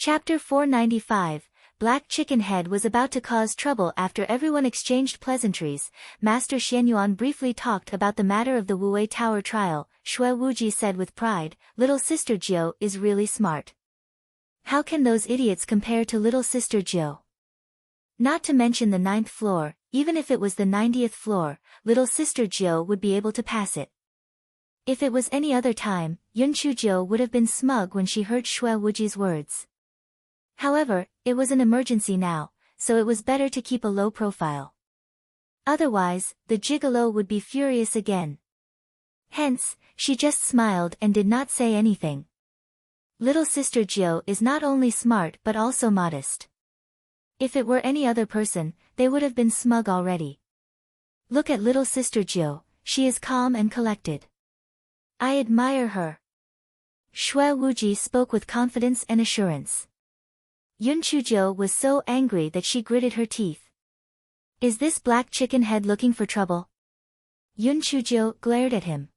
Chapter 495, Black Chicken Head was about to cause trouble after everyone exchanged pleasantries. Master Xianyuan briefly talked about the matter of the Wuwei Tower trial. Shui Wuji said with pride, "Little Sister Jiu is really smart. How can those idiots compare to Little Sister Jiu? Not to mention the 9th floor, even if it was the 90th floor, Little Sister Jiu would be able to pass it." If it was any other time, Yunchu Jiu would have been smug when she heard Shui Wuji's words. However, it was an emergency now, so it was better to keep a low profile. Otherwise, the gigolo would be furious again. Hence, she just smiled and did not say anything. Little Sister Jiu is not only smart but also modest. If it were any other person, they would have been smug already. Look at Little Sister Jiu, she is calm and collected. I admire her. Shui Wuji spoke with confidence and assurance. Yunchu Jiu was so angry that she gritted her teeth. Is this Black Chicken Head looking for trouble? Yunchu Jiu glared at him.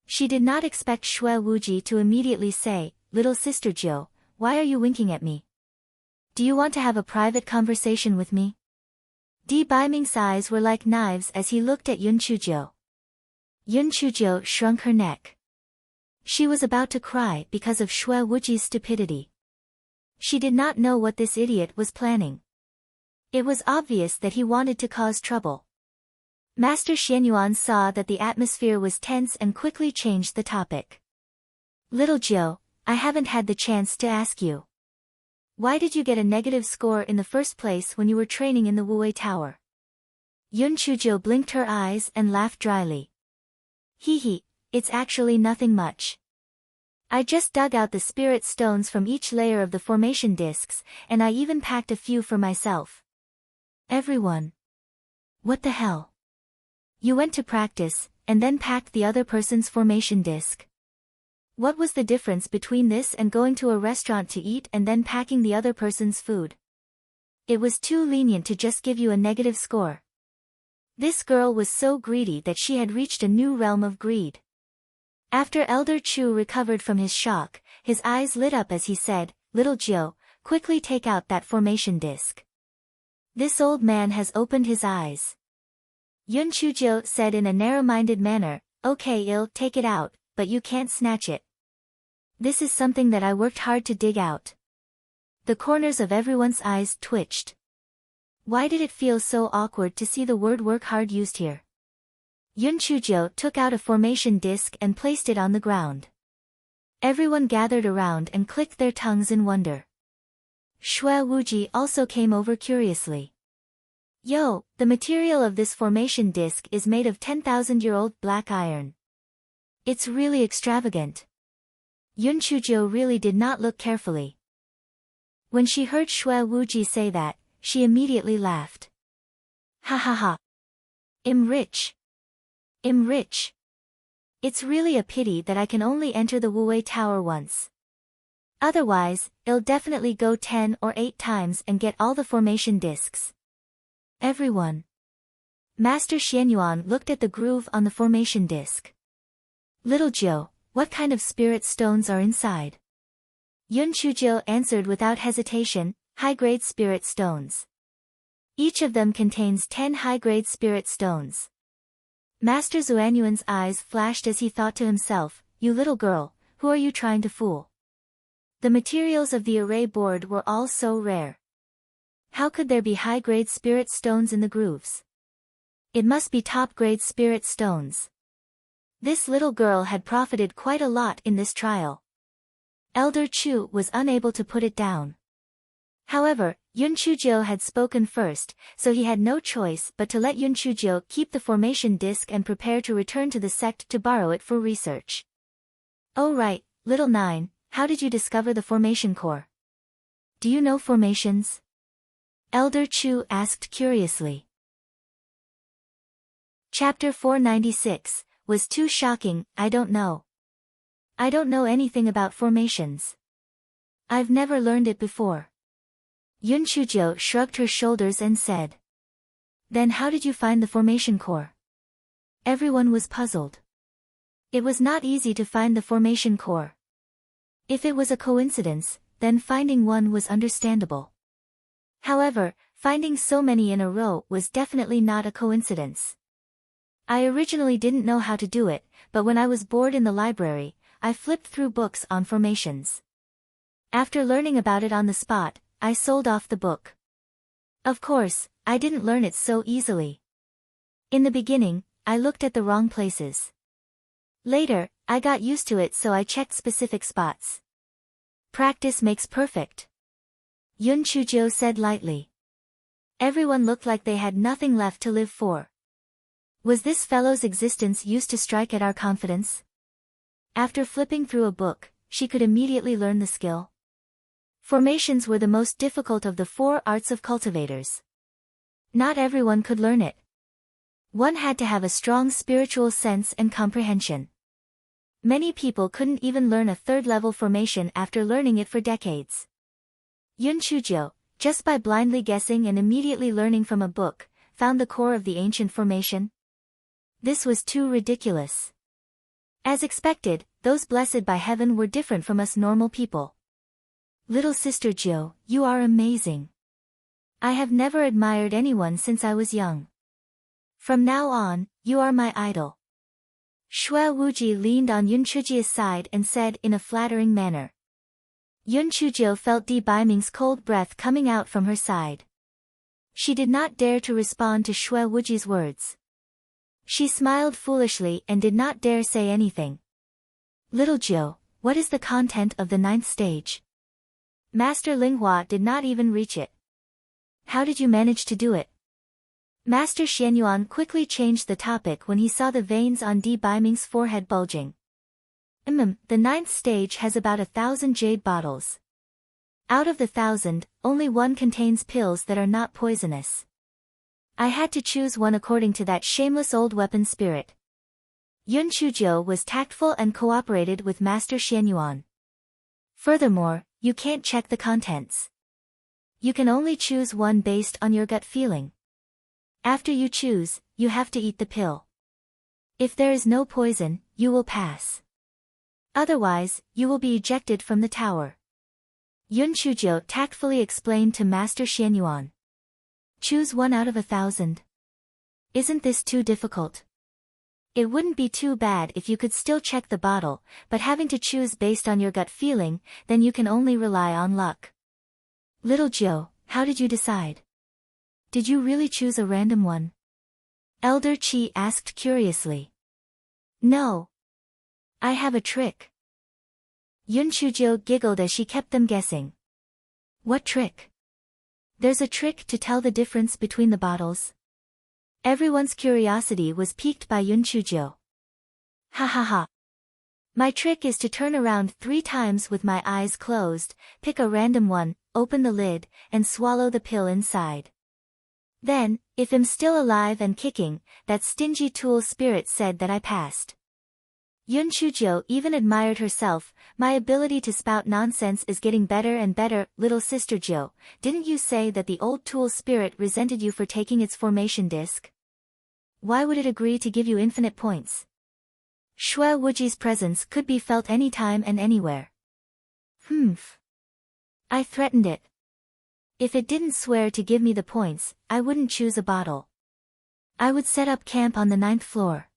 She did not expect Shui Wuji to immediately say, "Little Sister Jiu, why are you winking at me? Do you want to have a private conversation with me?" Di Baiming's eyes were like knives as he looked at Yunchu Jiu. Yunchu Jiu shrunk her neck. She was about to cry because of Shui Wuji's stupidity. She did not know what this idiot was planning. It was obvious that he wanted to cause trouble. Master Xianyuan saw that the atmosphere was tense and quickly changed the topic. Little Jiu, I haven't had the chance to ask you. Why did you get a negative score in the first place when you were training in the Wuwei Tower? Yunchu Jiu blinked her eyes and laughed dryly. Hee, it's actually nothing much. I just dug out the spirit stones from each layer of the formation discs, and I even packed a few for myself. Everyone. What the hell? You went to practice, and then packed the other person's formation disc. What was the difference between this and going to a restaurant to eat and then packing the other person's food? It was too lenient to just give you a negative score. This girl was so greedy that she had reached a new realm of greed. After Elder Chu recovered from his shock, his eyes lit up as he said, "Little Jiu, quickly take out that formation disc." This old man has opened his eyes. Yunchu Jiu said in a narrow-minded manner, "Okay, I'll take it out, but you can't snatch it. This is something that I worked hard to dig out." The corners of everyone's eyes twitched. Why did it feel so awkward to see the word "work hard" used here? Yunchu Jiu took out a formation disc and placed it on the ground. Everyone gathered around and clicked their tongues in wonder. Shui Wuji also came over curiously. Yo, the material of this formation disc is made of 10,000-year-old black iron. It's really extravagant. Yunchu Jiu really did not look carefully. When she heard Shui Wuji say that, she immediately laughed. Ha ha ha. I'm rich. I'm rich. It's really a pity that I can only enter the Wuwei Tower once. Otherwise, I'll definitely go 10 or 8 times and get all the formation discs. Everyone. Master Xianyuan looked at the groove on the formation disc. Little Jiu, what kind of spirit stones are inside? Yunchu Jiu answered without hesitation, high-grade spirit stones. Each of them contains 10 high-grade spirit stones. Master Xuanyuan's eyes flashed as he thought to himself, "You little girl, who are you trying to fool?" The materials of the array board were all so rare. How could there be high-grade spirit stones in the grooves? It must be top-grade spirit stones. This little girl had profited quite a lot in this trial. Elder Chu was unable to put it down. However, Yunchu Jiu had spoken first, so he had no choice but to let Yunchu Jiu keep the formation disc and prepare to return to the sect to borrow it for research. Oh right, little nine, how did you discover the formation core? Do you know formations? Elder Chu asked curiously. Chapter 496, was too shocking, I don't know. I don't know anything about formations. I've never learned it before. Yunchu Jiu shrugged her shoulders and said. Then how did you find the formation core? Everyone was puzzled. It was not easy to find the formation core. If it was a coincidence, then finding one was understandable. However, finding so many in a row was definitely not a coincidence. I originally didn't know how to do it, but when I was bored in the library, I flipped through books on formations. After learning about it on the spot, I sold off the book. Of course, I didn't learn it so easily. In the beginning, I looked at the wrong places. Later, I got used to it, so I checked specific spots. Practice makes perfect, Yun Chujo said lightly. Everyone looked like they had nothing left to live for. Was this fellow's existence used to strike at our confidence? After flipping through a book, she could immediately learn the skill. Formations were the most difficult of the 4 arts of cultivators. Not everyone could learn it. One had to have a strong spiritual sense and comprehension. Many people couldn't even learn a 3rd-level formation after learning it for decades. Yun Chujo, just by blindly guessing and immediately learning from a book, found the core of the ancient formation. This was too ridiculous. As expected, those blessed by heaven were different from us normal people. Little sister Jo, you are amazing. I have never admired anyone since I was young. From now on, you are my idol. Shui Wuji leaned on Yun Chujia's side and said in a flattering manner. Yun Chujo felt Di Baiming's cold breath coming out from her side. She did not dare to respond to Shui Wuji's words. She smiled foolishly and did not dare say anything. Little Jo, what is the content of the 9th stage? Master Linghua did not even reach it. How did you manage to do it? Master Xianyuan quickly changed the topic when he saw the veins on Di Baiming's forehead bulging. The 9th stage has about 1,000 jade bottles. Out of the 1,000, only one contains pills that are not poisonous. I had to choose one according to that shameless old weapon spirit. Yun Chujo was tactful and cooperated with Master Xianyuan. Furthermore, you can't check the contents. You can only choose one based on your gut feeling. After you choose, you have to eat the pill. If there is no poison, you will pass. Otherwise, you will be ejected from the tower. Yun Chujo tactfully explained to Master Xianyuan. Choose one out of 1,000. Isn't this too difficult? It wouldn't be too bad if you could still check the bottle, but having to choose based on your gut feeling, then you can only rely on luck. Little Jo, how did you decide? Did you really choose a random one? Elder Chi asked curiously. No. I have a trick. Yun Chujo giggled as she kept them guessing. What trick? There's a trick to tell the difference between the bottles. Everyone's curiosity was piqued by Yun Chujo. Ha ha ha. My trick is to turn around 3 times with my eyes closed, pick a random one, open the lid, and swallow the pill inside. Then, if I'm still alive and kicking, that stingy tool spirit said that I passed. Yun Chujo even admired herself. My ability to spout nonsense is getting better and better. Little sister Jo, didn't you say that the old tool spirit resented you for taking its formation disc? Why would it agree to give you infinite points? Shui Wuji's presence could be felt anytime and anywhere. I threatened it. If it didn't swear to give me the points, I wouldn't choose a bottle. I would set up camp on the 9th floor.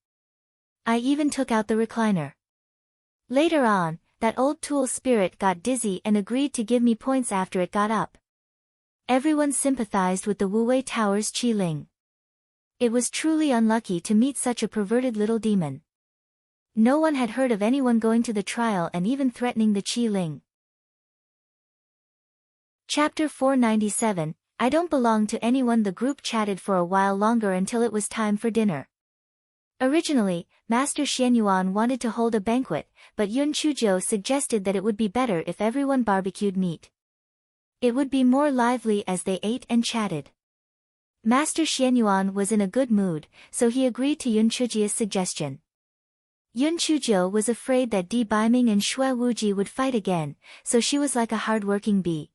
I even took out the recliner. Later on, that old tool spirit got dizzy and agreed to give me points after it got up. Everyone sympathized with the Wuwei Tower's Qi Ling. It was truly unlucky to meet such a perverted little demon. No one had heard of anyone going to the trial and even threatening the Qi Ling. Chapter 497, I don't belong to anyone. The group chatted for a while longer until it was time for dinner. Originally, Master Xianyuan wanted to hold a banquet, but Yun Chujo suggested that it would be better if everyone barbecued meat. It would be more lively as they ate and chatted. Master Xianyuan was in a good mood, so he agreed to Yun Chujia's suggestion. Yun Chujo was afraid that Di Baiming and Shui Wuji would fight again, so she was like a hard-working bee.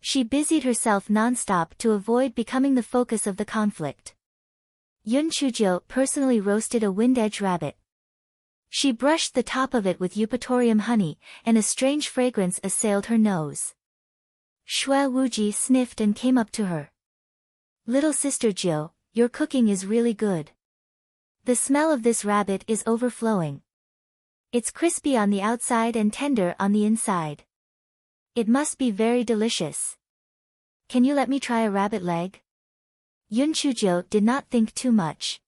She busied herself non-stop to avoid becoming the focus of the conflict. Yun Chujo personally roasted a wind-edge rabbit. She brushed the top of it with eupatorium honey, and a strange fragrance assailed her nose. Xue Wuji sniffed and came up to her. Little sister Jiu, your cooking is really good. The smell of this rabbit is overflowing. It's crispy on the outside and tender on the inside. It must be very delicious. Can you let me try a rabbit leg? Yun Chujiu did not think too much.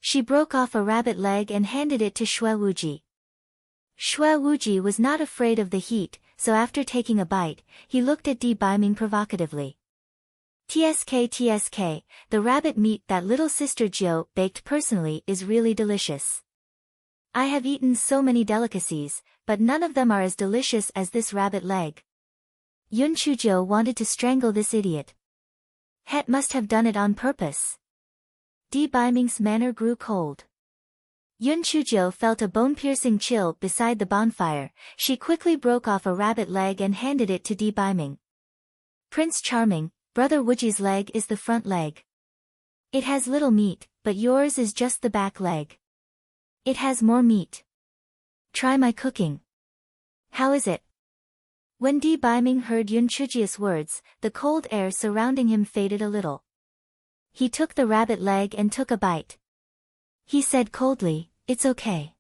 She broke off a rabbit leg and handed it to Xue Wuji. Xue Wuji was not afraid of the heat, so after taking a bite, he looked at Di Baiming provocatively. TSK, the rabbit meat that little sister Jiu baked personally is really delicious. I have eaten so many delicacies, but none of them are as delicious as this rabbit leg. Yun Chujiu wanted to strangle this idiot. Het must have done it on purpose. Di Baiming's manner grew cold. Yun Chujiu felt a bone-piercing chill beside the bonfire. She quickly broke off a rabbit leg and handed it to Di Baiming. Prince Charming, Brother Wuji's leg is the front leg. It has little meat, but yours is just the back leg. It has more meat. Try my cooking. How is it? When Di Baiming heard Yun Chujiu's words, the cold air surrounding him faded a little. He took the rabbit leg and took a bite. He said coldly, "It's okay."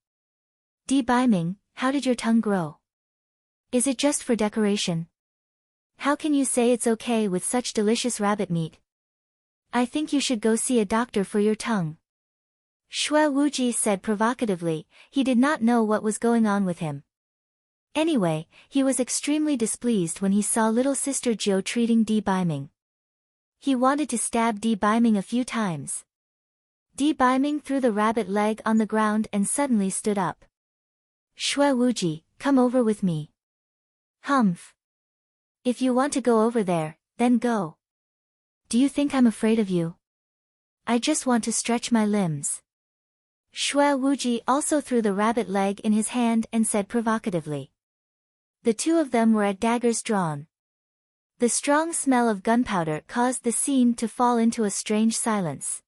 Di Baiming, how did your tongue grow? Is it just for decoration? How can you say it's okay with such delicious rabbit meat? I think you should go see a doctor for your tongue. Xue Wuji said provocatively. He did not know what was going on with him. Anyway, he was extremely displeased when he saw little sister Jiu treating Di Baiming. He wanted to stab Di Baiming a few times. Di Baiming threw the rabbit leg on the ground and suddenly stood up. Xue Wuji, come over with me. Humph. If you want to go over there, then go. Do you think I'm afraid of you? I just want to stretch my limbs. Xue Wuji also threw the rabbit leg in his hand and said provocatively. The two of them were at daggers drawn. The strong smell of gunpowder caused the scene to fall into a strange silence.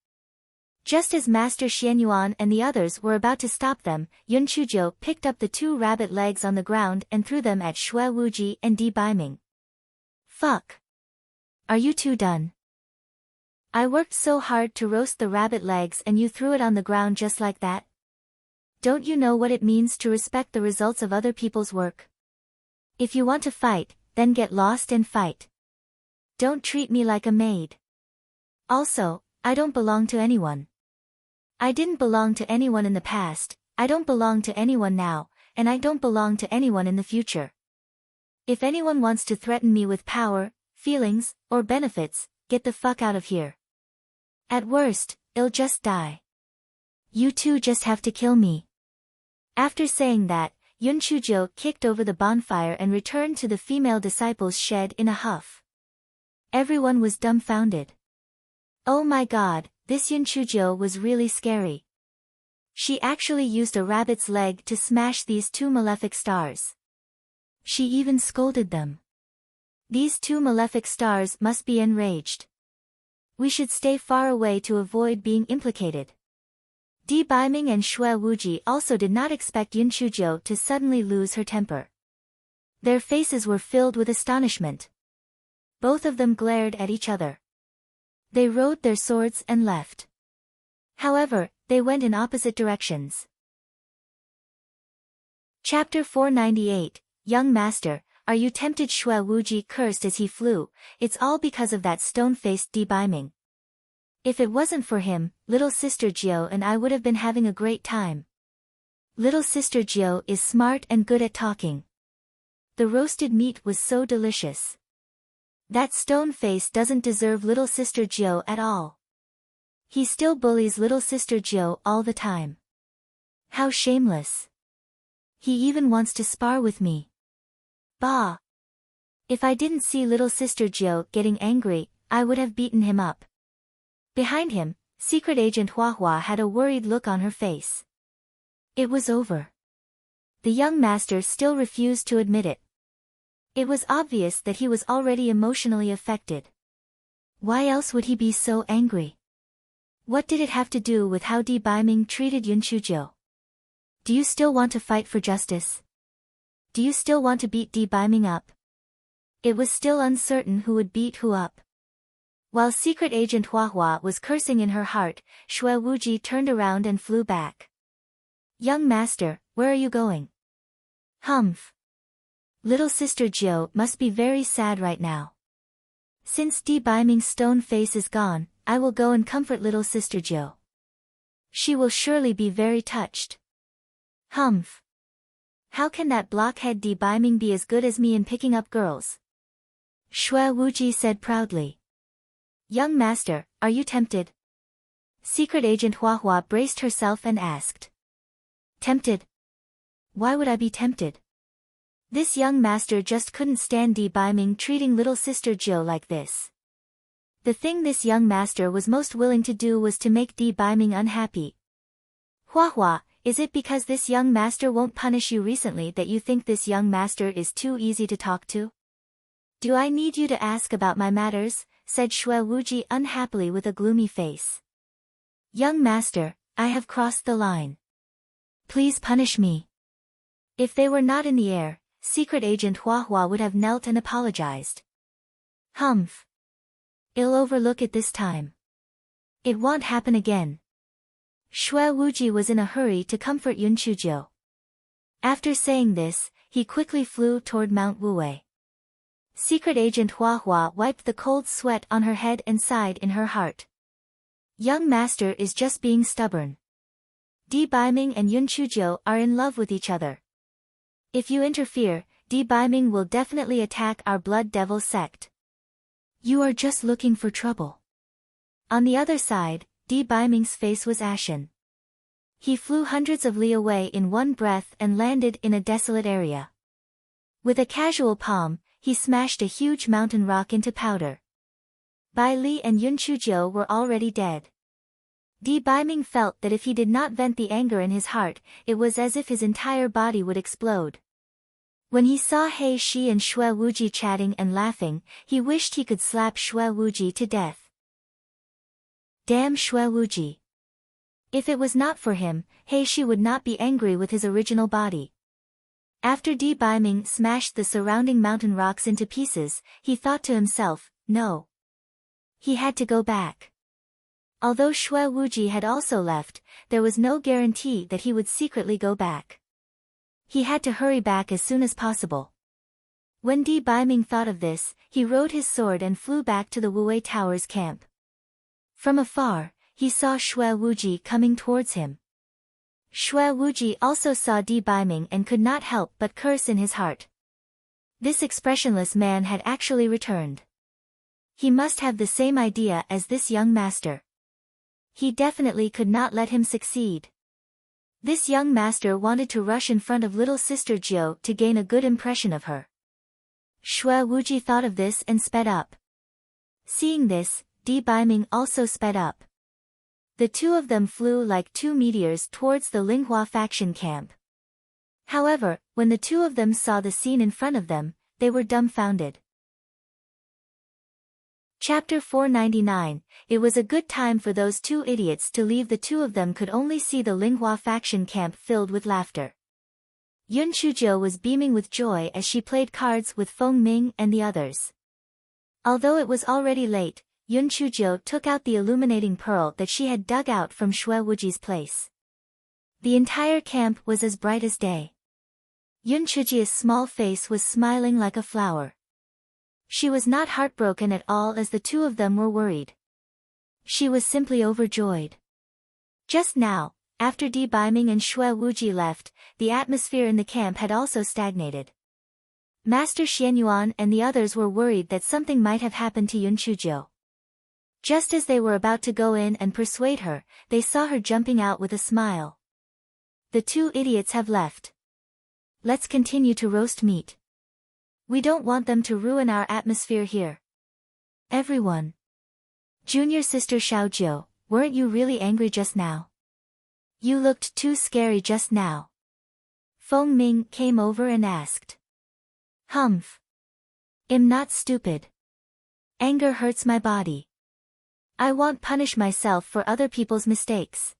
Just as Master Xianyuan and the others were about to stop them, Yun Chujiu picked up the two rabbit legs on the ground and threw them at Xue Wuji and Di Baiming. Fuck. Are you two done? I worked so hard to roast the rabbit legs and you threw it on the ground just like that? Don't you know what it means to respect the results of other people's work? If you want to fight, then get lost and fight. Don't treat me like a maid. Also, I don't belong to anyone. I didn't belong to anyone in the past, I don't belong to anyone now, and I don't belong to anyone in the future. If anyone wants to threaten me with power, feelings, or benefits, get the fuck out of here. At worst, I'll just die. You two just have to kill me. After saying that, Yun Chujiu kicked over the bonfire and returned to the female disciples' shed in a huff. Everyone was dumbfounded. Oh my god, this Yun Chujiu was really scary. She actually used a rabbit's leg to smash these two malefic stars. She even scolded them. These two malefic stars must be enraged. We should stay far away to avoid being implicated. Di Baiming and Xue Wuji also did not expect Yun Chujiu to suddenly lose her temper. Their faces were filled with astonishment. Both of them glared at each other. They rode their swords and left. However, they went in opposite directions. Chapter 498, Young Master, are you tempted? Xue Wuji cursed as he flew. It's all because of that stone-faced Di Baiming. If it wasn't for him, little sister Jiu and I would have been having a great time. Little sister Jiu is smart and good at talking. The roasted meat was so delicious. That stone face doesn't deserve little sister Jiu at all. He still bullies little sister Jiu all the time. How shameless. He even wants to spar with me. Bah! If I didn't see little sister Jiu getting angry, I would have beaten him up. Behind him, Secret Agent Huahua had a worried look on her face. It was over. The young master still refused to admit it. It was obvious that he was already emotionally affected. Why else would he be so angry? What did it have to do with how Di Baiming treated Yun Chujiu? Do you still want to fight for justice? Do you still want to beat Di Biming up? It was still uncertain who would beat who up. While Secret Agent Hua Hua was cursing in her heart, Xue Wuji turned around and flew back. Young master, where are you going? Humph. Little sister Jiu must be very sad right now. Since Di Biming's stone face is gone, I will go and comfort little sister Jiu. She will surely be very touched. Humph. How can that blockhead Di Biming be as good as me in picking up girls? Xue Wuji said proudly. Young master, are you tempted? Secret Agent Hua Hua braced herself and asked. Tempted? Why would I be tempted? This young master just couldn't stand Di Biming treating little sister Jiu like this. The thing this young master was most willing to do was to make Di Biming unhappy. Hua Hua, is it because this young master won't punish you recently that you think this young master is too easy to talk to? Do I need you to ask about my matters? Said Xue Wuji unhappily with a gloomy face. Young master, I have crossed the line. Please punish me. If they were not in the air, Secret Agent Hua Hua would have knelt and apologized. Humph. I'll overlook it this time. It won't happen again. Xue Wuji was in a hurry to comfort Yun Chujiu. After saying this, he quickly flew toward Mount Wuwei. Secret Agent Hua Hua wiped the cold sweat on her head and sighed in her heart. Young master is just being stubborn. Di Biming and Yun Chujiu are in love with each other. If you interfere, Di Biming will definitely attack our Blood Devil sect. You are just looking for trouble. On the other side, Di Biming's face was ashen. He flew hundreds of li away in one breath and landed in a desolate area. With a casual palm, he smashed a huge mountain rock into powder. Bai Li and Yun Chujiu were already dead. Di Biming felt that if he did not vent the anger in his heart, it was as if his entire body would explode. When he saw He Shi and Xue Wuji chatting and laughing, he wished he could slap Xue Wuji to death. Damn Xue Wuji. If it was not for him, He Shi would not be angry with his original body. After Di Biming smashed the surrounding mountain rocks into pieces, he thought to himself, no. He had to go back. Although Xue Wuji had also left, there was no guarantee that he would secretly go back. He had to hurry back as soon as possible. When Di Biming thought of this, he rode his sword and flew back to the Wuwei Tower's camp. From afar, he saw Xue Wuji coming towards him. Xue Wuji also saw Di Biming and could not help but curse in his heart. This expressionless man had actually returned. He must have the same idea as this young master. He definitely could not let him succeed. This young master wanted to rush in front of little sister Jiu to gain a good impression of her. Xue Wuji thought of this and sped up. Seeing this, Di Biming also sped up. The two of them flew like two meteors towards the Linghua faction camp. However, when the two of them saw the scene in front of them, they were dumbfounded. Chapter 499, It was a good time for those two idiots to leave. The two of them could only see the Linghua faction camp filled with laughter. Yun Chujiu was beaming with joy as she played cards with Feng Ming and the others. Although it was already late, Yun Chujiu took out the illuminating pearl that she had dug out from Xue Wuji's place. The entire camp was as bright as day. Yun Chujiu's small face was smiling like a flower. She was not heartbroken at all as the two of them were worried. She was simply overjoyed. Just now, after Di Biming and Xue Wuji left, the atmosphere in the camp had also stagnated. Master Xianyuan and the others were worried that something might have happened to Yun Chujiu. Just as they were about to go in and persuade her, they saw her jumping out with a smile. The two idiots have left. Let's continue to roast meat. We don't want them to ruin our atmosphere here. Everyone. Junior sister Xiaojiu, weren't you really angry just now? You looked too scary just now. Feng Ming came over and asked. Humph. I'm not stupid. Anger hurts my body. I won't punish myself for other people's mistakes.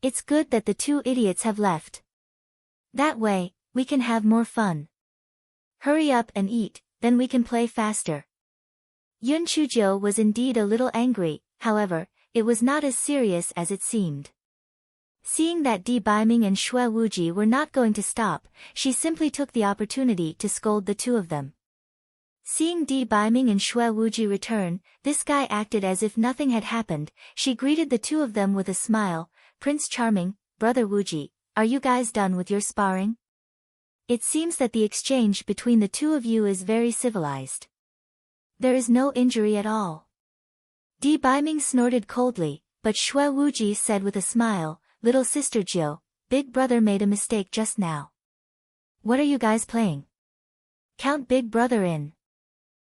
It's good that the two idiots have left. That way, we can have more fun. Hurry up and eat, then we can play faster. Yun Chujo was indeed a little angry, however, it was not as serious as it seemed. Seeing that Di Biming and Xue Wuji were not going to stop, she simply took the opportunity to scold the two of them. Seeing Di Biming and Xue Wuji return, this guy acted as if nothing had happened. She greeted the two of them with a smile. Prince Charming, Brother Wuji, are you guys done with your sparring? It seems that the exchange between the two of you is very civilized. There is no injury at all. Di Biming snorted coldly, but Xue Wuji said with a smile, Little sister Jiu, Big Brother made a mistake just now. What are you guys playing? Count Big Brother in.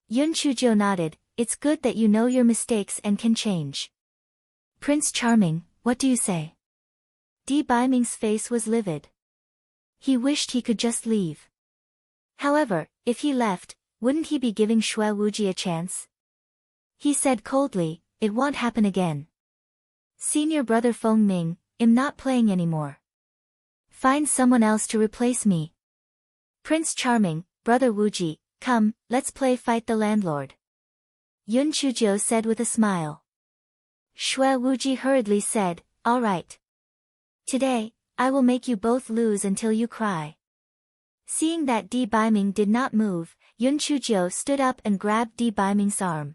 Yun Chujo nodded, it's good that you know your mistakes and can change. Prince Charming, what do you say? Di Biming's face was livid. He wished he could just leave. However, if he left, wouldn't he be giving Xue Wuji a chance? He said coldly, it won't happen again. Senior brother Feng Ming, I'm not playing anymore. Find someone else to replace me. Prince Charming, Brother Wuji, come, let's play Fight the Landlord. Yun Chujo said with a smile. Xue Wuji hurriedly said, all right. Today, I will make you both lose until you cry. Seeing that Di Biming did not move, Yun Chujo stood up and grabbed Di Biming's arm.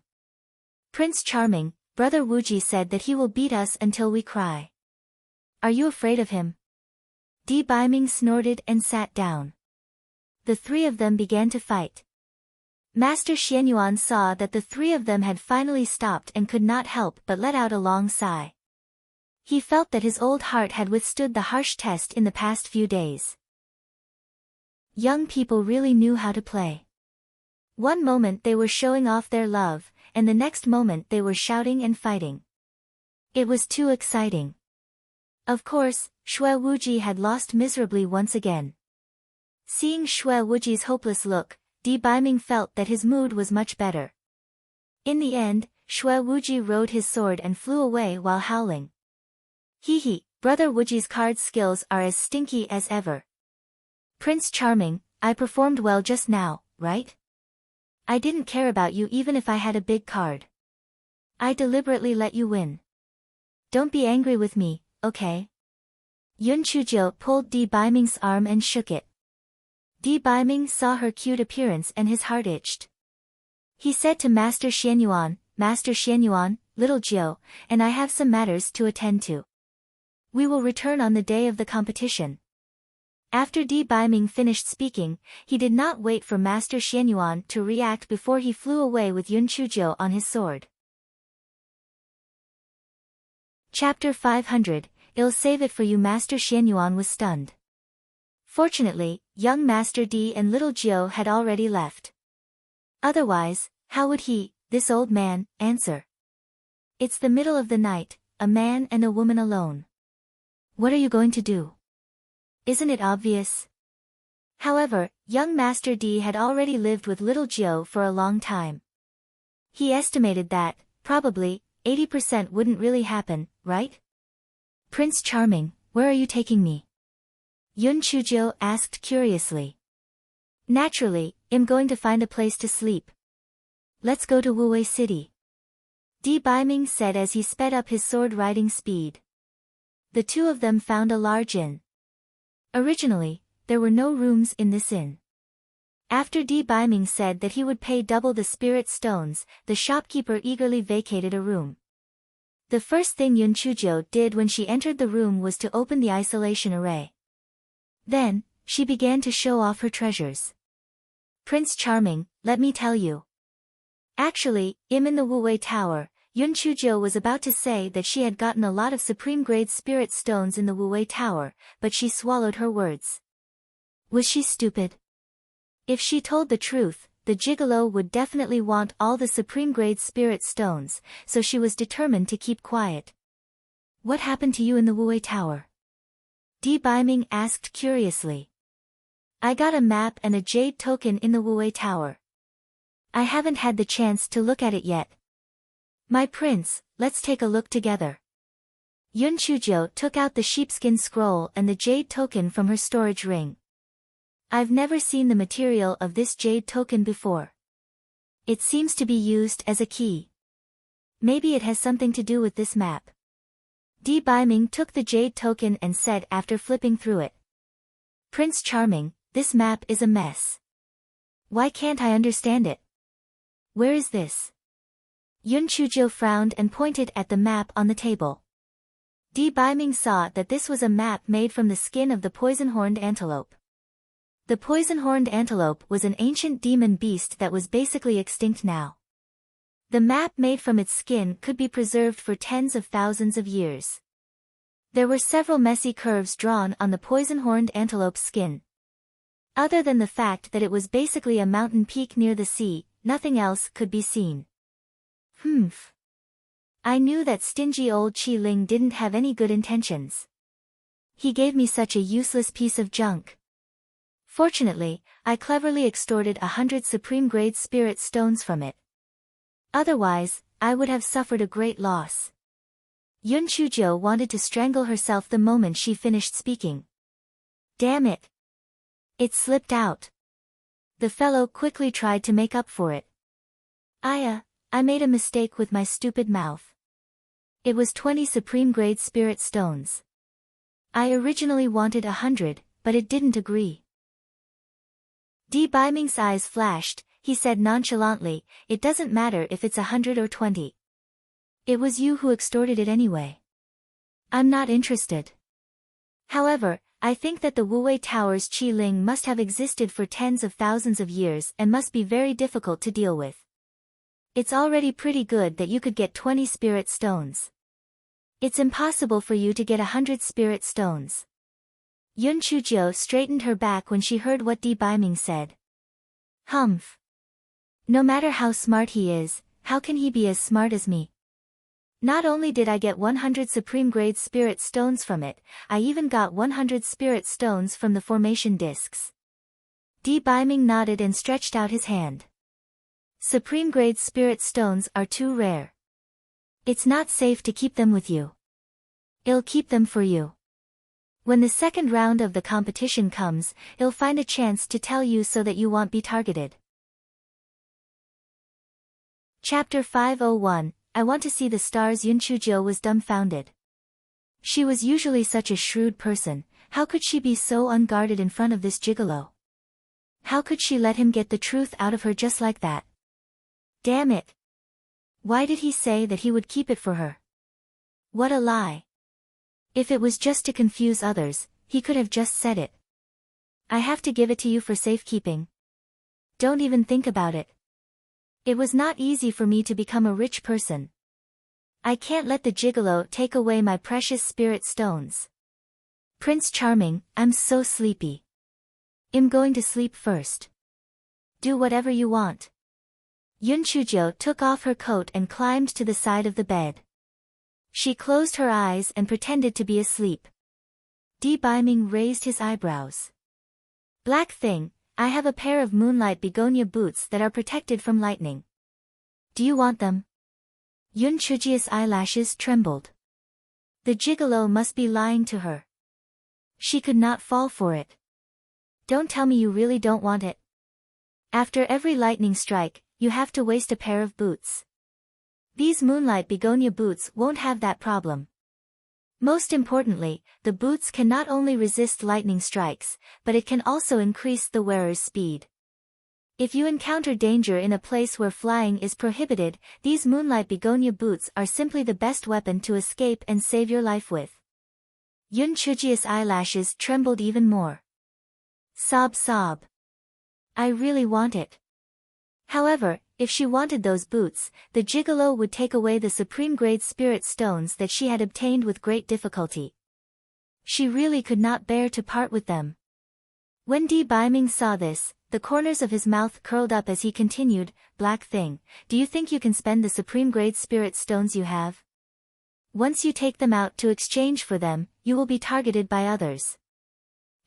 Prince Charming, Brother Wuji said that he will beat us until we cry. Are you afraid of him? Di Biming snorted and sat down. The three of them began to fight. Master Xianyuan saw that the three of them had finally stopped and could not help but let out a long sigh. He felt that his old heart had withstood the harsh test in the past few days. Young people really knew how to play. One moment they were showing off their love, and the next moment they were shouting and fighting. It was too exciting. Of course, Xue Wuji had lost miserably once again. Seeing Xue Wuji's hopeless look, Di Biming felt that his mood was much better. In the end, Xue Wuji rode his sword and flew away while howling. Hee, Brother Wuji's card skills are as stinky as ever. Prince Charming, I performed well just now, right? I didn't care about you even if I had a big card. I deliberately let you win. Don't be angry with me, okay? Yun Chujo pulled Di Biming's arm and shook it. Di Biming saw her cute appearance and his heart itched. He said to Master Xianyuan, Little Jiu, and I have some matters to attend to. We will return on the day of the competition. After Di Biming finished speaking, he did not wait for Master Xianyuan to react before he flew away with Yun Chujo on his sword. Chapter 500, I'll save it for you. Master Xianyuan was stunned. Fortunately, young Master Di and little Jiu had already left. Otherwise, how would he, this old man, answer? It's the middle of the night, a man and a woman alone. What are you going to do? Isn't it obvious? However, young Master Di had already lived with little Jiu for a long time. He estimated that, probably, 80% wouldn't really happen, right? Prince Charming, where are you taking me? Yun Chujo asked curiously. Naturally, I'm going to find a place to sleep. Let's go to Wuwei City. Di Biming said as he sped up his sword-riding speed. The two of them found a large inn. Originally, there were no rooms in this inn. After Di Biming said that he would pay double the spirit stones, the shopkeeper eagerly vacated a room. The first thing Yun Chujo did when she entered the room was to open the isolation array. Then, she began to show off her treasures. Prince Charming, let me tell you. Actually, in the Wuwei Tower, Yun Chujo was about to say that she had gotten a lot of supreme-grade spirit stones in the Wuwei Tower, but she swallowed her words. Was she stupid? If she told the truth, the gigolo would definitely want all the supreme-grade spirit stones, so she was determined to keep quiet. What happened to you in the Wuwei Tower? Di Biming asked curiously. I got a map and a jade token in the Wuwei Tower. I haven't had the chance to look at it yet. My prince, let's take a look together. Yun Chujo took out the sheepskin scroll and the jade token from her storage ring. I've never seen the material of this jade token before. It seems to be used as a key. Maybe it has something to do with this map. Di Baiming took the jade token and said after flipping through it. Prince Charming, this map is a mess. Why can't I understand it? Where is this? Yun Chujo frowned and pointed at the map on the table. Di Baiming saw that this was a map made from the skin of the poison-horned antelope. The poison-horned antelope was an ancient demon beast that was basically extinct now. The map made from its skin could be preserved for tens of thousands of years. There were several messy curves drawn on the poison-horned antelope's skin. Other than the fact that it was basically a mountain peak near the sea, nothing else could be seen. Humph. I knew that stingy old Qi Ling didn't have any good intentions. He gave me such a useless piece of junk. Fortunately, I cleverly extorted 100 supreme-grade spirit stones from it. Otherwise, I would have suffered a great loss. Yun Chujo wanted to strangle herself the moment she finished speaking. Damn it! It slipped out. The fellow quickly tried to make up for it. I made a mistake with my stupid mouth. It was 20 supreme-grade spirit stones. I originally wanted 100, but it didn't agree. Di Baiming's eyes flashed. He said nonchalantly, it doesn't matter if it's 100 or 20. It was you who extorted it anyway. I'm not interested. However, I think that the Wuwei Tower's Qi Ling must have existed for tens of thousands of years and must be very difficult to deal with. It's already pretty good that you could get 20 spirit stones. It's impossible for you to get 100 spirit stones. Yun Chujo straightened her back when she heard what Di Baiming said. Humph. No matter how smart he is, how can he be as smart as me? Not only did I get 100 supreme-grade spirit stones from it, I even got 100 spirit stones from the formation discs. Di Baiming nodded and stretched out his hand. Supreme-grade spirit stones are too rare. It's not safe to keep them with you. I'll keep them for you. When the second round of the competition comes, I'll find a chance to tell you so that you won't be targeted. Chapter 501, I Want to See the Stars. Yun Chujo was dumbfounded. She was usually such a shrewd person, how could she be so unguarded in front of this gigolo? How could she let him get the truth out of her just like that? Damn it! Why did he say that he would keep it for her? What a lie! If it was just to confuse others, he could have just said it. I have to give it to you for safekeeping. Don't even think about it. It was not easy for me to become a rich person. I can't let the gigolo take away my precious spirit stones. Prince Charming, I'm so sleepy. I'm going to sleep first. Do whatever you want. Yun Chujo took off her coat and climbed to the side of the bed. She closed her eyes and pretended to be asleep. Di Baiming raised his eyebrows. Black thing, I have a pair of moonlight begonia boots that are protected from lightning. Do you want them? Yun Chujia's eyelashes trembled. The gigolo must be lying to her. She could not fall for it. Don't tell me you really don't want it. After every lightning strike, you have to waste a pair of boots. These moonlight begonia boots won't have that problem. Most importantly, the boots can not only resist lightning strikes, but it can also increase the wearer's speed. If you encounter danger in a place where flying is prohibited, these moonlight begonia boots are simply the best weapon to escape and save your life with. Yun Chujia's eyelashes trembled even more. Sob sob. I really want it. However, if she wanted those boots, the gigolo would take away the supreme-grade spirit stones that she had obtained with great difficulty. She really could not bear to part with them. When Di Baiming saw this, the corners of his mouth curled up as he continued, Black thing, do you think you can spend the supreme-grade spirit stones you have? Once you take them out to exchange for them, you will be targeted by others.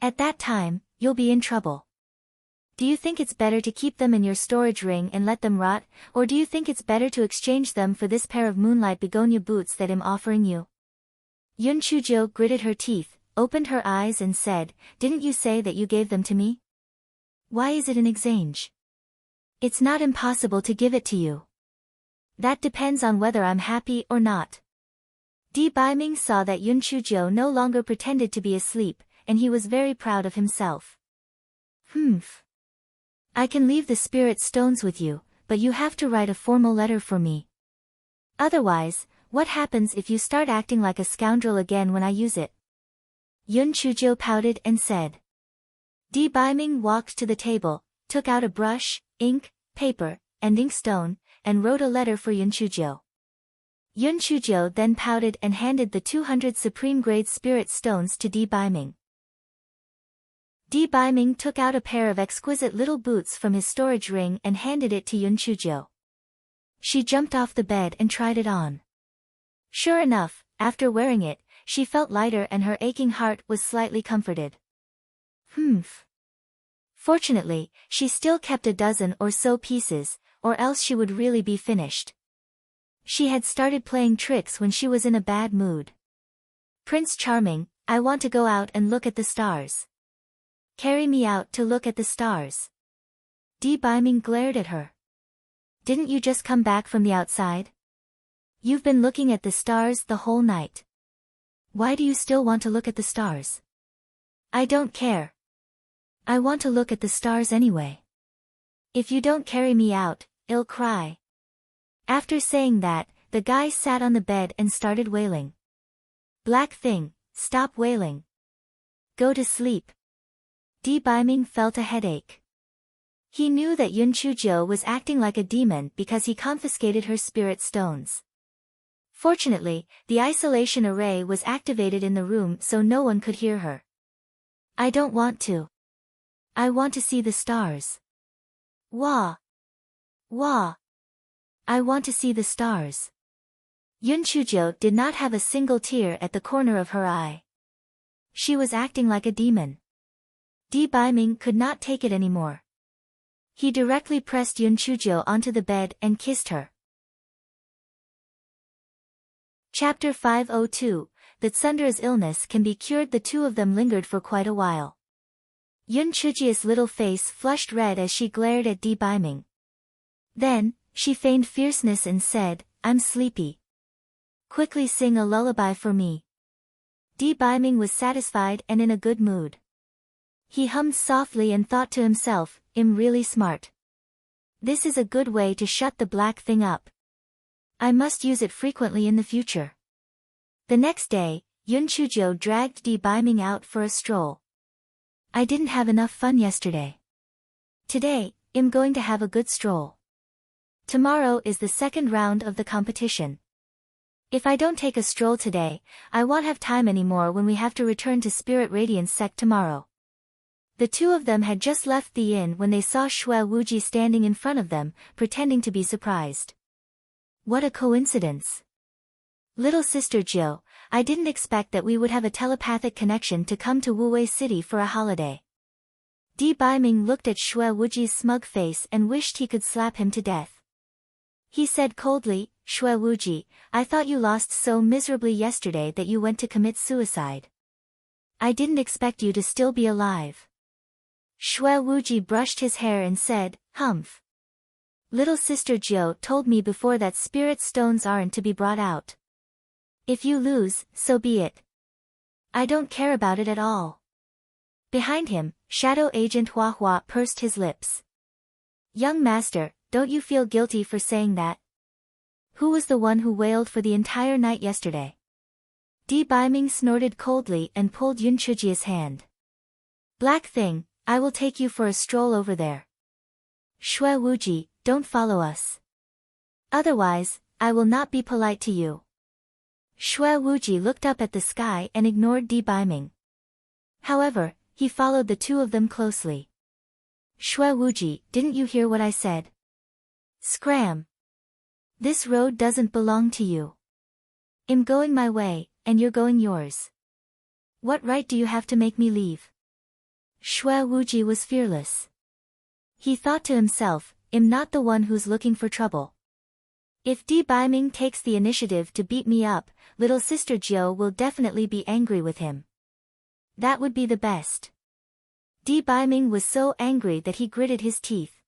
At that time, you'll be in trouble. Do you think it's better to keep them in your storage ring and let them rot, or do you think it's better to exchange them for this pair of moonlight begonia boots that I'm offering you? Yun Chujo gritted her teeth, opened her eyes and said, "Didn't you say that you gave them to me? Why is it an exchange? It's not impossible to give it to you. That depends on whether I'm happy or not." Di Baiming saw that Yun Chujo no longer pretended to be asleep, and he was very proud of himself. "Humph. I can leave the spirit stones with you, but you have to write a formal letter for me. Otherwise, what happens if you start acting like a scoundrel again when I use it?" Yun Chujo pouted and said. Di Baiming walked to the table, took out a brush, ink, paper, and inkstone, and wrote a letter for Yun Chujo. Yun Chujo then pouted and handed the 200 supreme-grade spirit stones to Di Baiming. Di Baiming took out a pair of exquisite little boots from his storage ring and handed it to Yun Chujo. She jumped off the bed and tried it on. Sure enough, after wearing it, she felt lighter and her aching heart was slightly comforted. Humph. Fortunately, she still kept a dozen or so pieces, or else she would really be finished. She had started playing tricks when she was in a bad mood. "Prince Charming, I want to go out and look at the stars. Carry me out to look at the stars." Di Baiming glared at her. "Didn't you just come back from the outside? You've been looking at the stars the whole night. Why do you still want to look at the stars?" "I don't care. I want to look at the stars anyway. If you don't carry me out, I'll cry." After saying that, the guy sat on the bed and started wailing. "Black thing, stop wailing. Go to sleep." Di Baiming felt a headache. He knew that Yun Chujo was acting like a demon because he confiscated her spirit stones. Fortunately, the isolation array was activated in the room so no one could hear her. "I don't want to. I want to see the stars. Wah! Wah! I want to see the stars." Yun Chujo did not have a single tear at the corner of her eye. She was acting like a demon. Di Baiming could not take it anymore. He directly pressed Yun Chujo onto the bed and kissed her. Chapter 502, that Sundra's illness can be cured. The two of them lingered for quite a while. Yun Chujia's little face flushed red as she glared at Di Baiming. Then, she feigned fierceness and said, "I'm sleepy. Quickly sing a lullaby for me." Di Baiming was satisfied and in a good mood. He hummed softly and thought to himself, "I'm really smart. This is a good way to shut the black thing up. I must use it frequently in the future." The next day, Yun Chujo dragged Di Baiming out for a stroll. "I didn't have enough fun yesterday. Today, I'm going to have a good stroll. Tomorrow is the second round of the competition. If I don't take a stroll today, I won't have time anymore when we have to return to Spirit Radiance Sect tomorrow." The two of them had just left the inn when they saw Shui Wuji standing in front of them, pretending to be surprised. "What a coincidence. Little sister Jiu, I didn't expect that we would have a telepathic connection to come to Wuwei City for a holiday." Di Baiming looked at Shui Wuji's smug face and wished he could slap him to death. He said coldly, "Shui Wuji, I thought you lost so miserably yesterday that you went to commit suicide. I didn't expect you to still be alive." Shui Wuji brushed his hair and said, "Humph. Little sister Jiu told me before that spirit stones aren't to be brought out. If you lose, so be it. I don't care about it at all." Behind him, Shadow Agent Hua Hua pursed his lips. "Young master, don't you feel guilty for saying that? Who was the one who wailed for the entire night yesterday?" Di Baiming snorted coldly and pulled Yun Chujia's hand. "Black thing, I will take you for a stroll over there. Shui Wuji, don't follow us. Otherwise, I will not be polite to you." Shui Wuji looked up at the sky and ignored Di Baiming. However, he followed the two of them closely. "Shui Wuji, didn't you hear what I said? Scram. This road doesn't belong to you. I'm going my way, and you're going yours. What right do you have to make me leave?" Shui Wuji was fearless. He thought to himself, "I'm not the one who's looking for trouble. If Di Baiming takes the initiative to beat me up, little sister Jiu will definitely be angry with him. That would be the best. Di Baiming was so angry that he gritted his teeth.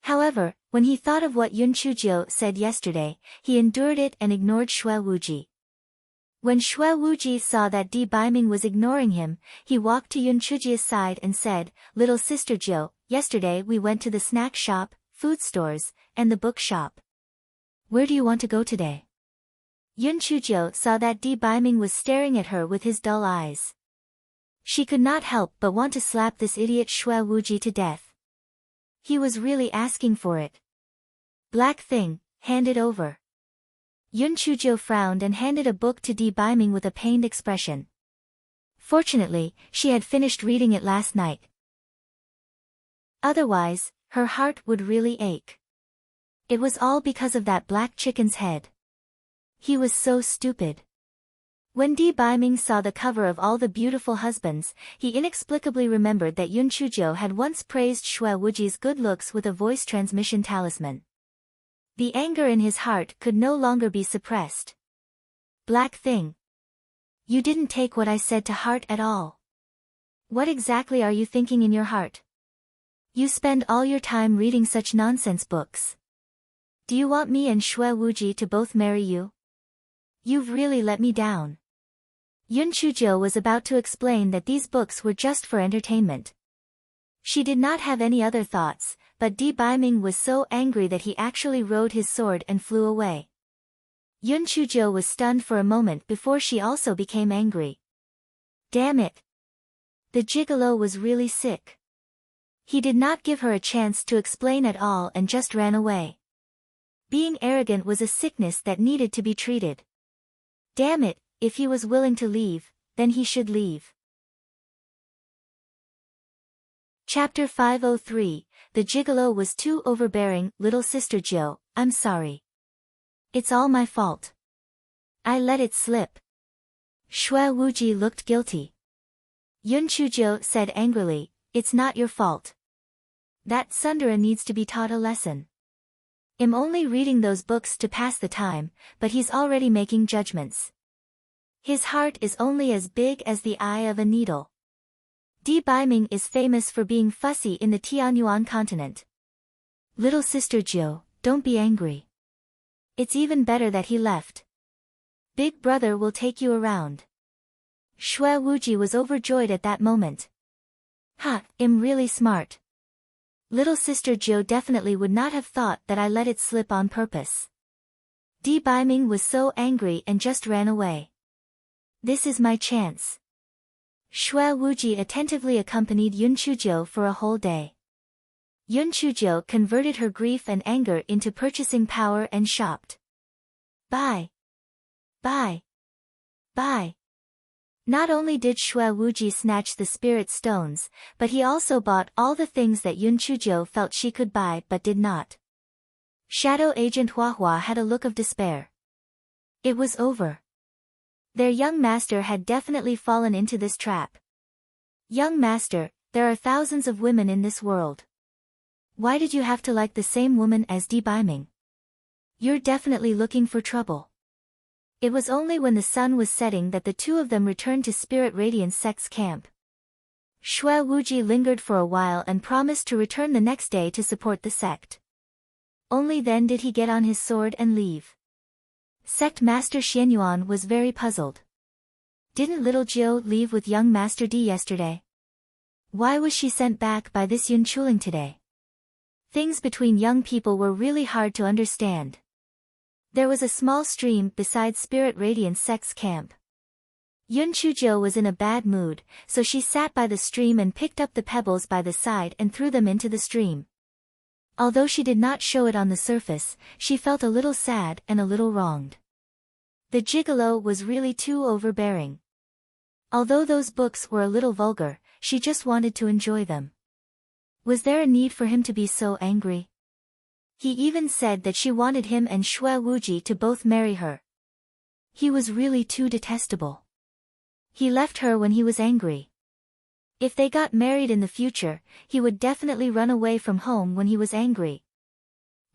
However, when he thought of what Yun Chuzhou said yesterday, he endured it and ignored Xue Wuji. When Xue Wuji saw that Di Baiming was ignoring him, he walked to Yun Chuzhi's side and said, "Little sister Jiu, yesterday we went to the snack shop, food stores, and the book shop. Where do you want to go today?" Yun Chuzhou saw that Di Baiming was staring at her with his dull eyes. She could not help but want to slap this idiot Xue Wuji to death. He was really asking for it. "Black thing, hand it over." Yun Chuzhou frowned and handed a book to Di Baiming with a pained expression. Fortunately, she had finished reading it last night. Otherwise, her heart would really ache. It was all because of that black chicken's head. He was so stupid. When Di Baiming saw the cover of All the Beautiful Husbands, he inexplicably remembered that Yun Chuzhou had once praised Xue Wuji's good looks with a voice transmission talisman. The anger in his heart could no longer be suppressed. "Black thing. You didn't take what I said to heart at all. What exactly are you thinking in your heart? You spend all your time reading such nonsense books. Do you want me and Xue Wuji to both marry you? You've really let me down." Yun Chuzhou was about to explain that these books were just for entertainment. She did not have any other thoughts, but Di Baiming was so angry that he actually rode his sword and flew away. Yun Chuzhou was stunned for a moment before she also became angry. Damn it! The gigolo was really sick. He did not give her a chance to explain at all and just ran away. Being arrogant was a sickness that needed to be treated. Damn it, if he was willing to leave, then he should leave. Chapter 503, The Gigolo was too overbearing. Little sister Jiu, I'm sorry. It's all my fault. I let it slip. Xue Wuji looked guilty. Yun Chuzhou said angrily, "It's not your fault. That Sundara needs to be taught a lesson. I'm only reading those books to pass the time, but he's already making judgments. His heart is only as big as the eye of a needle." Di Baiming is famous for being fussy in the Tianyuan continent. Little sister Jiu, don't be angry. It's even better that he left. Big brother will take you around. Xue Wuji was overjoyed at that moment. Ha, I'm really smart. Little sister Jiu definitely would not have thought that I let it slip on purpose. Di Baiming was so angry and just ran away. This is my chance. Xue Wuji attentively accompanied Yun Chuzhou for a whole day. Yun Chuzhou converted her grief and anger into purchasing power and shopped. Buy. Buy. Buy. Not only did Xue Wuji snatch the spirit stones, but he also bought all the things that Yun Chuzhou felt she could buy but did not. Shadow Agent Huahua had a look of despair. It was over. Their young master had definitely fallen into this trap. Young master, there are thousands of women in this world. Why did you have to like the same woman as Di Baiming? You're definitely looking for trouble. It was only when the sun was setting that the two of them returned to Spirit Radiance Sect's camp. Xue Wuji lingered for a while and promised to return the next day to support the sect. Only then did he get on his sword and leave. Sect Master Xianyuan was very puzzled. Didn't little Jiu leave with young Master Di yesterday? Why was she sent back by this Yun Chuling today? Things between young people were really hard to understand. There was a small stream beside Spirit Radiance Sect's camp. Yun Chuzhou was in a bad mood, so she sat by the stream and picked up the pebbles by the side and threw them into the stream. Although she did not show it on the surface, she felt a little sad and a little wronged. The gigolo was really too overbearing. Although those books were a little vulgar, she just wanted to enjoy them. Was there a need for him to be so angry? He even said that she wanted him and Xue Wuji to both marry her. He was really too detestable. He left her when he was angry. If they got married in the future, he would definitely run away from home when he was angry.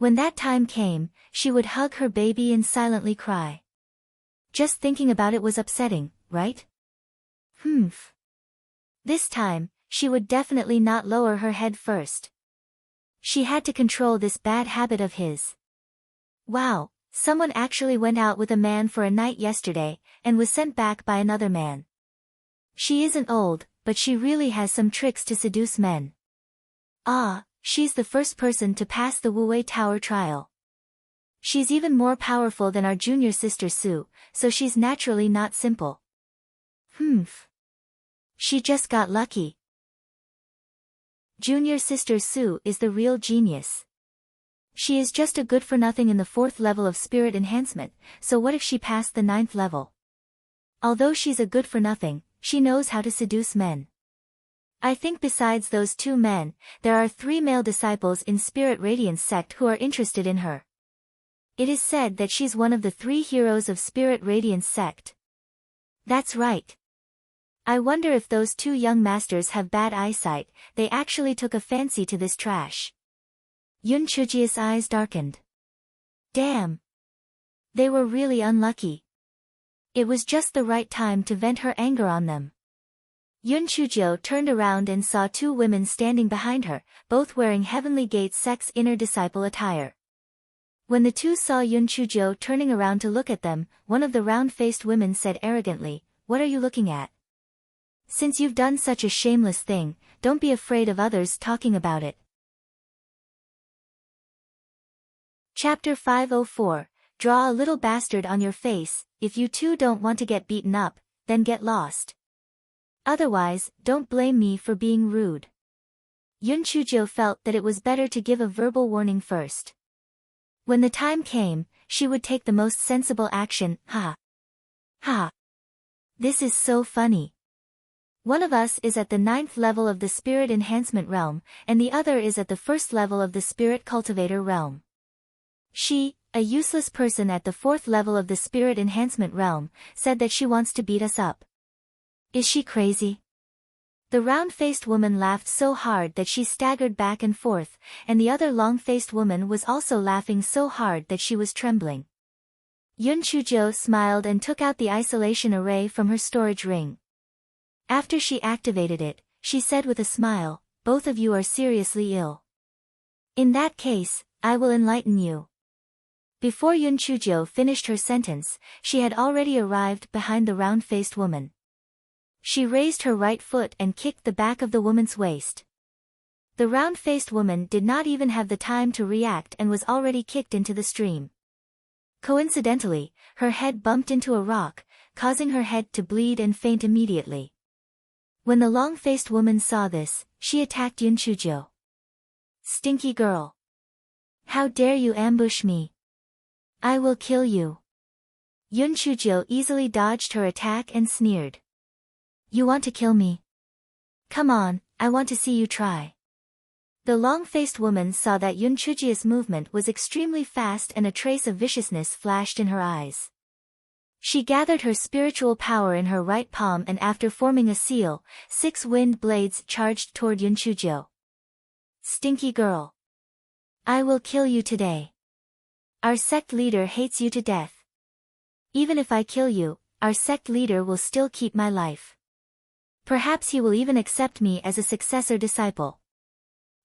When that time came, she would hug her baby and silently cry. Just thinking about it was upsetting, right? Humph. This time, she would definitely not lower her head first. She had to control this bad habit of his. Wow, someone actually went out with a man for a night yesterday, and was sent back by another man. She isn't old, but she really has some tricks to seduce men. Ah, she's the first person to pass the Wu Tower trial. She's even more powerful than our junior sister Sue, so she's naturally not simple. Humph. She just got lucky. Junior sister Sue is the real genius. She is just a good-for-nothing in the 4th level of spirit enhancement, so what if she passed the 9th level? Although she's a good-for-nothing, she knows how to seduce men. I think besides those 2 men, there are 3 male disciples in Spirit Radiance sect who are interested in her. It is said that she's one of the 3 heroes of Spirit Radiance sect. That's right. I wonder if those 2 young masters have bad eyesight. They actually took a fancy to this trash. Yun Chujia's eyes darkened. Damn. They were really unlucky. It was just the right time to vent her anger on them. Yun Chujio turned around and saw 2 women standing behind her, both wearing Heavenly Gate sect's inner disciple attire. When the 2 saw Yun Chujio turning around to look at them, one of the round-faced women said arrogantly, "What are you looking at? Since you've done such a shameless thing, don't be afraid of others talking about it." Chapter 504, Draw a little bastard on your face. If you 2 don't want to get beaten up, then get lost. Otherwise, don't blame me for being rude. Yun Chujio felt that it was better to give a verbal warning first. When the time came, she would take the most sensible action. Ha! Ha! This is so funny. One of us is at the 9th level of the Spirit Enhancement realm, and the other is at the 1st level of the Spirit Cultivator realm. She, a useless person at the 4th level of the Spirit Enhancement realm, said that she wants to beat us up. Is she crazy? The round-faced woman laughed so hard that she staggered back and forth, and the other long-faced woman was also laughing so hard that she was trembling. Yun Chujio smiled and took out the isolation array from her storage ring. After she activated it, she said with a smile, "Both of you are seriously ill. In that case, I will enlighten you." Before Yun Chujio finished her sentence, she had already arrived behind the round-faced woman. She raised her right foot and kicked the back of the woman's waist. The round-faced woman did not even have the time to react and was already kicked into the stream. Coincidentally, her head bumped into a rock, causing her head to bleed and faint immediately. When the long-faced woman saw this, she attacked Yun Chujio. "Stinky girl! How dare you ambush me? I will kill you." Yun Chujio easily dodged her attack and sneered. "You want to kill me? Come on, I want to see you try." The long-faced woman saw that Yun Chujio's movement was extremely fast and a trace of viciousness flashed in her eyes. She gathered her spiritual power in her right palm and after forming a seal, 6 wind blades charged toward Yun Chujio. "Stinky girl! I will kill you today. Our sect leader hates you to death. Even if I kill you, our sect leader will still keep my life. Perhaps he will even accept me as a successor disciple."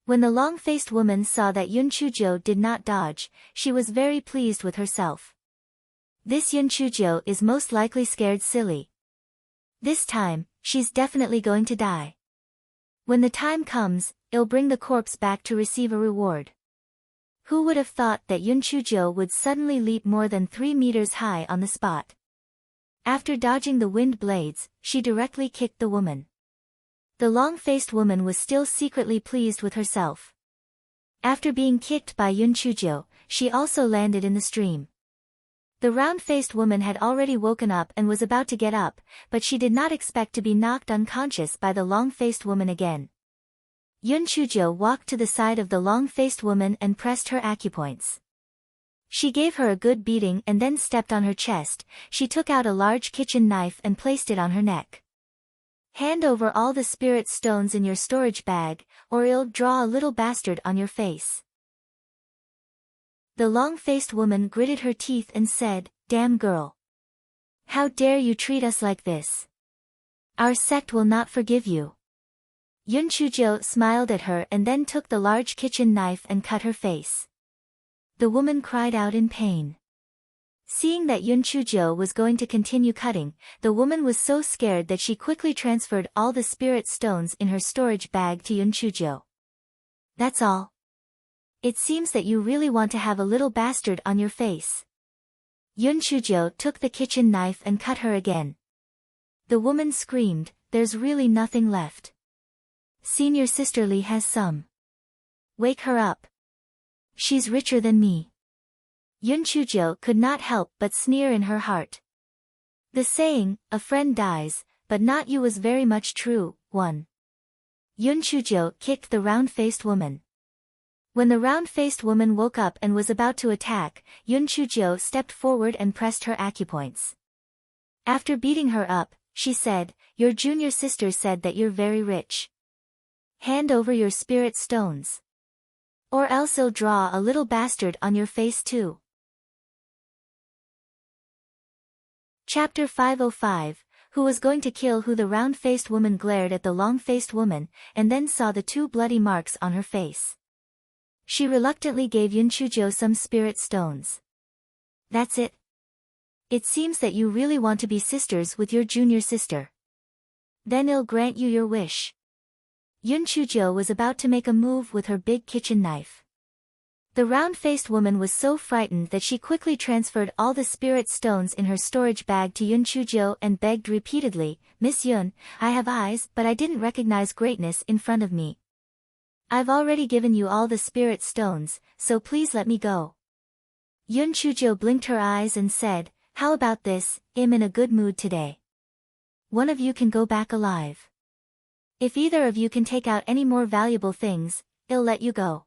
When the long-faced woman saw that Yun Chujio did not dodge, she was very pleased with herself. This Yun Chujio is most likely scared silly. This time, she's definitely going to die. When the time comes, I'll bring the corpse back to receive a reward. Who would have thought that Yun Chujio would suddenly leap more than 3 meters high on the spot? After dodging the wind blades, she directly kicked the woman. The long-faced woman was still secretly pleased with herself. After being kicked by Yun Chujio, she also landed in the stream. The round-faced woman had already woken up and was about to get up, but she did not expect to be knocked unconscious by the long-faced woman again. Yun Chujio walked to the side of the long-faced woman and pressed her acupoints. She gave her a good beating and then stepped on her chest. She took out a large kitchen knife and placed it on her neck. "Hand over all the spirit stones in your storage bag, or I'll draw a little bastard on your face." The long-faced woman gritted her teeth and said, "Damn girl. How dare you treat us like this? Our sect will not forgive you." Yun Chujo smiled at her and then took the large kitchen knife and cut her face. The woman cried out in pain. Seeing that Yun Chujo was going to continue cutting, the woman was so scared that she quickly transferred all the spirit stones in her storage bag to Yun Chujo. "That's all? It seems that you really want to have a little bastard on your face." Yun Chujo took the kitchen knife and cut her again. The woman screamed, "There's really nothing left. Senior Sister Lee has some. Wake her up. She's richer than me." Yun Chujo could not help but sneer in her heart. The saying, "a friend dies, but not you," was very much true. 1. Yun Chujo kicked the round-faced woman. When the round-faced woman woke up and was about to attack, Yun Chujo stepped forward and pressed her acupoints. After beating her up, she said, "Your junior sister said that you're very rich. Hand over your spirit stones. Or else I'll draw a little bastard on your face too." Chapter 505, Who was going to kill who? The round-faced woman glared at the long-faced woman, and then saw the 2 bloody marks on her face. She reluctantly gave Yun Chujo some spirit stones. "That's it? It seems that you really want to be sisters with your junior sister. Then I'll grant you your wish." Yun Chujo was about to make a move with her big kitchen knife. The round-faced woman was so frightened that she quickly transferred all the spirit stones in her storage bag to Yun Chujo and begged repeatedly, "Miss Yun, I have eyes but I didn't recognize greatness in front of me. I've already given you all the spirit stones, so please let me go." Yun Chujo blinked her eyes and said, "How about this? I'm in a good mood today. One of you can go back alive. If either of you can take out any more valuable things, I'll let you go."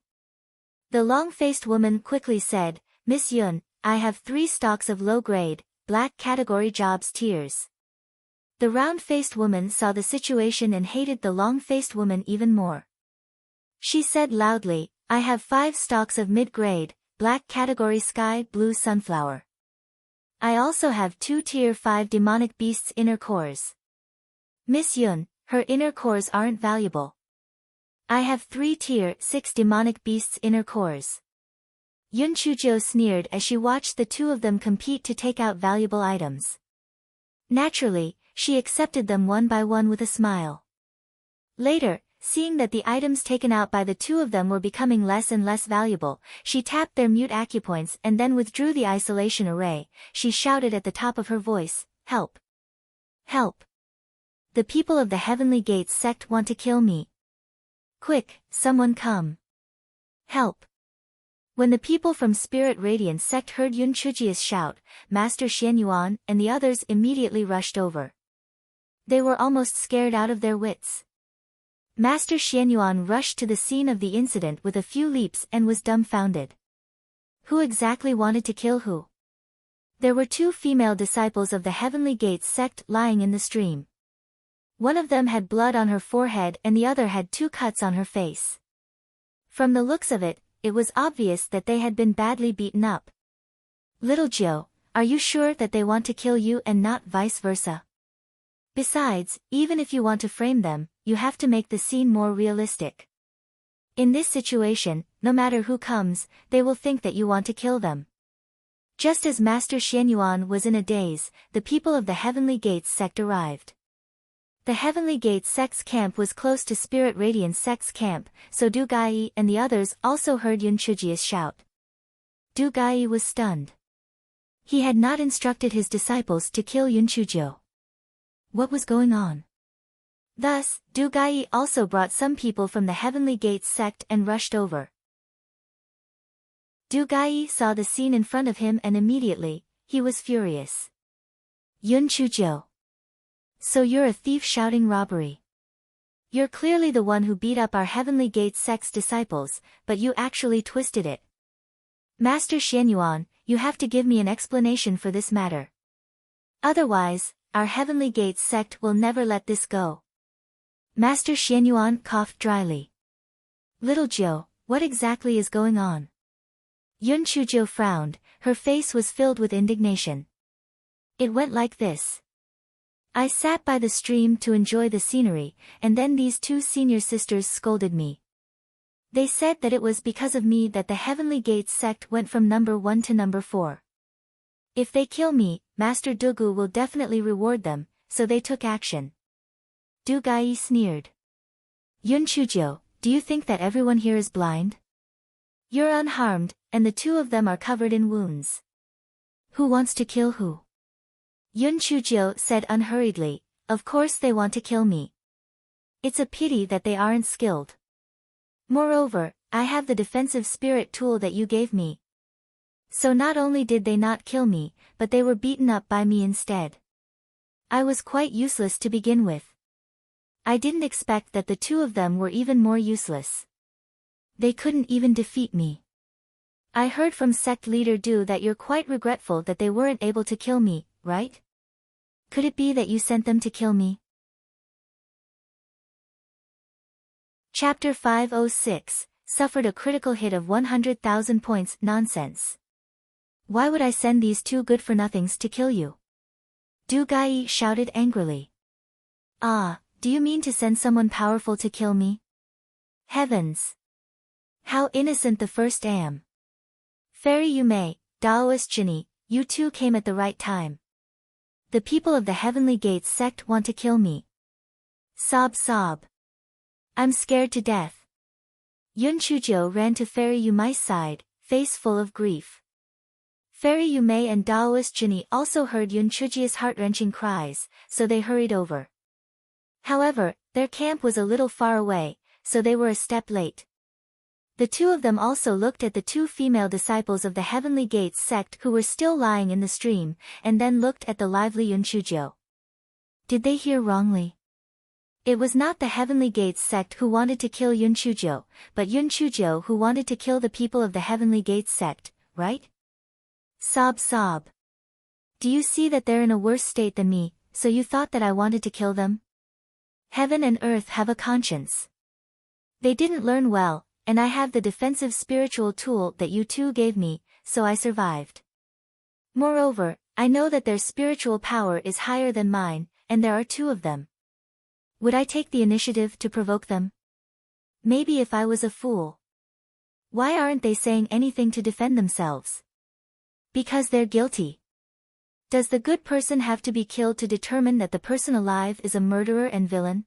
The long-faced woman quickly said, "Miss Yun, I have 3 stocks of low-grade, black category jobs tiers." The round-faced woman saw the situation and hated the long-faced woman even more. She said loudly, "I have 5 stocks of mid-grade, black category sky blue sunflower. I also have 2 tier 5 demonic beasts inner cores. Miss Yun, her inner cores aren't valuable. I have 3 tier 6 demonic beasts inner cores." Yun Chujo sneered as she watched the 2 of them compete to take out valuable items. Naturally, she accepted them one by one with a smile. Later, seeing that the items taken out by the 2 of them were becoming less and less valuable, she tapped their mute acupoints and then withdrew the isolation array. She shouted at the top of her voice, "Help! Help! The people of the Heavenly Gates sect want to kill me. Quick, someone come! Help!" When the people from Spirit Radiance sect heard Yun Chuji's shout, Master Xianyuan and the others immediately rushed over. They were almost scared out of their wits. Master Xianyuan rushed to the scene of the incident with a few leaps and was dumbfounded. Who exactly wanted to kill who? There were 2 female disciples of the Heavenly Gates sect lying in the stream. One of them had blood on her forehead and the other had 2 cuts on her face. From the looks of it, it was obvious that they had been badly beaten up. "Little Joe, are you sure that they want to kill you and not vice versa? Besides, even if you want to frame them, you have to make the scene more realistic. In this situation, no matter who comes, they will think that you want to kill them." Just as Master Xianyuan was in a daze, the people of the Heavenly Gates sect arrived. The Heavenly Gates sect's camp was close to Spirit Radiance sect's camp, so Du Gai and the others also heard Yun Chuji's shout. Du Gai was stunned. He had not instructed his disciples to kill Yun Chujo. What was going on? Thus, Du Gai also brought some people from the Heavenly Gates sect and rushed over. Du Gai saw the scene in front of him and immediately, he was furious. "Yun Chujo. So you're a thief shouting robbery. You're clearly the one who beat up our Heavenly Gates sect's disciples, but you actually twisted it. Master Xianyuan, you have to give me an explanation for this matter. Otherwise, our Heavenly Gates sect will never let this go." Master Xianyuan coughed dryly. "Little Joe, what exactly is going on? Yun Chujio frowned, her face was filled with indignation. It went like this. I sat by the stream to enjoy the scenery, and then these two senior sisters scolded me. They said that it was because of me that the Heavenly Gates sect went from number 1 to number 4. If they kill me, Master Dugu will definitely reward them, so they took action. Du Gai sneered. Yun Chujio, do you think that everyone here is blind? You're unharmed, and the two of them are covered in wounds. Who wants to kill who? Yun Chujio said unhurriedly, of course they want to kill me. It's a pity that they aren't skilled. Moreover, I have the defensive spirit tool that you gave me. So not only did they not kill me, but they were beaten up by me instead. I was quite useless to begin with. I didn't expect that the two of them were even more useless. They couldn't even defeat me. I heard from sect leader Du that you're quite regretful that they weren't able to kill me, right? Could it be that you sent them to kill me? Chapter 506, suffered a critical hit of 100,000 points. Nonsense. Why would I send these two good-for-nothings to kill you? Du Gai shouted angrily. Ah, do you mean to send someone powerful to kill me? Heavens! How innocent the first am. Fairy Yume, Daoist Jinny, you two came at the right time. The people of the Heavenly Gates sect want to kill me. Sob sob. I'm scared to death. Yun Chujio ran to Fairy Yumei's side, face full of grief. Fairy Yume and Daoist Jinny also heard Yun Chujio's heart-wrenching cries, so they hurried over. However, their camp was a little far away, so they were a step late. The two of them also looked at the two female disciples of the Heavenly Gates sect who were still lying in the stream, and then looked at the lively Yun Chujio. Did they hear wrongly? It was not the Heavenly Gates sect who wanted to kill Yun Chujio, but Yun Chujio who wanted to kill the people of the Heavenly Gates sect, right? Sob sob. Do you see that they're in a worse state than me, so you thought that I wanted to kill them? Heaven and earth have a conscience. They didn't learn well, and I have the defensive spiritual tool that you two gave me, so I survived. Moreover, I know that their spiritual power is higher than mine, and there are two of them. Would I take the initiative to provoke them? Maybe if I was a fool. Why aren't they saying anything to defend themselves? Because they're guilty. Does the good person have to be killed to determine that the person alive is a murderer and villain?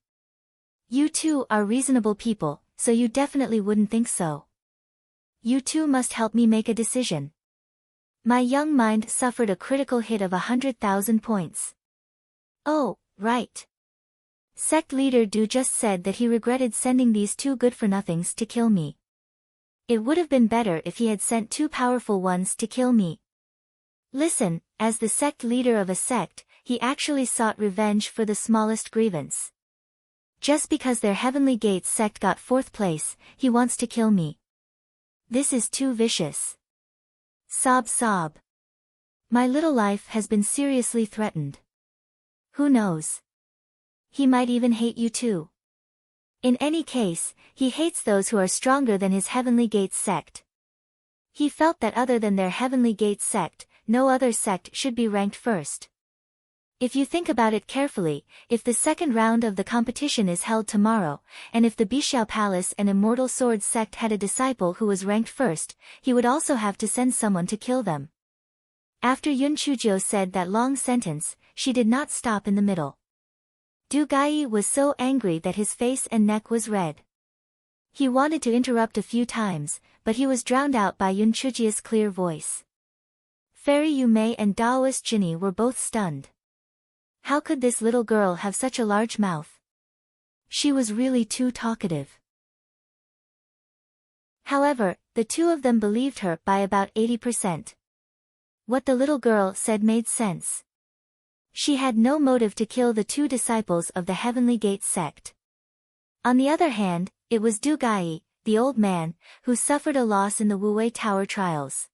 You two are reasonable people, so you definitely wouldn't think so. You two must help me make a decision. My young mind suffered a critical hit of 100,000 points. Oh, right. Sect leader Du just said that he regretted sending these two good-for-nothings to kill me. It would have been better if he had sent two powerful ones to kill me. Listen, as the sect leader of a sect, he actually sought revenge for the smallest grievance. Just because their Heavenly Gates sect got 4th place, he wants to kill me. This is too vicious. Sob sob. My little life has been seriously threatened. Who knows? He might even hate you too. In any case, he hates those who are stronger than his Heavenly Gates sect. He felt that other than their Heavenly Gates sect, no other sect should be ranked first. If you think about it carefully, if the second round of the competition is held tomorrow, and if the Bixiao Palace and Immortal Sword sect had a disciple who was ranked first, he would also have to send someone to kill them. After Yun Chujio said that long sentence, she did not stop in the middle. Du Gai was so angry that his face and neck was red. He wanted to interrupt a few times, but he was drowned out by Yun Chujio's clear voice. Fairy Yume and Daoist Jinny were both stunned. How could this little girl have such a large mouth? She was really too talkative. However, the two of them believed her by about 80%. What the little girl said made sense. She had no motive to kill the two disciples of the Heavenly Gates sect. On the other hand, it was Du Gai, the old man, who suffered a loss in the Wuwei Tower trials.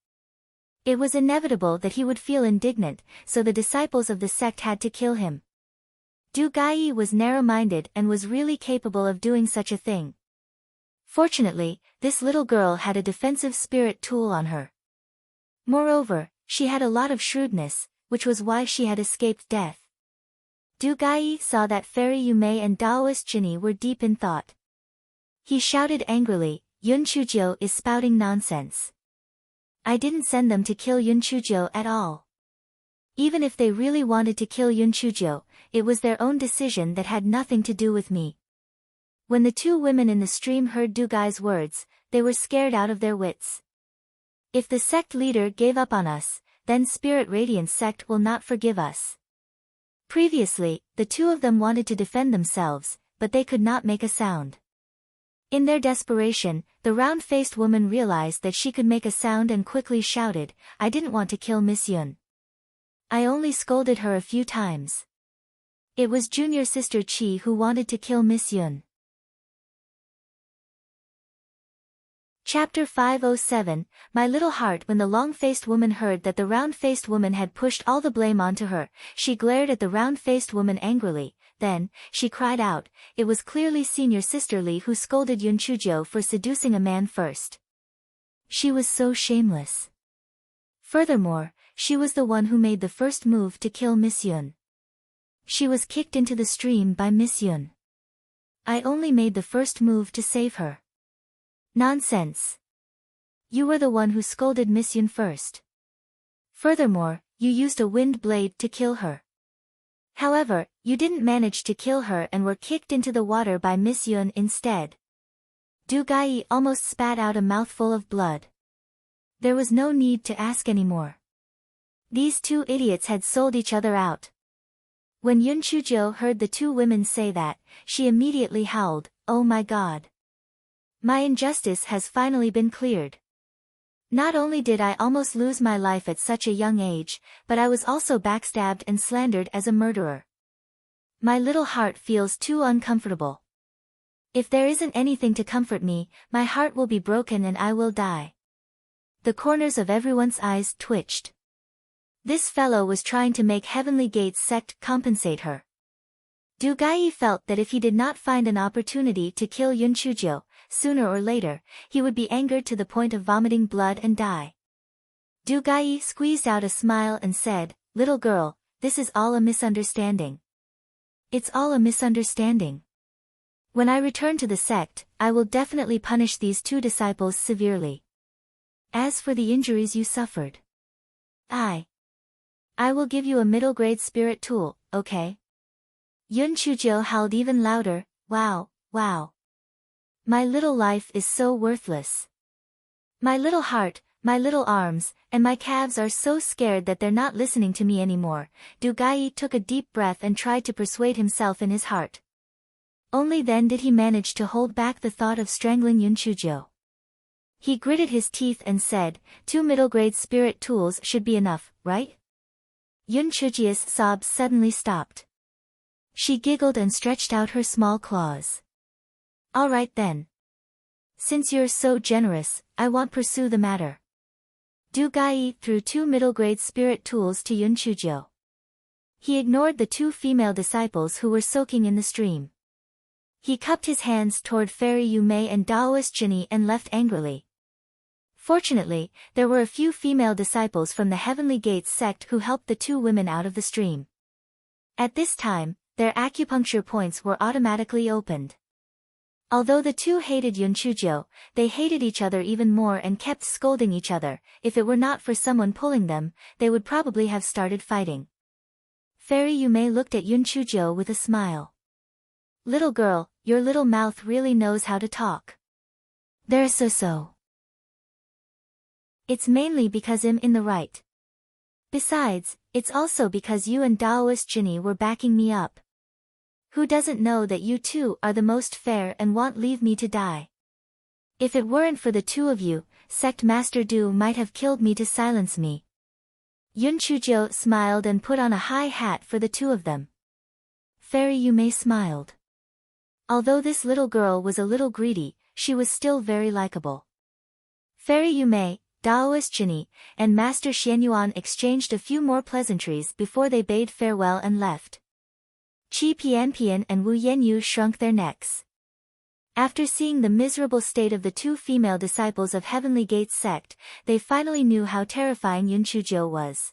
It was inevitable that he would feel indignant, so the disciples of the sect had to kill him. Du Gai was narrow-minded and was really capable of doing such a thing. Fortunately, this little girl had a defensive spirit tool on her. Moreover, she had a lot of shrewdness, which was why she had escaped death. Du Gai saw that Fairy Yumei and Taoist Jinny were deep in thought. He shouted angrily, Yun Chuzhou is spouting nonsense. I didn't send them to kill Yun Chuzhou at all. Even if they really wanted to kill Yun Chuzhou, it was their own decision that had nothing to do with me. When the two women in the stream heard Du Gai's words, they were scared out of their wits. If the sect leader gave up on us, then Spirit Radiance sect will not forgive us. Previously, the two of them wanted to defend themselves, but they could not make a sound. In their desperation, the round-faced woman realized that she could make a sound and quickly shouted, I didn't want to kill Miss Yun. I only scolded her a few times. It was junior sister Chi who wanted to kill Miss Yun. Chapter 507, My Little Heart. When the long-faced woman heard that the round-faced woman had pushed all the blame onto her, she glared at the round-faced woman angrily. Then, she cried out, it was clearly senior sister Li who scolded Yun Chuzhou for seducing a man first. She was so shameless. Furthermore, she was the one who made the first move to kill Miss Yun. She was kicked into the stream by Miss Yun. I only made the first move to save her. Nonsense. You were the one who scolded Miss Yun first. Furthermore, you used a wind blade to kill her. However, you didn't manage to kill her and were kicked into the water by Miss Yun instead. Du Gai almost spat out a mouthful of blood. There was no need to ask anymore. These two idiots had sold each other out. When Yun Chuzhou heard the two women say that, she immediately howled, oh my god. My injustice has finally been cleared. Not only did I almost lose my life at such a young age, but I was also backstabbed and slandered as a murderer. My little heart feels too uncomfortable. If there isn't anything to comfort me, my heart will be broken and I will die. The corners of everyone's eyes twitched. This fellow was trying to make Heavenly Gates sect compensate her. Du Gai felt that if he did not find an opportunity to kill Yun Chuzhou, sooner or later, he would be angered to the point of vomiting blood and die. Du Gai squeezed out a smile and said, little girl, this is all a misunderstanding. It's all a misunderstanding. When I return to the sect, I will definitely punish these two disciples severely. As for the injuries you suffered, I will give you a middle-grade spirit tool, okay? Yun Chuzhou howled even louder, wow, wow. My little life is so worthless. My little heart, my little arms, and my calves are so scared that they're not listening to me anymore. Du Gai took a deep breath and tried to persuade himself in his heart. Only then did he manage to hold back the thought of strangling Yun Chuzhou. He gritted his teeth and said, 2 middle-grade spirit tools should be enough, right? Yun Chuzhou's sobs suddenly stopped. She giggled and stretched out her small claws. All right then. Since you're so generous, I won't pursue the matter. Du Gai threw 2 middle-grade spirit tools to Yun Chuzhou. He ignored the 2 female disciples who were soaking in the stream. He cupped his hands toward Fairy Yumei and Taoist Jinny and left angrily. Fortunately, there were a few female disciples from the Heavenly Gates sect who helped the 2 women out of the stream. At this time, their acupuncture points were automatically opened. Although the 2 hated Yun Chuzhou, they hated each other even more and kept scolding each other. If it were not for someone pulling them, they would probably have started fighting. Fairy Yumei looked at Yun Chuzhou with a smile. Little girl, your little mouth really knows how to talk. They're so. It's mainly because I'm in the right. Besides, it's also because you and Taoist Jinny were backing me up. Who doesn't know that you two are the most fair and won't leave me to die? If it weren't for the 2 of you, Sect Master Du might have killed me to silence me. Yun Chuzhou smiled and put on a high hat for the 2 of them. Fairy Yumei smiled. Although this little girl was a little greedy, she was still very likable. Fairy Yumei, Taoist Jinny, and Master Xianyuan exchanged a few more pleasantries before they bade farewell and left. Qi Pianpian and Wu Yanyu shrunk their necks. After seeing the miserable state of the two female disciples of Heavenly Gate's sect, they finally knew how terrifying Yun Chujio was.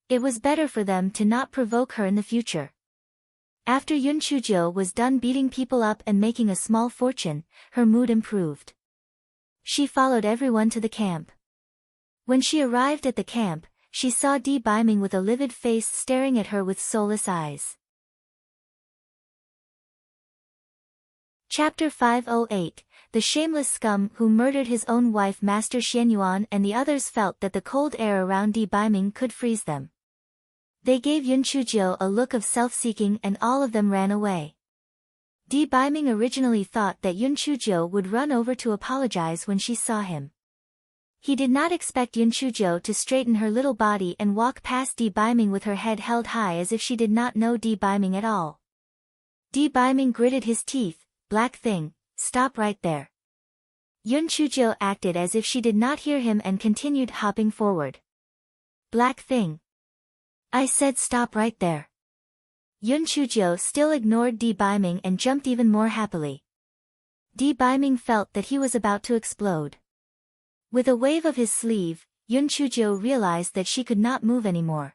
It was better for them to not provoke her in the future. After Yun Chujio was done beating people up and making a small fortune, her mood improved. She followed everyone to the camp. When she arrived at the camp, she saw Di Biming with a livid face staring at her with soulless eyes. Chapter 508, The shameless scum who murdered his own wife. Master Xianyuan and the others felt that the cold air around Di Biming could freeze them. They gave Yun Chujio a look of self-seeking and all of them ran away. Di Biming originally thought that Yun Chujio would run over to apologize when she saw him. He did not expect Yun Chujio to straighten her little body and walk past Di Biming with her head held high as if she did not know Di Biming at all. Di Biming gritted his teeth. Black thing, stop right there. Yun Chujio acted as if she did not hear him and continued hopping forward. Black thing. I said stop right there. Yun Chujio still ignored Di Biming and jumped even more happily. Di Biming felt that he was about to explode. With a wave of his sleeve, Yun Chujio realized that she could not move anymore.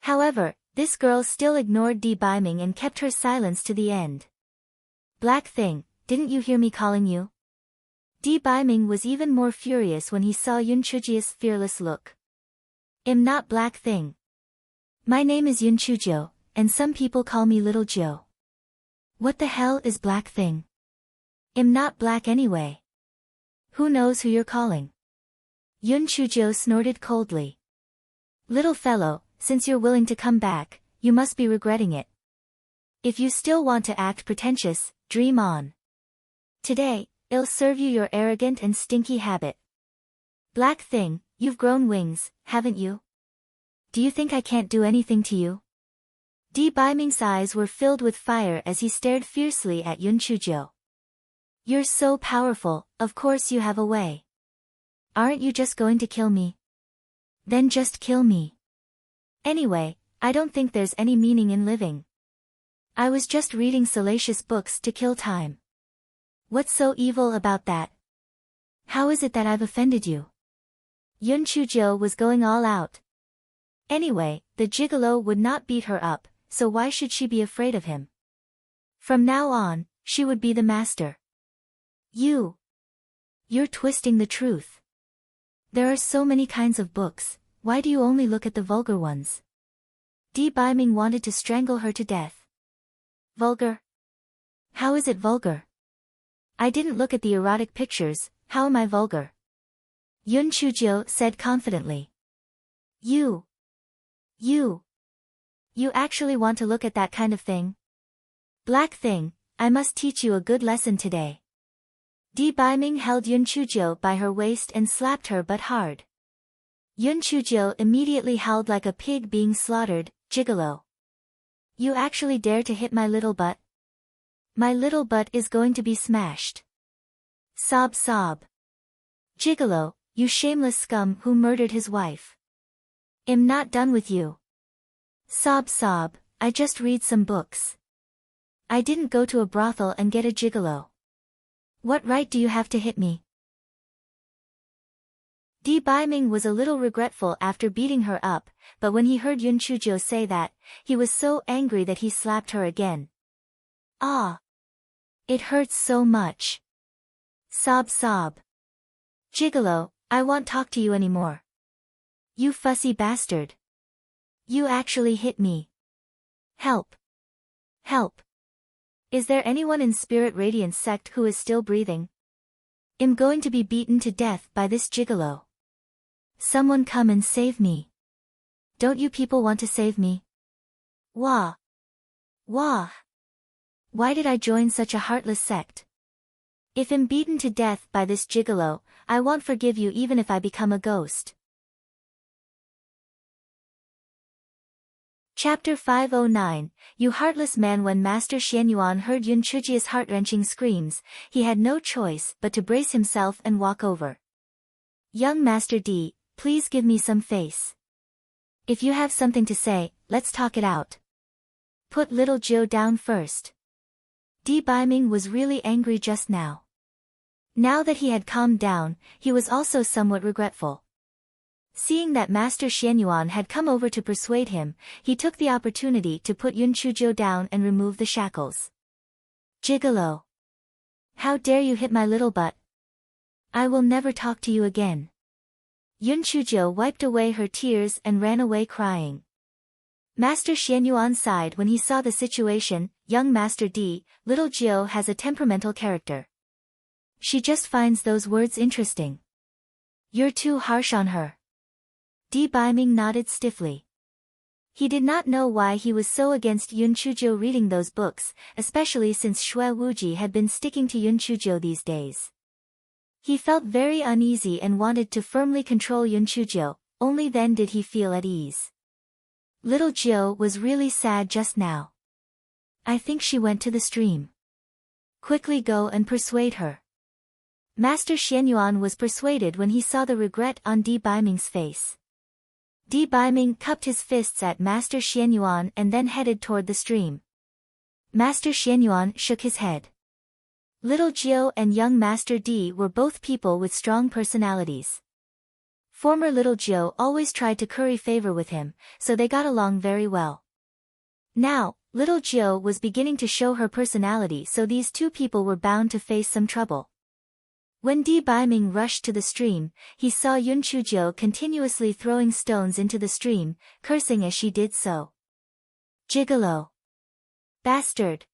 However, this girl still ignored Di Biming and kept her silence to the end. Black thing, didn't you hear me calling you? Di Biming was even more furious when he saw Yun Chujio's fearless look. I'm not black thing. My name is Yun Chujio, and some people call me Little Joe. What the hell is black thing? I'm not black anyway. Who knows who you're calling? Yun Chujio snorted coldly. Little fellow, since you're willing to come back, you must be regretting it. If you still want to act pretentious, dream on. Today, I'll serve you your arrogant and stinky habit. Black thing, you've grown wings, haven't you? Do you think I can't do anything to you? Di Biming's eyes were filled with fire as he stared fiercely at Yun Chujio. You're so powerful, of course you have a way. Aren't you just going to kill me? Then just kill me. Anyway, I don't think there's any meaning in living. I was just reading salacious books to kill time. What's so evil about that? How is it that I've offended you? Yun Chujio was going all out. Anyway, the gigolo would not beat her up, so why should she be afraid of him? From now on, she would be the master. You're twisting the truth. There are so many kinds of books, why do you only look at the vulgar ones? Di Biming wanted to strangle her to death. Vulgar? How is it vulgar? I didn't look at the erotic pictures, how am I vulgar? Yun Chujio said confidently. You actually want to look at that kind of thing? Black thing, I must teach you a good lesson today. Di Biming held Yun Chujio by her waist and slapped her but hard. Yun Chujio immediately howled like a pig being slaughtered. Gigolo. You actually dare to hit my little butt? My little butt is going to be smashed. Sob sob. Gigolo, you shameless scum who murdered his wife. I'm not done with you. Sob sob, I just read some books. I didn't go to a brothel and get a gigolo. What right do you have to hit me? Di Biming was a little regretful after beating her up, but when he heard Yun Chujio say that, he was so angry that he slapped her again. Ah! It hurts so much. Sob sob. Gigolo, I won't talk to you anymore. You fussy bastard. You actually hit me. Help. Help. Is there anyone in Spirit Radiance sect who is still breathing? I'm going to be beaten to death by this gigolo. Someone come and save me. Don't you people want to save me? Wah. Wah. Why did I join such a heartless sect? If I'm beaten to death by this gigolo, I won't forgive you even if I become a ghost. Chapter 509, You Heartless Man. When Master Xianyuan heard Yun Chujio's heart-wrenching screams, he had no choice but to brace himself and walk over. Young Master D, please give me some face. If you have something to say, let's talk it out. Put little Joe down first. Di Biming was really angry just now. Now that he had calmed down, he was also somewhat regretful. Seeing that Master Xianyuan had come over to persuade him, he took the opportunity to put Yun Chujo down and remove the shackles. Gigolo! How dare you hit my little butt? I will never talk to you again. Yun Chujo wiped away her tears and ran away crying. Master Xianyuan sighed when he saw the situation. Young Master Di, little Jiu has a temperamental character. She just finds those words interesting. You're too harsh on her. Di Biming nodded stiffly. He did not know why he was so against Yun Chujo reading those books, especially since Shui Wuji had been sticking to Yun Chujo these days. He felt very uneasy and wanted to firmly control Yun Chujo, only then did he feel at ease. Little Jiu was really sad just now. I think she went to the stream. Quickly go and persuade her. Master Xianyuan was persuaded when he saw the regret on Di Biming's face. Di Biming cupped his fists at Master Xianyuan and then headed toward the stream. Master Xianyuan shook his head. Little Jiu and young Master Di were both people with strong personalities. Former Little Jiu always tried to curry favor with him, so they got along very well. Now, Little Jiu was beginning to show her personality, so these two people were bound to face some trouble. When Di Biming rushed to the stream, he saw Yun Chujo continuously throwing stones into the stream, cursing as she did so. Gigolo! Bastard!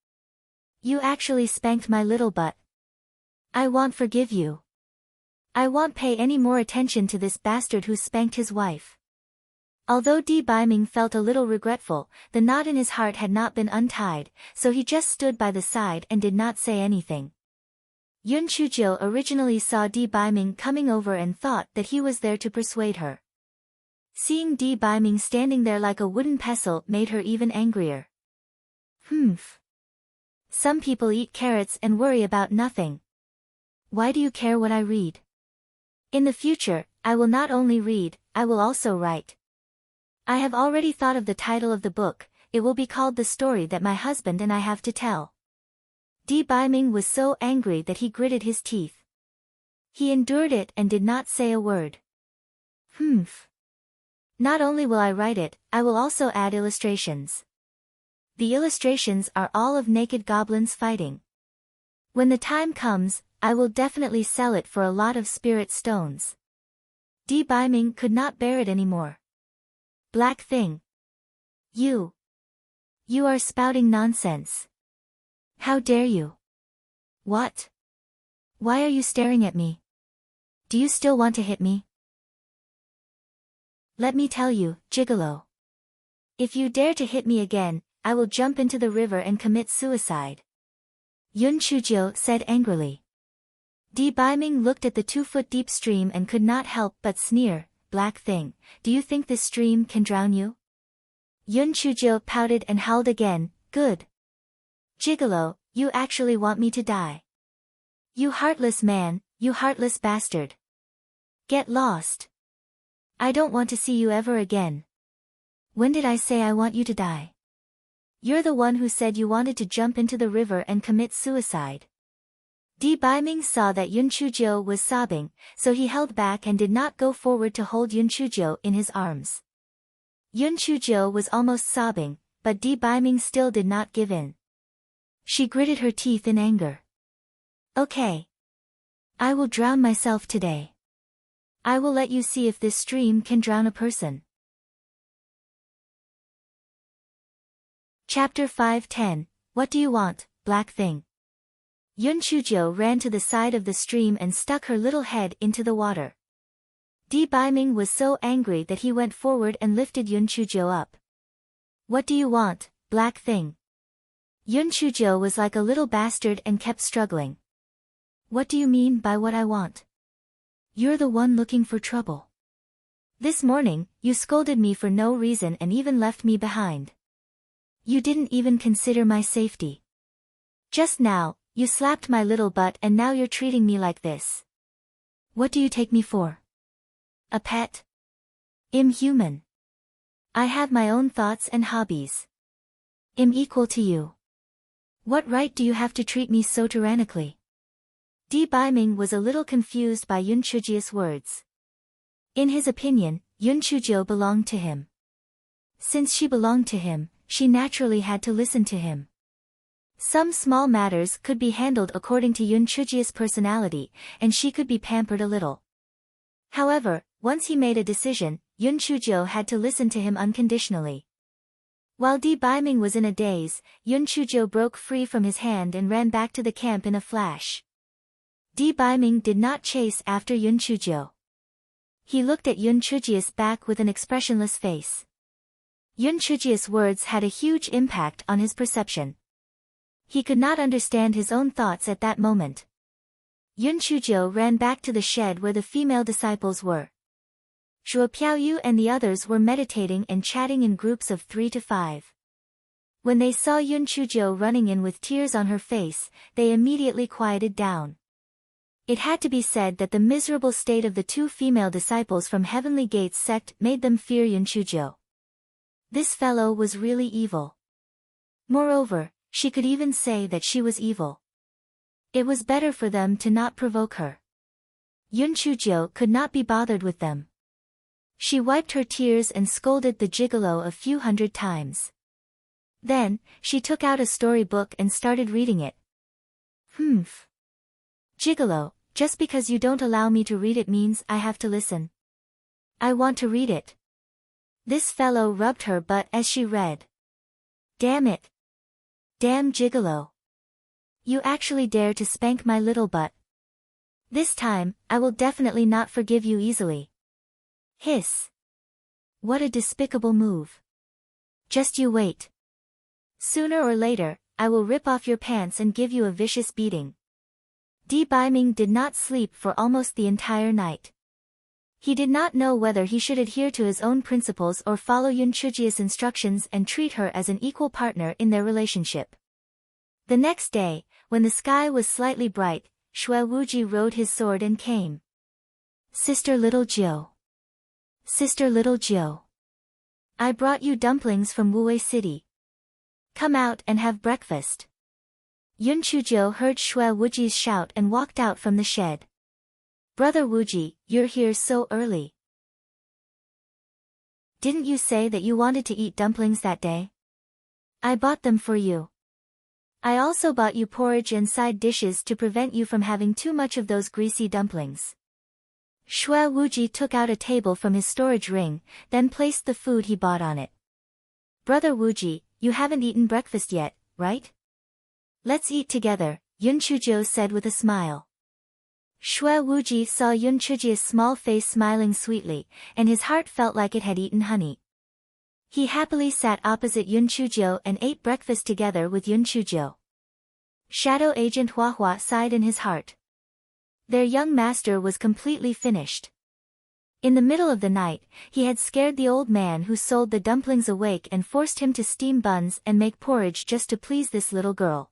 You actually spanked my little butt. I won't forgive you. I won't pay any more attention to this bastard who spanked his wife. Although Di Biming felt a little regretful, the knot in his heart had not been untied, so he just stood by the side and did not say anything. Yun Chujo originally saw Di Biming coming over and thought that he was there to persuade her. Seeing Di Biming standing there like a wooden pestle made her even angrier. Humph. Some people eat carrots and worry about nothing. Why do you care what I read? In the future, I will not only read, I will also write. I have already thought of the title of the book. It will be called The Story That My Husband and I Have to Tell. Di Biming was so angry that he gritted his teeth. He endured it and did not say a word. Humph. Not only will I write it, I will also add illustrations. The illustrations are all of naked goblins fighting. When the time comes, I will definitely sell it for a lot of spirit stones. Di Biming could not bear it anymore. Black thing. You are spouting nonsense. How dare you? What? Why are you staring at me? Do you still want to hit me? Let me tell you, Gigolo. If you dare to hit me again, I will jump into the river and commit suicide. Yun Chujo said angrily. Di Biming looked at the 2-foot-deep stream and could not help but sneer. Black thing, do you think this stream can drown you? Yun Chujo pouted and howled again. Good. Gigolo, you actually want me to die. You heartless man, you heartless bastard. Get lost. I don't want to see you ever again. When did I say I want you to die? You're the one who said you wanted to jump into the river and commit suicide. Di Biming saw that Yun Chujo was sobbing, so he held back and did not go forward to hold Yun Chujo in his arms. Yun Chujo was almost sobbing, but Di Biming still did not give in. She gritted her teeth in anger. Okay. I will drown myself today. I will let you see if this stream can drown a person. Chapter 5:10. What do you want, black thing? Yun Chujo ran to the side of the stream and stuck her little head into the water. Di Biming was so angry that he went forward and lifted Yun Chujo up. What do you want, black thing? Yun Chujo was like a little bastard and kept struggling. What do you mean by what I want? You're the one looking for trouble. This morning, you scolded me for no reason and even left me behind. You didn't even consider my safety. Just now, you slapped my little butt and now you're treating me like this. What do you take me for? A pet? Human. I have my own thoughts and hobbies. Equal to you. What right do you have to treat me so tyrannically? Di Baiming was a little confused by Yun Chujia's words. In his opinion, Yun Chujio belonged to him. Since she belonged to him, she naturally had to listen to him. Some small matters could be handled according to Yun Chujia's personality, and she could be pampered a little. However, once he made a decision, Yun Chujio had to listen to him unconditionally. While Di Baiming was in a daze, Yun Chujio broke free from his hand and ran back to the camp in a flash. Di Baiming did not chase after Yun Chujio. He looked at Yun Chujia's back with an expressionless face. Yun Chujia's words had a huge impact on his perception. He could not understand his own thoughts at that moment. Yun Chujio ran back to the shed where the female disciples were. Zhuo Piaoyu and the others were meditating and chatting in groups of 3 to 5. When they saw Yun Chujio running in with tears on her face, they immediately quieted down. It had to be said that the miserable state of the 2 female disciples from Heavenly Gates sect made them fear Yun Chujio. This fellow was really evil. Moreover, she could even say that she was evil. It was better for them to not provoke her. Yun Chujio could not be bothered with them. She wiped her tears and scolded the gigolo a few hundred times. Then, she took out a storybook and started reading it. Humph. Gigolo, just because you don't allow me to read it means I have to listen. I want to read it. This fellow rubbed her butt as she read. Damn it. Damn gigolo. You actually dare to spank my little butt. This time, I will definitely not forgive you easily. Hiss. What a despicable move. Just you wait. Sooner or later, I will rip off your pants and give you a vicious beating. Di Baiming did not sleep for almost the entire night. He did not know whether he should adhere to his own principles or follow Yun Chujia's instructions and treat her as an equal partner in their relationship. The next day, when the sky was slightly bright, Xue Wuji rode his sword and came. Sister Little Jiu. Sister Little Jiu. I brought you dumplings from Wuwei City. Come out and have breakfast. Yun Chujio heard Xue Wuji's shout and walked out from the shed. Brother Wuji, you're here so early. Didn't you say that you wanted to eat dumplings that day? I bought them for you. I also bought you porridge and side dishes to prevent you from having too much of those greasy dumplings. Xue Wuji took out a table from his storage ring, then placed the food he bought on it. Brother Wuji, you haven't eaten breakfast yet, right? Let's eat together, Yun Chujio said with a smile. Xue Wuji saw Yun Chujia's small face smiling sweetly, and his heart felt like it had eaten honey. He happily sat opposite Yun Chujio and ate breakfast together with Yun Chujio. Shadow Agent Hua Hua sighed in his heart. Their young master was completely finished. In the middle of the night, he had scared the old man who sold the dumplings awake and forced him to steam buns and make porridge just to please this little girl.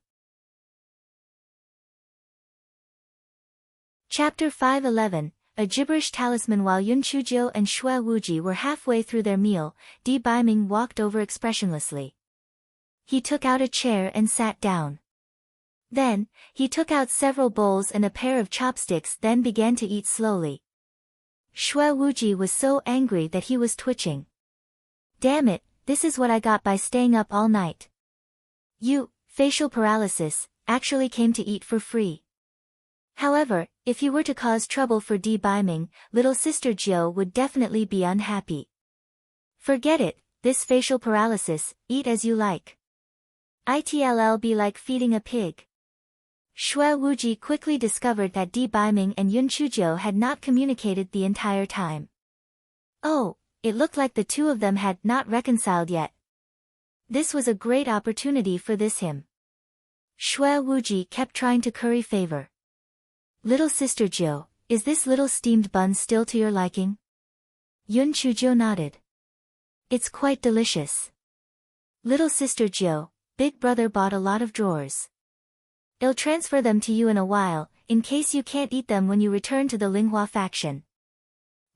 Chapter 511, A Gibberish Talisman. While Yun Chujio and Xue Wuji were halfway through their meal, Di Baiming walked over expressionlessly. He took out a chair and sat down. Then, he took out several bowls and a pair of chopsticks, then began to eat slowly. Xue Wuji was so angry that he was twitching. Damn it, this is what I got by staying up all night. You, facial paralysis, actually came to eat for free. However, if you were to cause trouble for Di Baiming, little sister Jiu would definitely be unhappy. Forget it, this facial paralysis, eat as you like. It'll be like feeding a pig. Xue Wuji quickly discovered that Di Baiming and Yun Chujio had not communicated the entire time. Oh, it looked like the two of them had not reconciled yet. This was a great opportunity for him. Xue Wuji kept trying to curry favor. Little sister Jiu, is this little steamed bun still to your liking? Yun Chujio nodded. It's quite delicious. Little sister Jiu, big brother bought a lot of drawers. I'll transfer them to you in a while, in case you can't eat them when you return to the Linghua faction.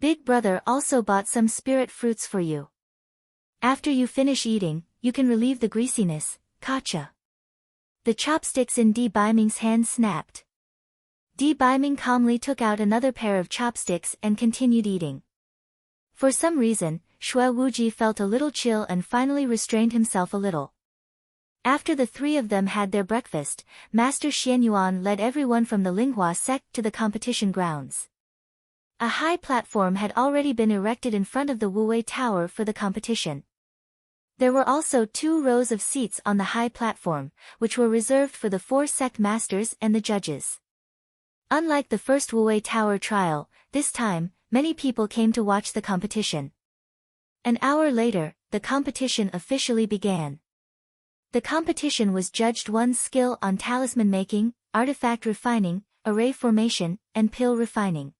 Big brother also bought some spirit fruits for you. After you finish eating, you can relieve the greasiness, Kacha. The chopsticks in Di Biming's hand snapped. Di Biming calmly took out another pair of chopsticks and continued eating. For some reason, Shui Wuji felt a little chill and finally restrained himself a little. After the three of them had their breakfast, Master Xianyuan led everyone from the Linghua sect to the competition grounds. A high platform had already been erected in front of the Wuwei Tower for the competition. There were also 2 rows of seats on the high platform, which were reserved for the 4 sect masters and the judges. Unlike the first Wuwei Tower trial, this time, many people came to watch the competition. An hour later, the competition officially began. The competition was judged one's skill on talisman making, artifact refining, array formation, and pill refining.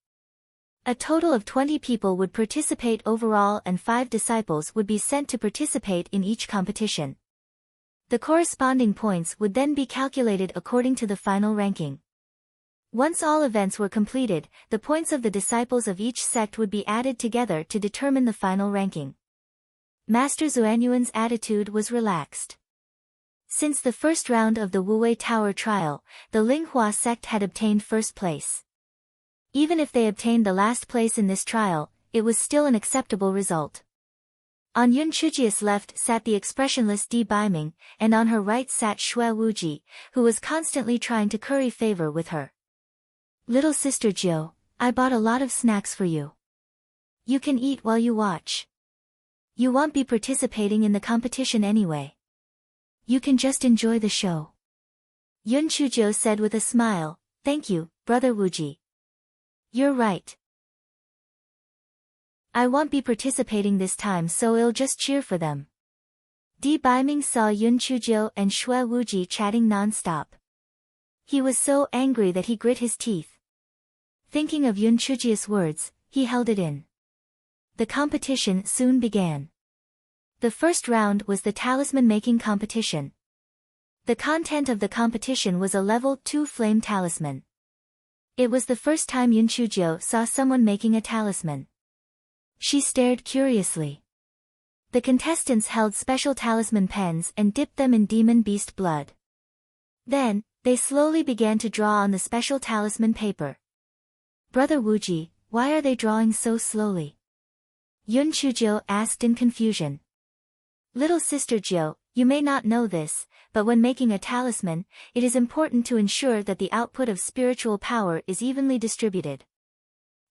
A total of 20 people would participate overall and 5 disciples would be sent to participate in each competition. The corresponding points would then be calculated according to the final ranking. Once all events were completed, the points of the disciples of each sect would be added together to determine the final ranking. Master Xuanyuan's attitude was relaxed. Since the first round of the Wuwei Tower trial, the Linghua sect had obtained first place. Even if they obtained the last place in this trial, it was still an acceptable result. On Yun Chujia's left sat the expressionless Di Biming, and on her right sat Shui Wuji, who was constantly trying to curry favor with her. "Little sister Jiu, I bought a lot of snacks for you. You can eat while you watch. You won't be participating in the competition anyway. You can just enjoy the show." Yun Chujiu said with a smile, "Thank you, Brother Wuji. You're right. I won't be participating this time, so I'll just cheer for them." Di Biming saw Yun Chujiu and Shui Wuji chatting non-stop. He was so angry that he grit his teeth. Thinking of Yun Chujia's words, he held it in. The competition soon began. The first round was the talisman making competition. The content of the competition was a level 2 flame talisman. It was the first time Yun Chujiu saw someone making a talisman. She stared curiously. The contestants held special talisman pens and dipped them in demon beast blood. Then, they slowly began to draw on the special talisman paper. "Brother Wuji, why are they drawing so slowly?" Yun Chujiu asked in confusion. "Little sister Jiu, you may not know this, but when making a talisman, it is important to ensure that the output of spiritual power is evenly distributed.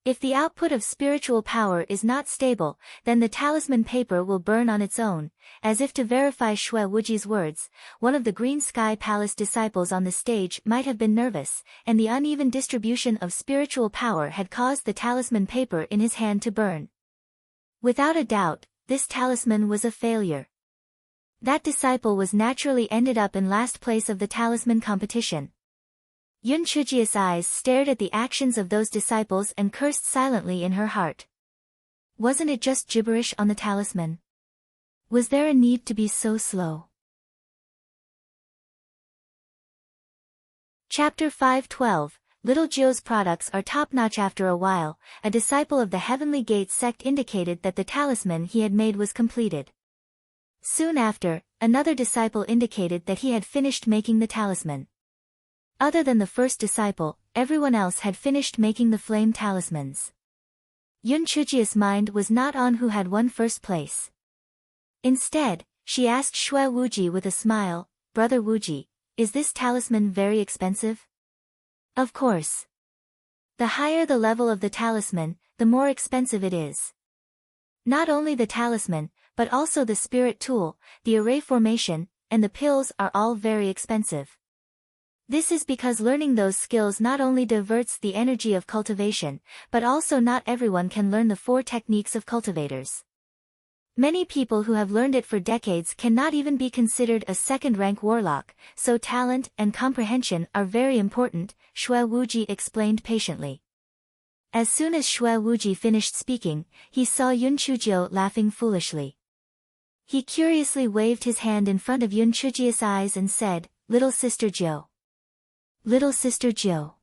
If the output of spiritual power is not stable, then the talisman paper will burn on its own." As if to verify Shui Wuji's words, one of the Green Sky Palace disciples on the stage might have been nervous, and the uneven distribution of spiritual power had caused the talisman paper in his hand to burn. Without a doubt, this talisman was a failure. That disciple was naturally ended up in last place of the talisman competition. Yun Chujia's eyes stared at the actions of those disciples and cursed silently in her heart. Wasn't it just gibberish on the talisman? Was there a need to be so slow? Chapter 5:12. Little Jiu's products are top-notch. After a while, a disciple of the Heavenly Gate sect indicated that the talisman he had made was completed. Soon after, another disciple indicated that he had finished making the talisman. Other than the first disciple, everyone else had finished making the flame talismans. Yun Chujia's mind was not on who had won first place. Instead, she asked Shui Wuji with a smile, "Brother Wuji, is this talisman very expensive?" "Of course. The higher the level of the talisman, the more expensive it is. Not only the talisman, but also the spirit tool, the array formation, and the pills are all very expensive. This is because learning those skills not only diverts the energy of cultivation, but also not everyone can learn the 4 techniques of cultivators. Many people who have learned it for decades cannot even be considered a second-rank warlock, so talent and comprehension are very important," Shui Wuji explained patiently. As soon as Shui Wuji finished speaking, he saw Yun Chujiu laughing foolishly. He curiously waved his hand in front of Yun Chujia's eyes and said, "Little sister Jiu. Little sister Jiu.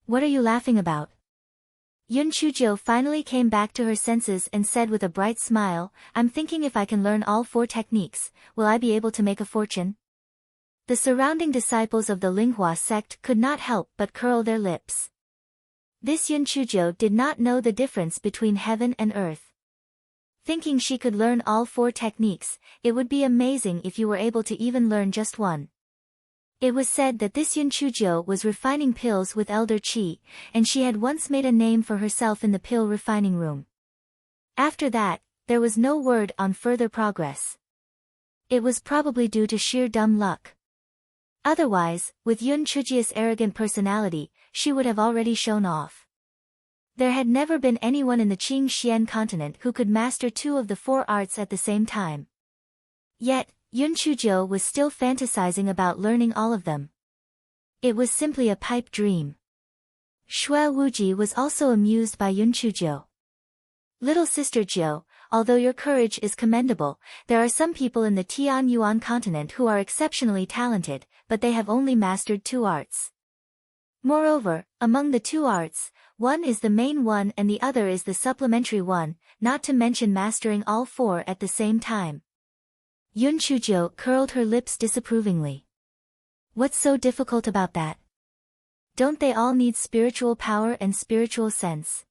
What are you laughing about?" Yun Chujiu finally came back to her senses and said with a bright smile, "I'm thinking if I can learn all 4 techniques, will I be able to make a fortune?" The surrounding disciples of the Linghua sect could not help but curl their lips. This Yun Chujo did not know the difference between heaven and earth. Thinking she could learn all 4 techniques, it would be amazing if you were able to even learn just one. It was said that this Yun Chujo was refining pills with Elder Qi, and she had once made a name for herself in the pill refining room. After that, there was no word on further progress. It was probably due to sheer dumb luck. Otherwise, with Yun Chujia's arrogant personality, she would have already shown off. There had never been anyone in the Qing Xian continent who could master 2 of the 4 arts at the same time. Yet, Yun Chujo was still fantasizing about learning all of them. It was simply a pipe dream. Xue Wuji was also amused by Yun Chujo. Little sister Jiu, although your courage is commendable, there are some people in the Tian Yuan continent who are exceptionally talented, but they have only mastered 2 arts. Moreover, among the 2 arts, one is the main one and the other is the supplementary one, not to mention mastering all 4 at the same time. Yun Chujo curled her lips disapprovingly. What's so difficult about that? Don't they all need spiritual power and spiritual sense?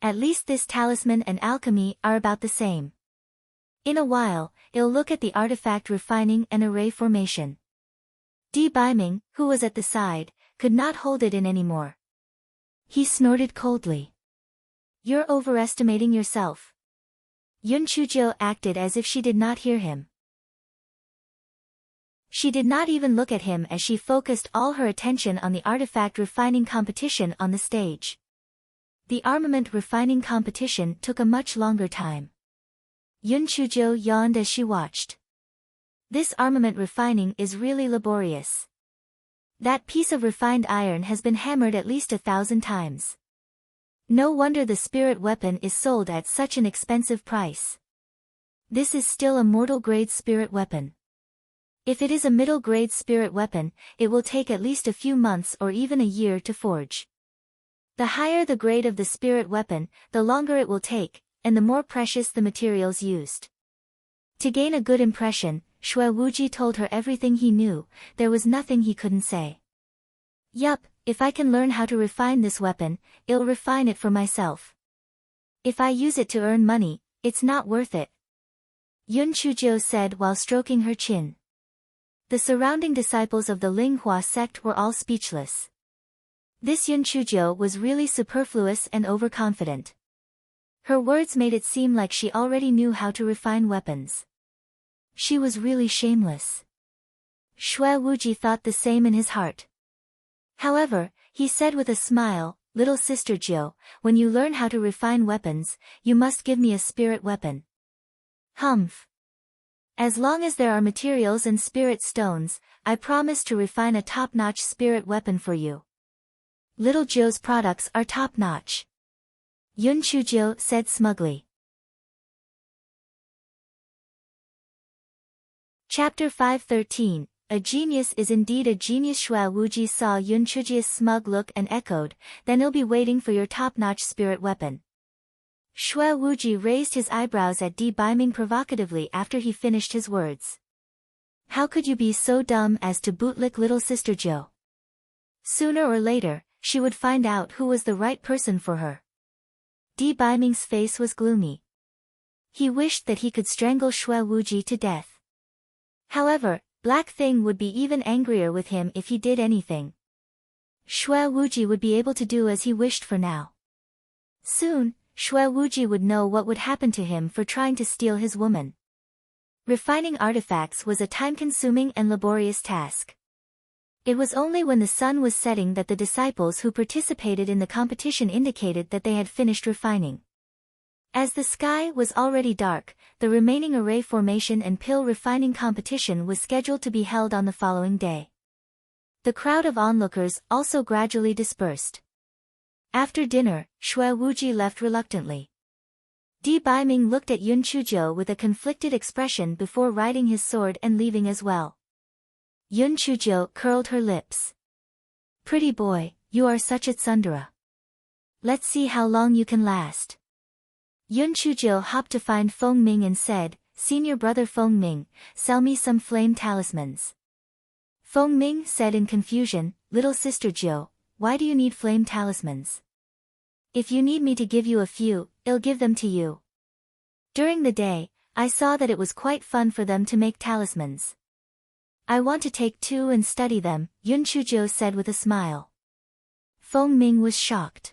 At least this talisman and alchemy are about the same. In a while, I'll look at the artifact refining and array formation. Di Baiming, who was at the side, could not hold it in anymore. He snorted coldly. You're overestimating yourself. Yun Chujo acted as if she did not hear him. She did not even look at him as she focused all her attention on the artifact refining competition on the stage. The armament refining competition took a much longer time. Yun Chujo yawned as she watched. This armament refining is really laborious. That piece of refined iron has been hammered at least 1,000 times. No wonder the spirit weapon is sold at such an expensive price. This is still a mortal-grade spirit weapon. If it is a middle-grade spirit weapon, it will take at least a few months or even a year to forge. The higher the grade of the spirit weapon, the longer it will take, and the more precious the materials used. To gain a good impression, Xue Wuji told her everything he knew. There was nothing he couldn't say. Yup, if I can learn how to refine this weapon, I'll refine it for myself. If I use it to earn money, it's not worth it. Yun Chujo said while stroking her chin. The surrounding disciples of the Linghua sect were all speechless. This Yun Chujo was really superfluous and overconfident. Her words made it seem like she already knew how to refine weapons. She was really shameless. Xue Wuji thought the same in his heart. However, he said with a smile, "Little sister Jiu, when you learn how to refine weapons, you must give me a spirit weapon." Humph. As long as there are materials and spirit stones, I promise to refine a top-notch spirit weapon for you. Little Jiu's products are top-notch. Yun Chujo said smugly. Chapter 513, A Genius is Indeed a Genius. Xue Wuji saw Yun Chujia's smug look and echoed, "Then I'll be waiting for your top-notch spirit weapon." Xue Wuji raised his eyebrows at Di Baiming provocatively after he finished his words. How could you be so dumb as to bootlick little sister Jiu? Sooner or later, she would find out who was the right person for her. Di Baiming's face was gloomy. He wished that he could strangle Xue Wuji to death. However, Black Thing would be even angrier with him if he did anything. Xue Wuji would be able to do as he wished for now. Soon, Xue Wuji would know what would happen to him for trying to steal his woman. Refining artifacts was a time-consuming and laborious task. It was only when the sun was setting that the disciples who participated in the competition indicated that they had finished refining. As the sky was already dark, the remaining array formation and pill refining competition was scheduled to be held on the following day. The crowd of onlookers also gradually dispersed. After dinner, Xue Wuji left reluctantly. Di Baiming looked at Yun Chujo with a conflicted expression before riding his sword and leaving as well. Yun Chujo curled her lips. Pretty boy, you are such a tsundere. Let's see how long you can last. Yun Chujo hopped to find Feng Ming and said, Senior brother Feng Ming, sell me some flame talismans. Feng Ming said in confusion, "Little sister Jiu, why do you need flame talismans? If you need me to give you a few, I'll give them to you." During the day, I saw that it was quite fun for them to make talismans. I want to take 2 and study them, Yun Chujiu said with a smile. Feng Ming was shocked.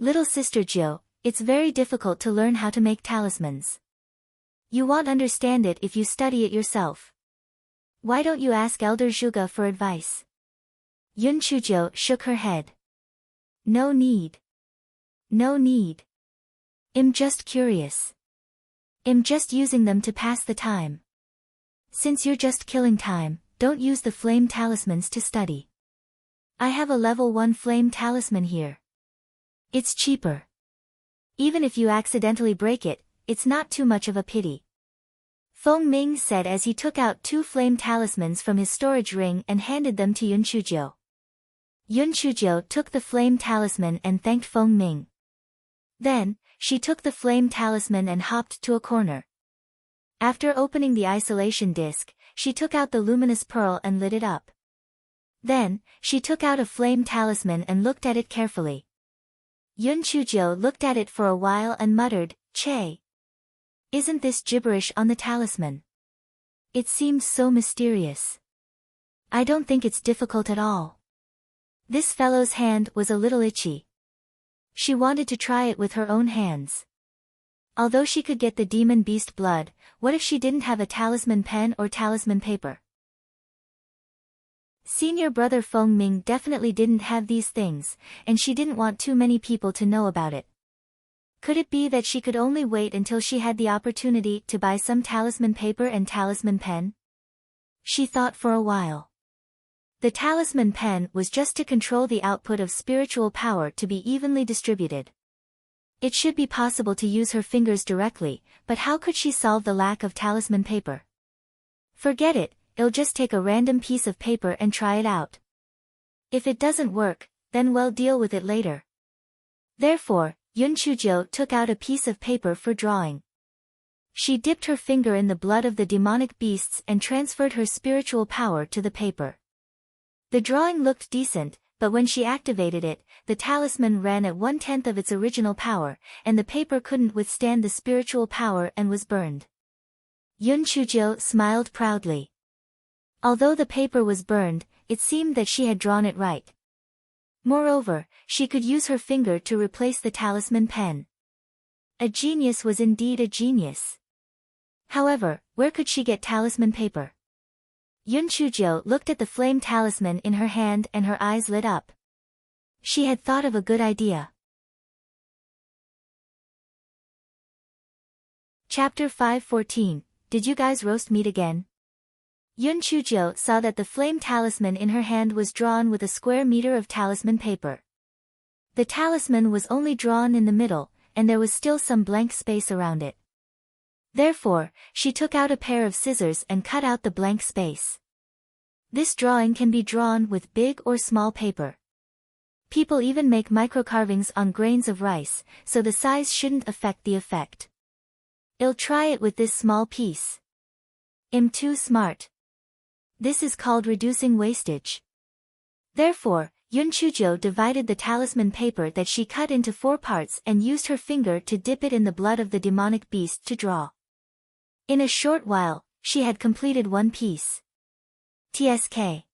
"Little sister Jiu, it's very difficult to learn how to make talismans. You won't understand it if you study it yourself. Why don't you ask Elder Zhuge for advice?" Yun Chujiu shook her head. "No need. No need. I'm just curious. I'm just using them to pass the time. Since you're just killing time, don't use the flame talismans to study. I have a level 1 flame talisman here. It's cheaper. Even if you accidentally break it, it's not too much of a pity." Feng Ming said as he took out 2 flame talismans from his storage ring and handed them to Yun Chujiu. Yun Chujiu took the flame talisman and thanked Feng Ming. Then, she took the flame talisman and hopped to a corner. After opening the isolation disc, she took out the luminous pearl and lit it up. Then, she took out a flame talisman and looked at it carefully. Yun Chujiu looked at it for a while and muttered, "Che. Isn't this gibberish on the talisman? It seems so mysterious. I don't think it's difficult at all." This fellow's hand was a little itchy. She wanted to try it with her own hands. Although she could get the demon beast blood, what if she didn't have a talisman pen or talisman paper? Senior brother Feng Ming definitely didn't have these things, and she didn't want too many people to know about it. Could it be that she could only wait until she had the opportunity to buy some talisman paper and talisman pen? She thought for a while. The talisman pen was just to control the output of spiritual power to be evenly distributed. It should be possible to use her fingers directly, but how could she solve the lack of talisman paper? Forget it, I'll just take a random piece of paper and try it out. If it doesn't work, then we'll deal with it later. Therefore, Yun Chujiu took out a piece of paper for drawing. She dipped her finger in the blood of the demonic beasts and transferred her spiritual power to the paper. The drawing looked decent, but when she activated it, the talisman ran at 1/10 of its original power, and the paper couldn't withstand the spiritual power and was burned. Yun Chujiu smiled proudly. Although the paper was burned, it seemed that she had drawn it right. Moreover, she could use her finger to replace the talisman pen. A genius was indeed a genius. However, where could she get talisman paper? Yun Chujiu looked at the flame talisman in her hand and her eyes lit up. She had thought of a good idea. Chapter 5:14. Did you guys roast meat again? Yun Chujiu saw that the flame talisman in her hand was drawn with a square meter of talisman paper. The talisman was only drawn in the middle, and there was still some blank space around it. Therefore, she took out a pair of scissors and cut out the blank space. This drawing can be drawn with big or small paper. People even make microcarvings on grains of rice, so the size shouldn't affect the effect. I'll try it with this small piece. I'm too smart. This is called reducing wastage. Therefore, Yun Chujiu divided the talisman paper that she cut into 4 parts and used her finger to dip it in the blood of the demonic beast to draw. In a short while, she had completed 1 piece. TSK.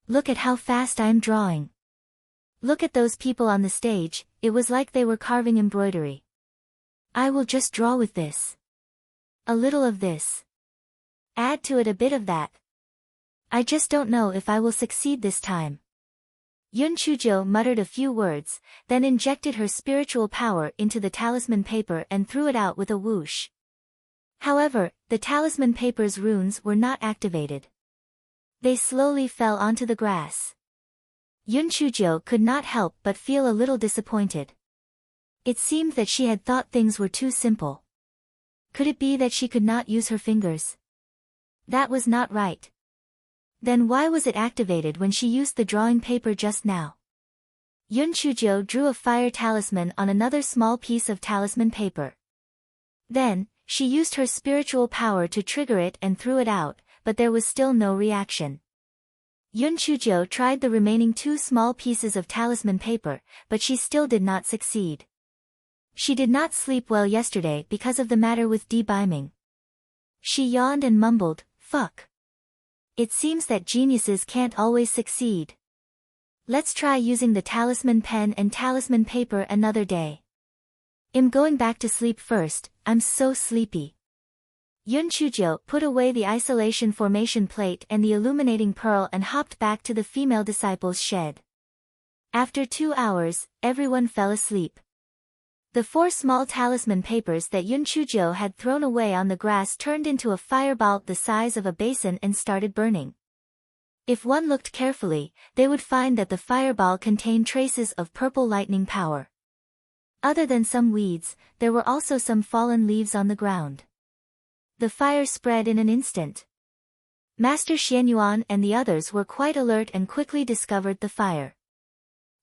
Look at how fast I'm drawing. Look at those people on the stage, it was like they were carving embroidery. I will just draw with this. A little of this. Add to it a bit of that. I just don't know if I will succeed this time. Yun Chujiu muttered a few words, then injected her spiritual power into the talisman paper and threw it out with a whoosh. However, the talisman paper's runes were not activated. They slowly fell onto the grass. Yun Chujiu could not help but feel a little disappointed. It seemed that she had thought things were too simple. Could it be that she could not use her fingers? That was not right. Then why was it activated when she used the drawing paper just now? Yun Chujiu drew a fire talisman on another small piece of talisman paper. Then, she used her spiritual power to trigger it and threw it out, but there was still no reaction. Yun Chujo tried the remaining 2 small pieces of talisman paper, but she still did not succeed. She did not sleep well yesterday because of the matter with Di Biming. She yawned and mumbled, "Fuck. It seems that geniuses can't always succeed. Let's try using the talisman pen and talisman paper another day. I'm going back to sleep first, I'm so sleepy." Yun Chujo put away the isolation formation plate and the illuminating pearl and hopped back to the female disciple's shed. After 2 hours, everyone fell asleep. The 4 small talisman papers that Yun Chujo had thrown away on the grass turned into a fireball the size of a basin and started burning. If one looked carefully, they would find that the fireball contained traces of purple lightning power. Other than some weeds, there were also some fallen leaves on the ground. The fire spread in an instant. Master Xianyuan and the others were quite alert and quickly discovered the fire.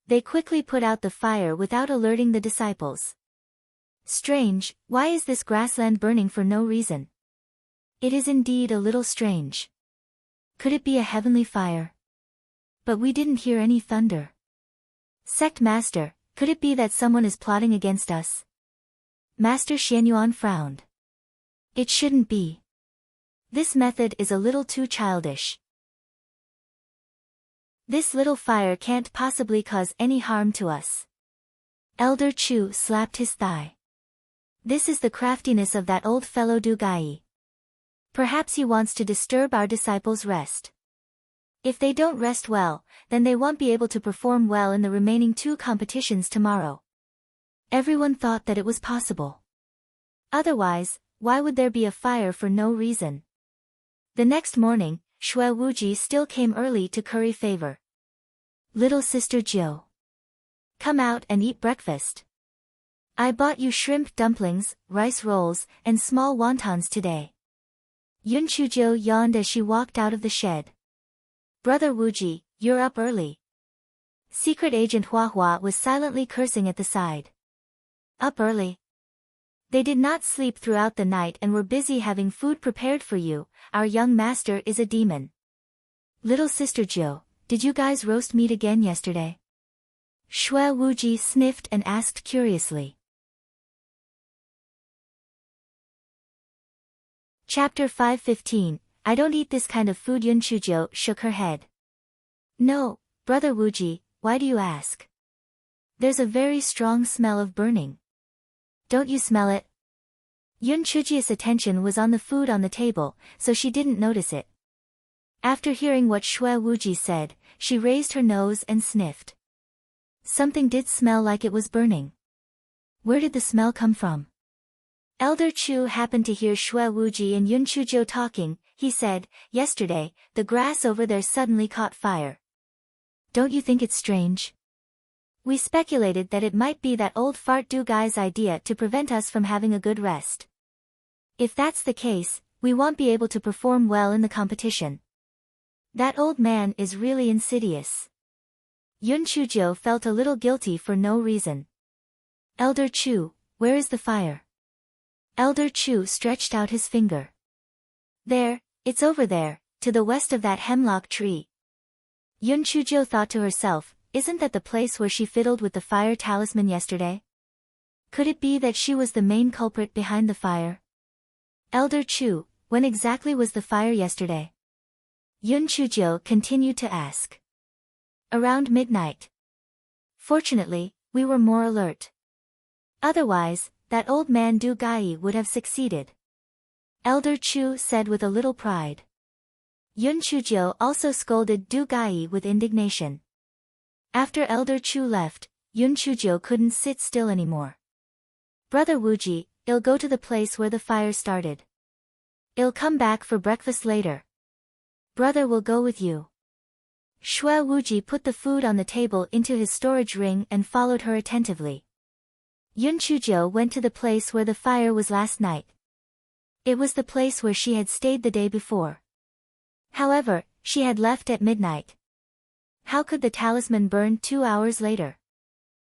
They quickly put out the fire without alerting the disciples. Strange, why is this grassland burning for no reason? It is indeed a little strange. Could it be a heavenly fire? But we didn't hear any thunder. Sect Master, could it be that someone is plotting against us? Master Xianyuan frowned. It shouldn't be. This method is a little too childish. This little fire can't possibly cause any harm to us. Elder Chu slapped his thigh. This is the craftiness of that old fellow Du Gai. Perhaps he wants to disturb our disciples' rest. If they don't rest well, then they won't be able to perform well in the remaining 2 competitions tomorrow. Everyone thought that it was possible. Otherwise, why would there be a fire for no reason? The next morning, Shui Wuji still came early to curry favor. "Little sister Jo. Come out and eat breakfast. I bought you shrimp dumplings, rice rolls, and small wontons today." Yun Chujo yawned as she walked out of the shed. "Brother Wuji, you're up early." Secret Agent Hua Hua was silently cursing at the side. "Up early? They did not sleep throughout the night and were busy having food prepared for you. Our young master is a demon." "Little sister Jo, did you guys roast meat again yesterday?" Shui Wuji sniffed and asked curiously. Chapter 5:15, I don't eat this kind of food. Yun Chujo shook her head. "No, Brother Wuji, why do you ask? There's a very strong smell of burning. Don't you smell it?" Yun Chuji's attention was on the food on the table, so she didn't notice it. After hearing what Shui Wuji said, she raised her nose and sniffed. Something did smell like it was burning. Where did the smell come from? Elder Chu happened to hear Shui Wuji and Yun Chujo talking. He said, "Yesterday, the grass over there suddenly caught fire. Don't you think it's strange? We speculated that it might be that old fart Du Gai's idea to prevent us from having a good rest. If that's the case, we won't be able to perform well in the competition. That old man is really insidious." Yun Chujo felt a little guilty for no reason. "Elder Chu, where is the fire?" Elder Chu stretched out his finger. "There, it's over there, to the west of that hemlock tree." Yun Chujo thought to herself, isn't that the place where she fiddled with the fire talisman yesterday? Could it be that she was the main culprit behind the fire? "Elder Chu, when exactly was the fire yesterday?" Yun Chujo continued to ask. "Around midnight. Fortunately, we were more alert. Otherwise, that old man Du Gai would have succeeded," Elder Chu said with a little pride. Yun Chujo also scolded Du Gai with indignation. After Elder Chu left, Yun Chujo couldn't sit still anymore. "Brother Wuji, I'll go to the place where the fire started. I'll come back for breakfast later." "Brother will go with you." Shui Wuji put the food on the table into his storage ring and followed her attentively. Yun Chujo went to the place where the fire was last night. It was the place where she had stayed the day before. However, she had left at midnight. How could the talisman burn 2 hours later?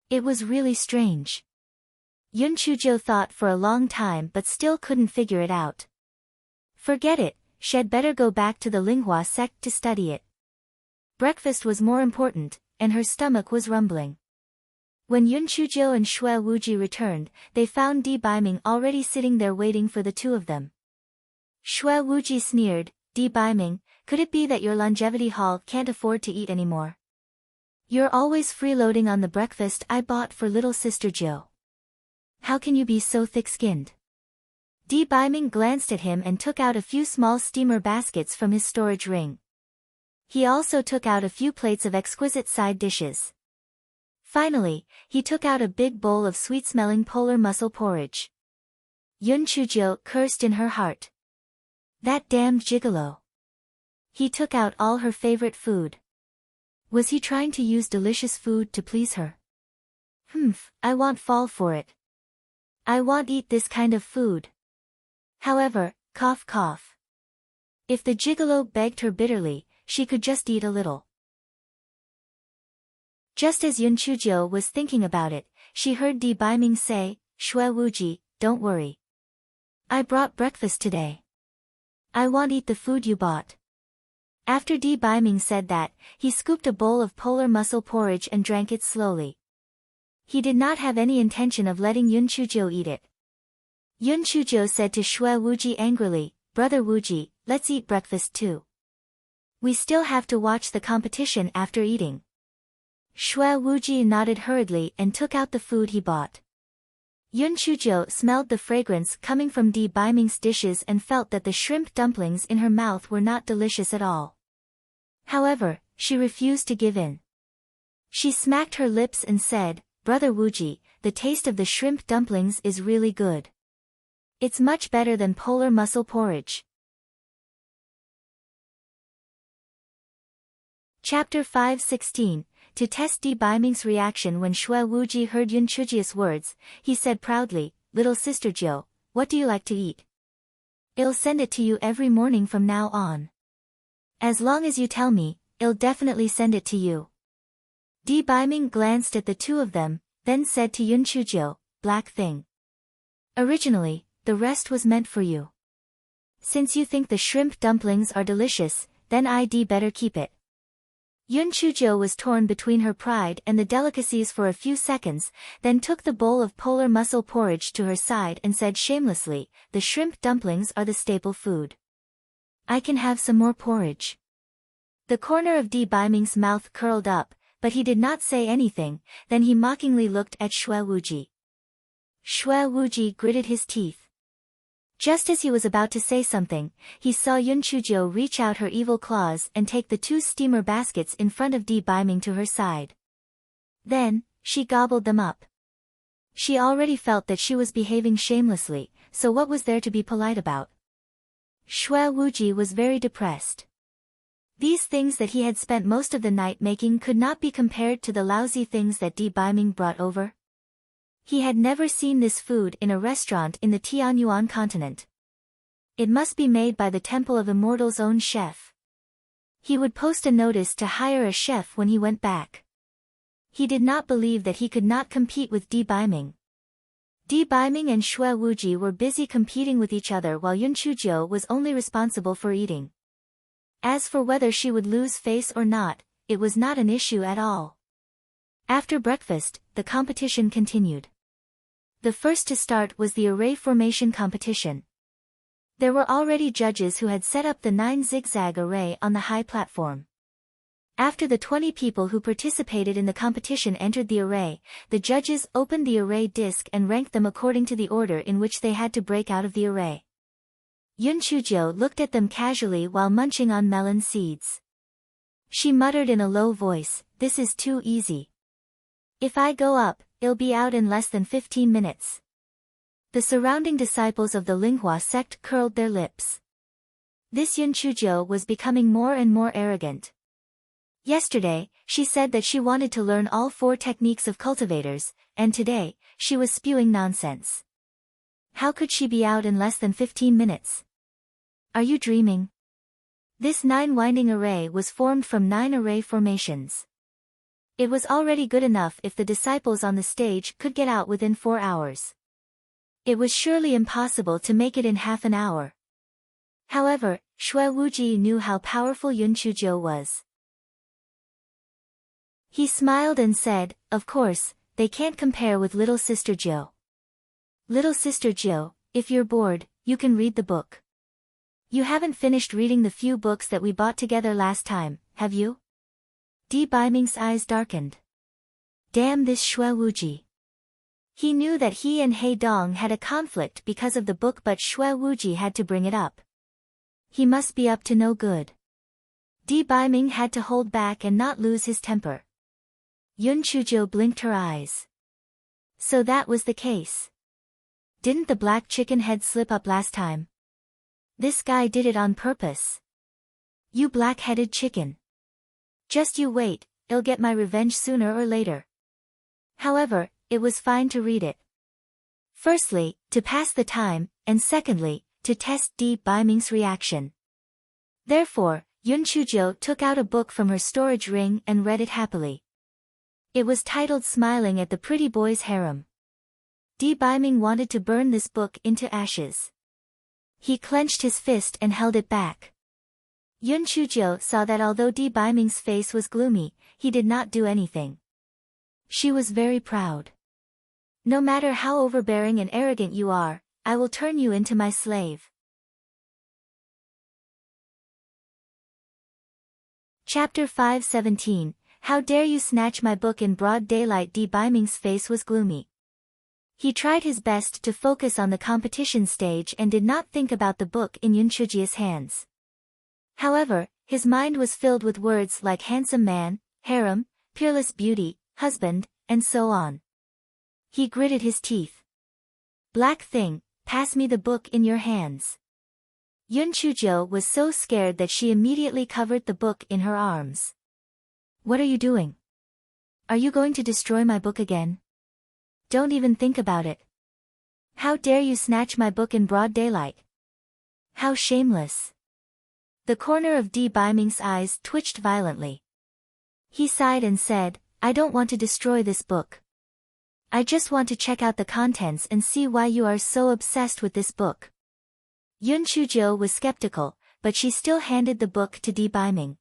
It was really strange. Yun Chujo thought for a long time but still couldn't figure it out. Forget it, she'd better go back to the Linghua sect to study it. Breakfast was more important, and her stomach was rumbling. When Yun Chuzhou and Shui Wuji returned, they found Di Baiming already sitting there waiting for the two of them. Shui Wuji sneered, "Di Baiming, could it be that your longevity hall can't afford to eat anymore? You're always freeloading on the breakfast I bought for little sister Jiu. How can you be so thick-skinned?" Di Baiming glanced at him and took out a few small steamer baskets from his storage ring. He also took out a few plates of exquisite side dishes. Finally, he took out a big bowl of sweet-smelling polar mussel porridge. Yun Chuzhou cursed in her heart. That damned gigolo. He took out all her favorite food. Was he trying to use delicious food to please her? I won't fall for it. I won't eat this kind of food. However, cough cough. If the gigolo begged her bitterly, she could just eat a little. Just as Yun Chuzhou was thinking about it, she heard Di Baiming say, "Shui Wuji, don't worry. I brought breakfast today. I won't eat the food you bought." After Di Baiming said that, he scooped a bowl of polar mussel porridge and drank it slowly. He did not have any intention of letting Yun Chuzhou eat it. Yun Chuzhou said to Shui Wuji angrily, "Brother Wuji, let's eat breakfast too. We still have to watch the competition after eating." Shui Wuji nodded hurriedly and took out the food he bought. Yun Chuzhou smelled the fragrance coming from Di Baiming's dishes and felt that the shrimp dumplings in her mouth were not delicious at all. However, she refused to give in. She smacked her lips and said, "Brother Wuji, the taste of the shrimp dumplings is really good. It's much better than polar mussel porridge." Chapter 5:16. To test Di Baiming's reaction when Shui Wuji heard Yun Chuzhou's words, he said proudly, "Little sister Jiu, what do you like to eat? I'll send it to you every morning from now on. As long as you tell me, I'll definitely send it to you." Di Baiming glanced at the two of them, then said to Yun Chuzhou, "Black thing. Originally, the rest was meant for you. Since you think the shrimp dumplings are delicious, then I'd better keep it." Yun Chuzhou was torn between her pride and the delicacies for a few seconds, then took the bowl of polar mussel porridge to her side and said shamelessly, "The shrimp dumplings are the staple food. I can have some more porridge." The corner of Di Baiming's mouth curled up, but he did not say anything, then he mockingly looked at Shui Wuji. Shui Wuji gritted his teeth. Just as he was about to say something, he saw Yun Chuzhou reach out her evil claws and take the two steamer baskets in front of Di Baiming to her side. Then, she gobbled them up. She already felt that she was behaving shamelessly, so what was there to be polite about? Shui Wuji was very depressed. These things that he had spent most of the night making could not be compared to the lousy things that Di Baiming brought over. He had never seen this food in a restaurant in the Tianyuan continent. It must be made by the Temple of Immortal's own chef. He would post a notice to hire a chef when he went back. He did not believe that he could not compete with Di Baiming. Di Baiming and Shui Wuji were busy competing with each other while Yun Chuzhou was only responsible for eating. As for whether she would lose face or not, it was not an issue at all. After breakfast, the competition continued. The first to start was the array formation competition. There were already judges who had set up the 9 zigzag array on the high platform. After the 20 people who participated in the competition entered the array, the judges opened the array disc and ranked them according to the order in which they had to break out of the array. Yun Chuzhou looked at them casually while munching on melon seeds. She muttered in a low voice, "This is too easy. If I go up, I'll be out in less than 15 minutes. The surrounding disciples of the Linghua sect curled their lips. This Yun Chuzhou was becoming more and more arrogant. Yesterday, she said that she wanted to learn all 4 techniques of cultivators, and today, she was spewing nonsense. How could she be out in less than 15 minutes? Are you dreaming? This 9 winding array was formed from 9 array formations. It was already good enough if the disciples on the stage could get out within 4 hours. It was surely impossible to make it in half an hour. However, Shui Wuji knew how powerful Yun Chuzhou was. He smiled and said, of course, they can't compare with little sister Jo. Little sister Jo, if you're bored, you can read the book. You haven't finished reading the few books that we bought together last time, have you? Di Baiming's eyes darkened. Damn this Xue Wuji. He knew that he and He Dong had a conflict because of the book, but Xue Wuji had to bring it up. He must be up to no good. Di Baiming had to hold back and not lose his temper. Yun Chujo blinked her eyes. So that was the case. Didn't the black chicken head slip up last time? This guy did it on purpose. You black-headed chicken. Just you wait, I'll get my revenge sooner or later. However, it was fine to read it. Firstly, to pass the time, and secondly, to test Di Baiming's reaction. Therefore, Yun Chujo took out a book from her storage ring and read it happily. It was titled Smiling at the Pretty Boy's Harem. Di Baiming wanted to burn this book into ashes. He clenched his fist and held it back. Yun Chujo saw that although Di Baiming's face was gloomy, he did not do anything. She was very proud. No matter how overbearing and arrogant you are, I will turn you into my slave. Chapter 5:17. How dare you snatch my book in broad daylight? Di Baiming's face was gloomy. He tried his best to focus on the competition stage and did not think about the book in Yun Chuji's hands. However, his mind was filled with words like handsome man, harem, peerless beauty, husband, and so on. He gritted his teeth. Black thing, pass me the book in your hands. Yun Chujo was so scared that she immediately covered the book in her arms. What are you doing? Are you going to destroy my book again? Don't even think about it. How dare you snatch my book in broad daylight? How shameless. The corner of Di Baiming's eyes twitched violently. He sighed and said, I don't want to destroy this book. I just want to check out the contents and see why you are so obsessed with this book. Yun Chujo was skeptical, but she still handed the book to Di Baiming.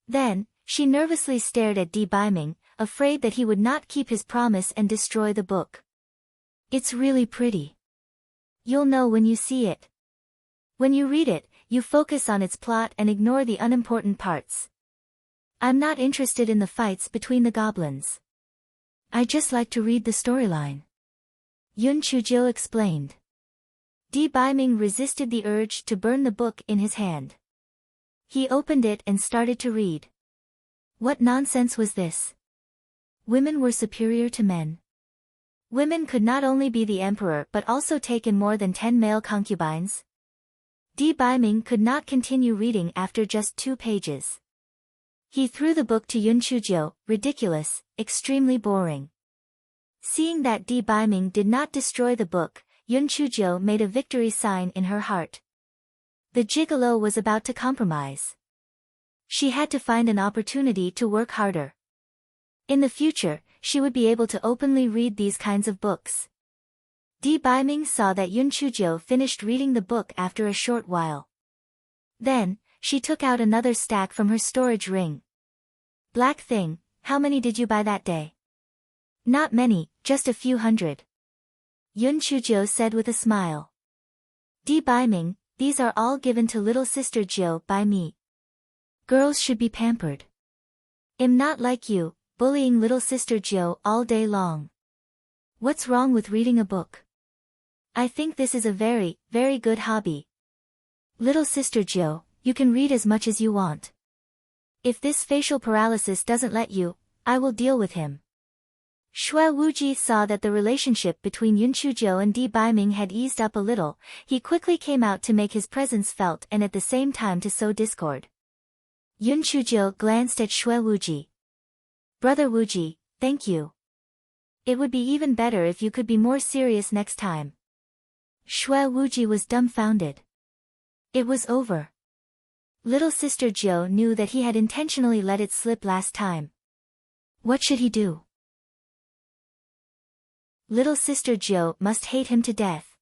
Then, she nervously stared at Di Baiming, afraid that he would not keep his promise and destroy the book. It's really pretty. You'll know when you see it. When you read it, you focus on its plot and ignore the unimportant parts. I'm not interested in the fights between the goblins. I just like to read the storyline. Yun Chujo explained. Di Baiming resisted the urge to burn the book in his hand. He opened it and started to read. What nonsense was this? Women were superior to men. Women could not only be the emperor but also take in more than 10 male concubines. Di Baiming could not continue reading after just 2 pages. He threw the book to Yun Chujo, ridiculous, extremely boring. Seeing that Di Baiming did not destroy the book, Yun Chujo made a victory sign in her heart. The gigolo was about to compromise. She had to find an opportunity to work harder. In the future, she would be able to openly read these kinds of books. Di Baiming saw that Yun Chujo finished reading the book after a short while. Then, she took out another stack from her storage ring. Black thing, how many did you buy that day? Not many, just a few hundred. Yun Chujo said with a smile. Di Baiming, these are all given to little sister Jo by me. Girls should be pampered. I'm not like you, bullying little sister Jo all day long. What's wrong with reading a book? I think this is a very, very good hobby. Little sister Jo, you can read as much as you want. If this facial paralysis doesn't let you, I will deal with him. Xue Wuji saw that the relationship between Yun Chujo and Di Baiming had eased up a little. He quickly came out to make his presence felt and at the same time to sow discord. Yun Chujo glanced at Xue Wuji. Brother Wuji, thank you. It would be even better if you could be more serious next time. Xue Wuji was dumbfounded. It was over. Little sister Jo knew that he had intentionally let it slip last time. What should he do? Little sister Jo must hate him to death.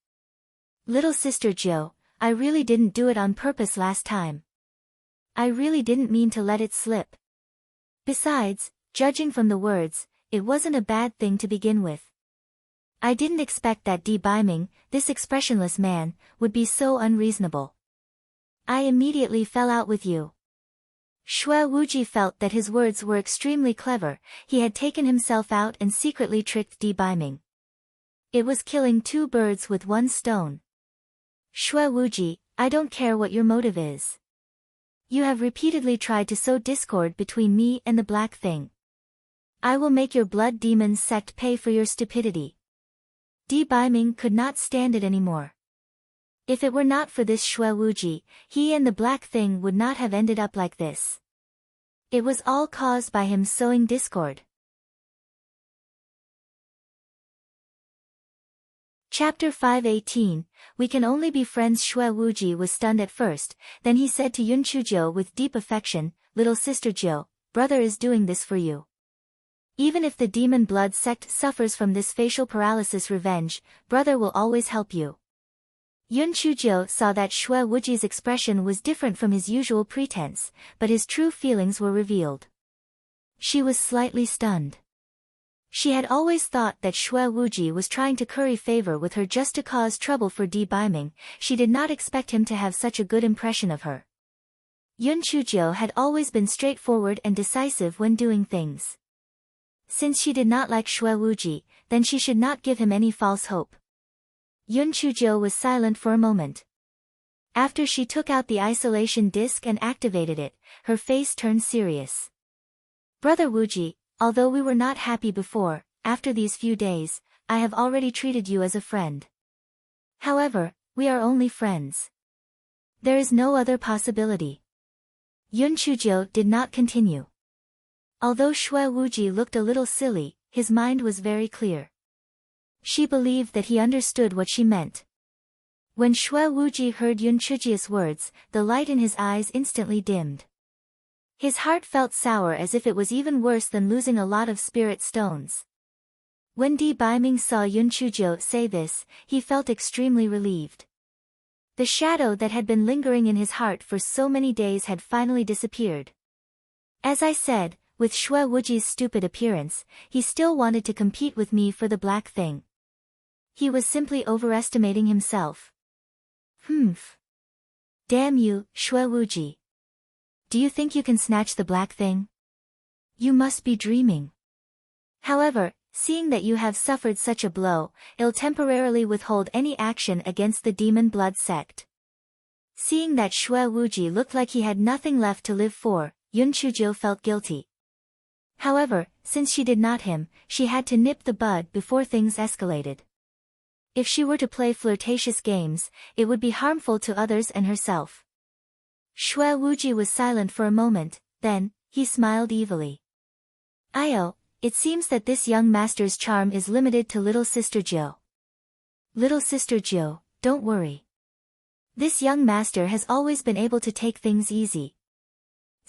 Little sister Jo, I really didn't do it on purpose last time. I really didn't mean to let it slip. Besides, judging from the words, it wasn't a bad thing to begin with. I didn't expect that Di Biming, this expressionless man, would be so unreasonable. I immediately fell out with you. Shui Wuji felt that his words were extremely clever. He had taken himself out and secretly tricked Di Biming. It was killing two birds with one stone. Shui Wuji, I don't care what your motive is. You have repeatedly tried to sow discord between me and the Black Thing. I will make your blood demons sect pay for your stupidity. Di Biming could not stand it anymore. If it were not for this Shui Wuji, he and the Black Thing would not have ended up like this. It was all caused by him sowing discord. Chapter 518, We Can Only Be Friends. Shui Wuji was stunned at first, then he said to Yun Chujiu with deep affection, Little sister Jiu, brother is doing this for you. Even if the demon blood sect suffers from this facial paralysis revenge, brother will always help you. Yun Chujiu saw that Shui Wuji's expression was different from his usual pretense, but his true feelings were revealed. She was slightly stunned. She had always thought that Shui Wuji was trying to curry favor with her just to cause trouble for Di Biming. She did not expect him to have such a good impression of her. Yun Chujiu had always been straightforward and decisive when doing things. Since she did not like Shui Wuji, then she should not give him any false hope. Yun Chujiu was silent for a moment. After she took out the isolation disc and activated it, her face turned serious. Brother Wuji, although we were not happy before, after these few days, I have already treated you as a friend. However, we are only friends. There is no other possibility. Yun Chujiu did not continue. Although Shui Wuji looked a little silly, his mind was very clear. She believed that he understood what she meant. When Shui Wuji heard Yun Chujiu's words, the light in his eyes instantly dimmed. His heart felt sour as if it was even worse than losing a lot of spirit stones. When Di Biming saw Yun Chujiu say this, he felt extremely relieved. The shadow that had been lingering in his heart for so many days had finally disappeared. As I said, with Shui Wuji's stupid appearance, he still wanted to compete with me for the Black Thing. He was simply overestimating himself. Humph. Damn you, Shui Wuji. Do you think you can snatch the Black Thing? You must be dreaming. However, seeing that you have suffered such a blow, it'll temporarily withhold any action against the demon blood sect. Seeing that Shui Wuji looked like he had nothing left to live for, Yun Chujiu felt guilty. However, since she did not him, she had to nip the bud before things escalated. If she were to play flirtatious games, it would be harmful to others and herself. Shui Wuji was silent for a moment, then, he smiled evilly. Io, it seems that this young master's charm is limited to little sister Jiu. Little sister Jiu, don't worry. This young master has always been able to take things easy.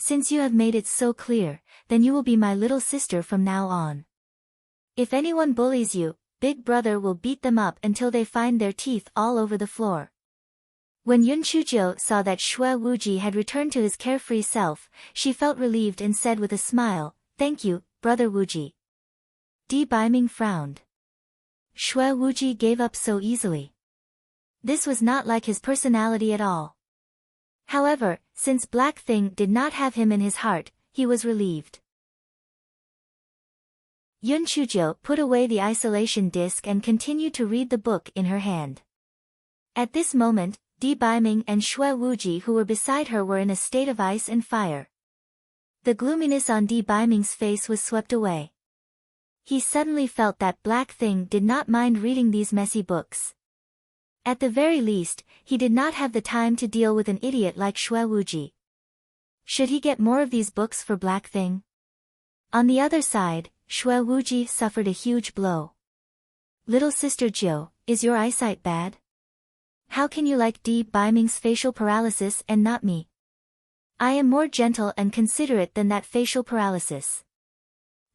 Since you have made it so clear, then you will be my little sister from now on. If anyone bullies you, Big Brother will beat them up until they find their teeth all over the floor. When Yun Chujiu saw that Shui Wuji had returned to his carefree self, she felt relieved and said with a smile, Thank you, Brother Wuji. Di Biming frowned. Shui Wuji gave up so easily. This was not like his personality at all. However, since Black Thing did not have him in his heart, he was relieved. Yun Chujiu put away the isolation disc and continued to read the book in her hand. At this moment, Di Biming and Shui Wuji who were beside her were in a state of ice and fire. The gloominess on Di Biming's face was swept away. He suddenly felt that Black Thing did not mind reading these messy books. At the very least, he did not have the time to deal with an idiot like Shui Wuji. Should he get more of these books for Black Thing? On the other side, Shui Wuji suffered a huge blow. Little sister Jiu, is your eyesight bad? How can you like Di Biming's facial paralysis and not me? I am more gentle and considerate than that facial paralysis.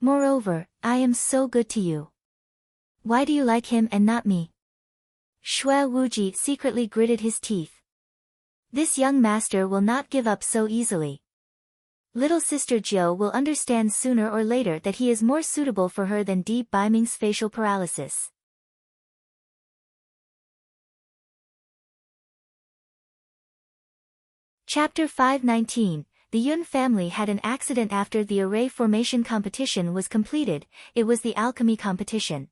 Moreover, I am so good to you. Why do you like him and not me? Shui Wuji secretly gritted his teeth. This young master will not give up so easily. Little sister Jo will understand sooner or later that he is more suitable for her than Di Baiming's facial paralysis. Chapter 519. The Yun family had an accident after the array formation competition was completed. It was the alchemy competition.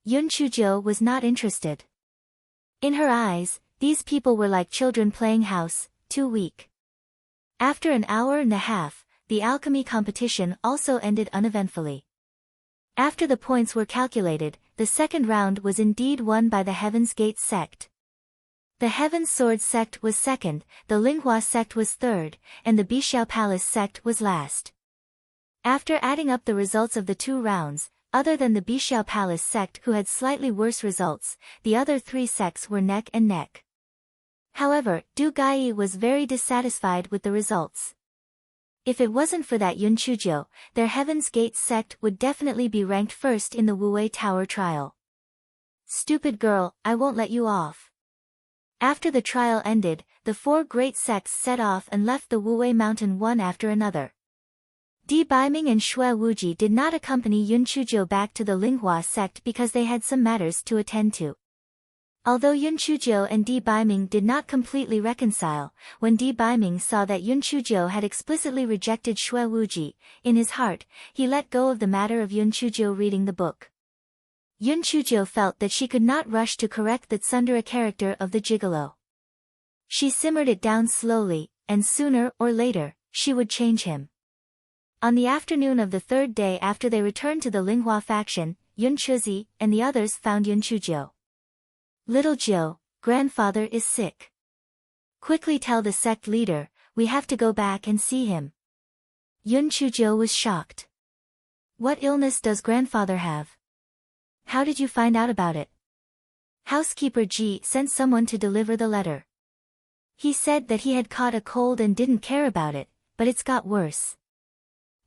Yun Chujo was not interested. In her eyes, these people were like children playing house, too weak. After an hour and a half, the alchemy competition also ended uneventfully. After the points were calculated, the second round was indeed won by the Heaven's Gate sect. The Heaven's Sword sect was second, the Linghua sect was third, and the Bixiao Palace sect was last. After adding up the results of the 2 rounds, other than the Bixiao Palace sect who had slightly worse results, the other 3 sects were neck and neck. However, Du Gai was very dissatisfied with the results. If it wasn't for that Yun Chujo, their Heaven's Gate sect would definitely be ranked first in the Wuwei Tower trial. Stupid girl, I won't let you off. After the trial ended, the 4 great sects set off and left the Wuwei mountain one after another. Di Baiming and Xue Wuji did not accompany Yun Chujo back to the Linghua sect because they had some matters to attend to. Although Yun Chujo and Di Baiming did not completely reconcile, when Di Baiming saw that Yun Chujo had explicitly rejected Xue Wuji, in his heart, he let go of the matter of Yun Chujo reading the book. Yun Chujo felt that she could not rush to correct the tsundere character of the gigolo. She simmered it down slowly, and sooner or later, she would change him. On the afternoon of the 3rd day after they returned to the Linghua faction, Yun Chuzi and the others found Yun Chujo. Little Jo, grandfather is sick. Quickly tell the sect leader, we have to go back and see him. Yun Chujo was shocked. What illness does grandfather have? How did you find out about it? Housekeeper Ji sent someone to deliver the letter. He said that he had caught a cold and didn't care about it, but it's got worse.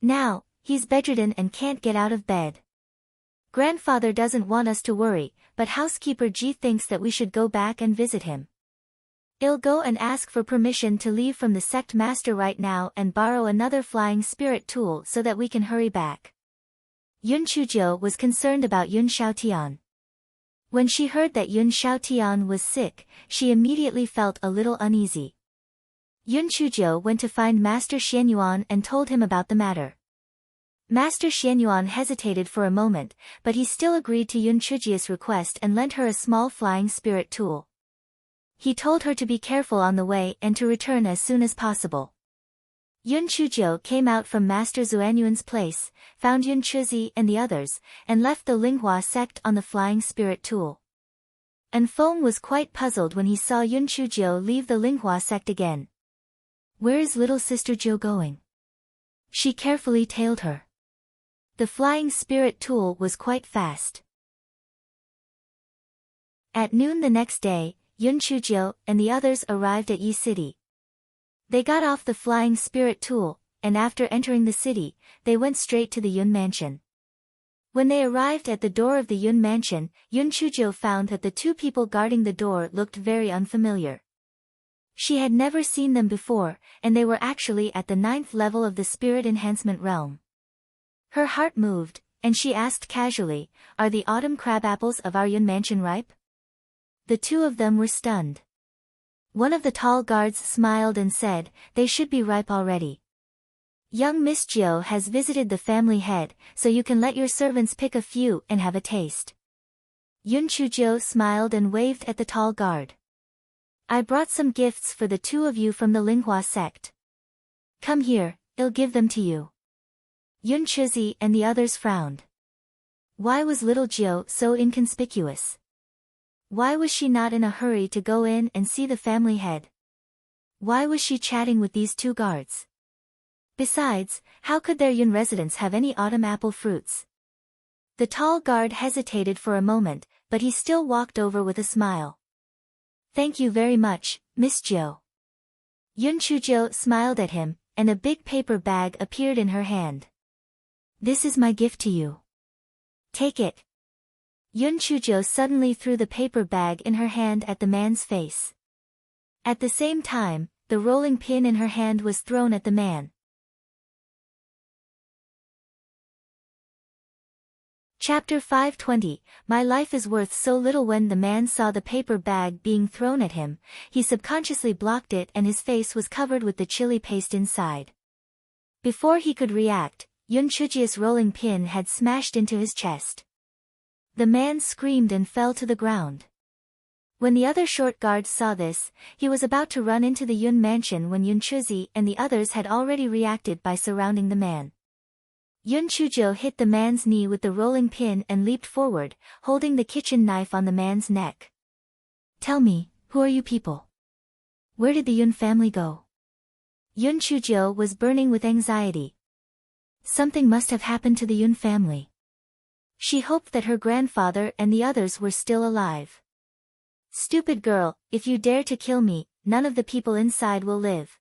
Now, he's bedridden and can't get out of bed. Grandfather doesn't want us to worry, but housekeeper Ji thinks that we should go back and visit him. I'll go and ask for permission to leave from the sect master right now and borrow another flying spirit tool so that we can hurry back. Yun Chujo was concerned about Yun Xiaotian. When she heard that Yun Xiaotian was sick, she immediately felt a little uneasy. Yun Chujo went to find Master Xianyuan and told him about the matter. Master Xianyuan hesitated for a moment, but he still agreed to Yun Chujia's request and lent her a small flying spirit tool. He told her to be careful on the way and to return as soon as possible. Yun Chujo came out from Master Zuanyuan's place, found Yun Chuzi and the others, and left the Linghua sect on the flying spirit tool. Anfeng was quite puzzled when he saw Yun Chujo leave the Linghua sect again. Where is little sister Jo going? She carefully tailed her. The flying spirit tool was quite fast. At noon the next day, Yun Chujo and the others arrived at Yi City. They got off the flying spirit tool, and after entering the city, they went straight to the Yun mansion. When they arrived at the door of the Yun mansion, Yun Chujo found that the 2 people guarding the door looked very unfamiliar. She had never seen them before, and they were actually at the 9th level of the spirit enhancement realm. Her heart moved, and she asked casually, "Are the autumn crab apples of our Yun mansion ripe?" The 2 of them were stunned. One of the tall guards smiled and said, "They should be ripe already. Young Miss Jo has visited the family head, so you can let your servants pick a few and have a taste." Yun Chujo smiled and waved at the tall guard. "I brought some gifts for the 2 of you from the Linghua sect. Come here, I'll give them to you." Yun Chuzi and the others frowned. Why was little Jo so inconspicuous? Why was she not in a hurry to go in and see the family head? Why was she chatting with these 2 guards? Besides, how could their Yun residents have any autumn apple fruits? The tall guard hesitated for a moment, but he still walked over with a smile. "Thank you very much, Miss Jo." Yun Chujo smiled at him, and a big paper bag appeared in her hand. "This is my gift to you. Take it." Yun Chujo suddenly threw the paper bag in her hand at the man's face. At the same time, the rolling pin in her hand was thrown at the man. Chapter 520, My life is worth so little. When the man saw the paper bag being thrown at him, he subconsciously blocked it and his face was covered with the chili paste inside. Before he could react, Yun Chuji's rolling pin had smashed into his chest. The man screamed and fell to the ground. When the other short guards saw this, he was about to run into the Yun mansion when Yun Chuji and the others had already reacted by surrounding the man. Yun Chujo hit the man's knee with the rolling pin and leaped forward, holding the kitchen knife on the man's neck. Tell me, who are you people? Where did the Yun family go? Yun Chujo was burning with anxiety. Something must have happened to the Yun family. She hoped that her grandfather and the others were still alive. Stupid girl, if you dare to kill me, none of the people inside will live.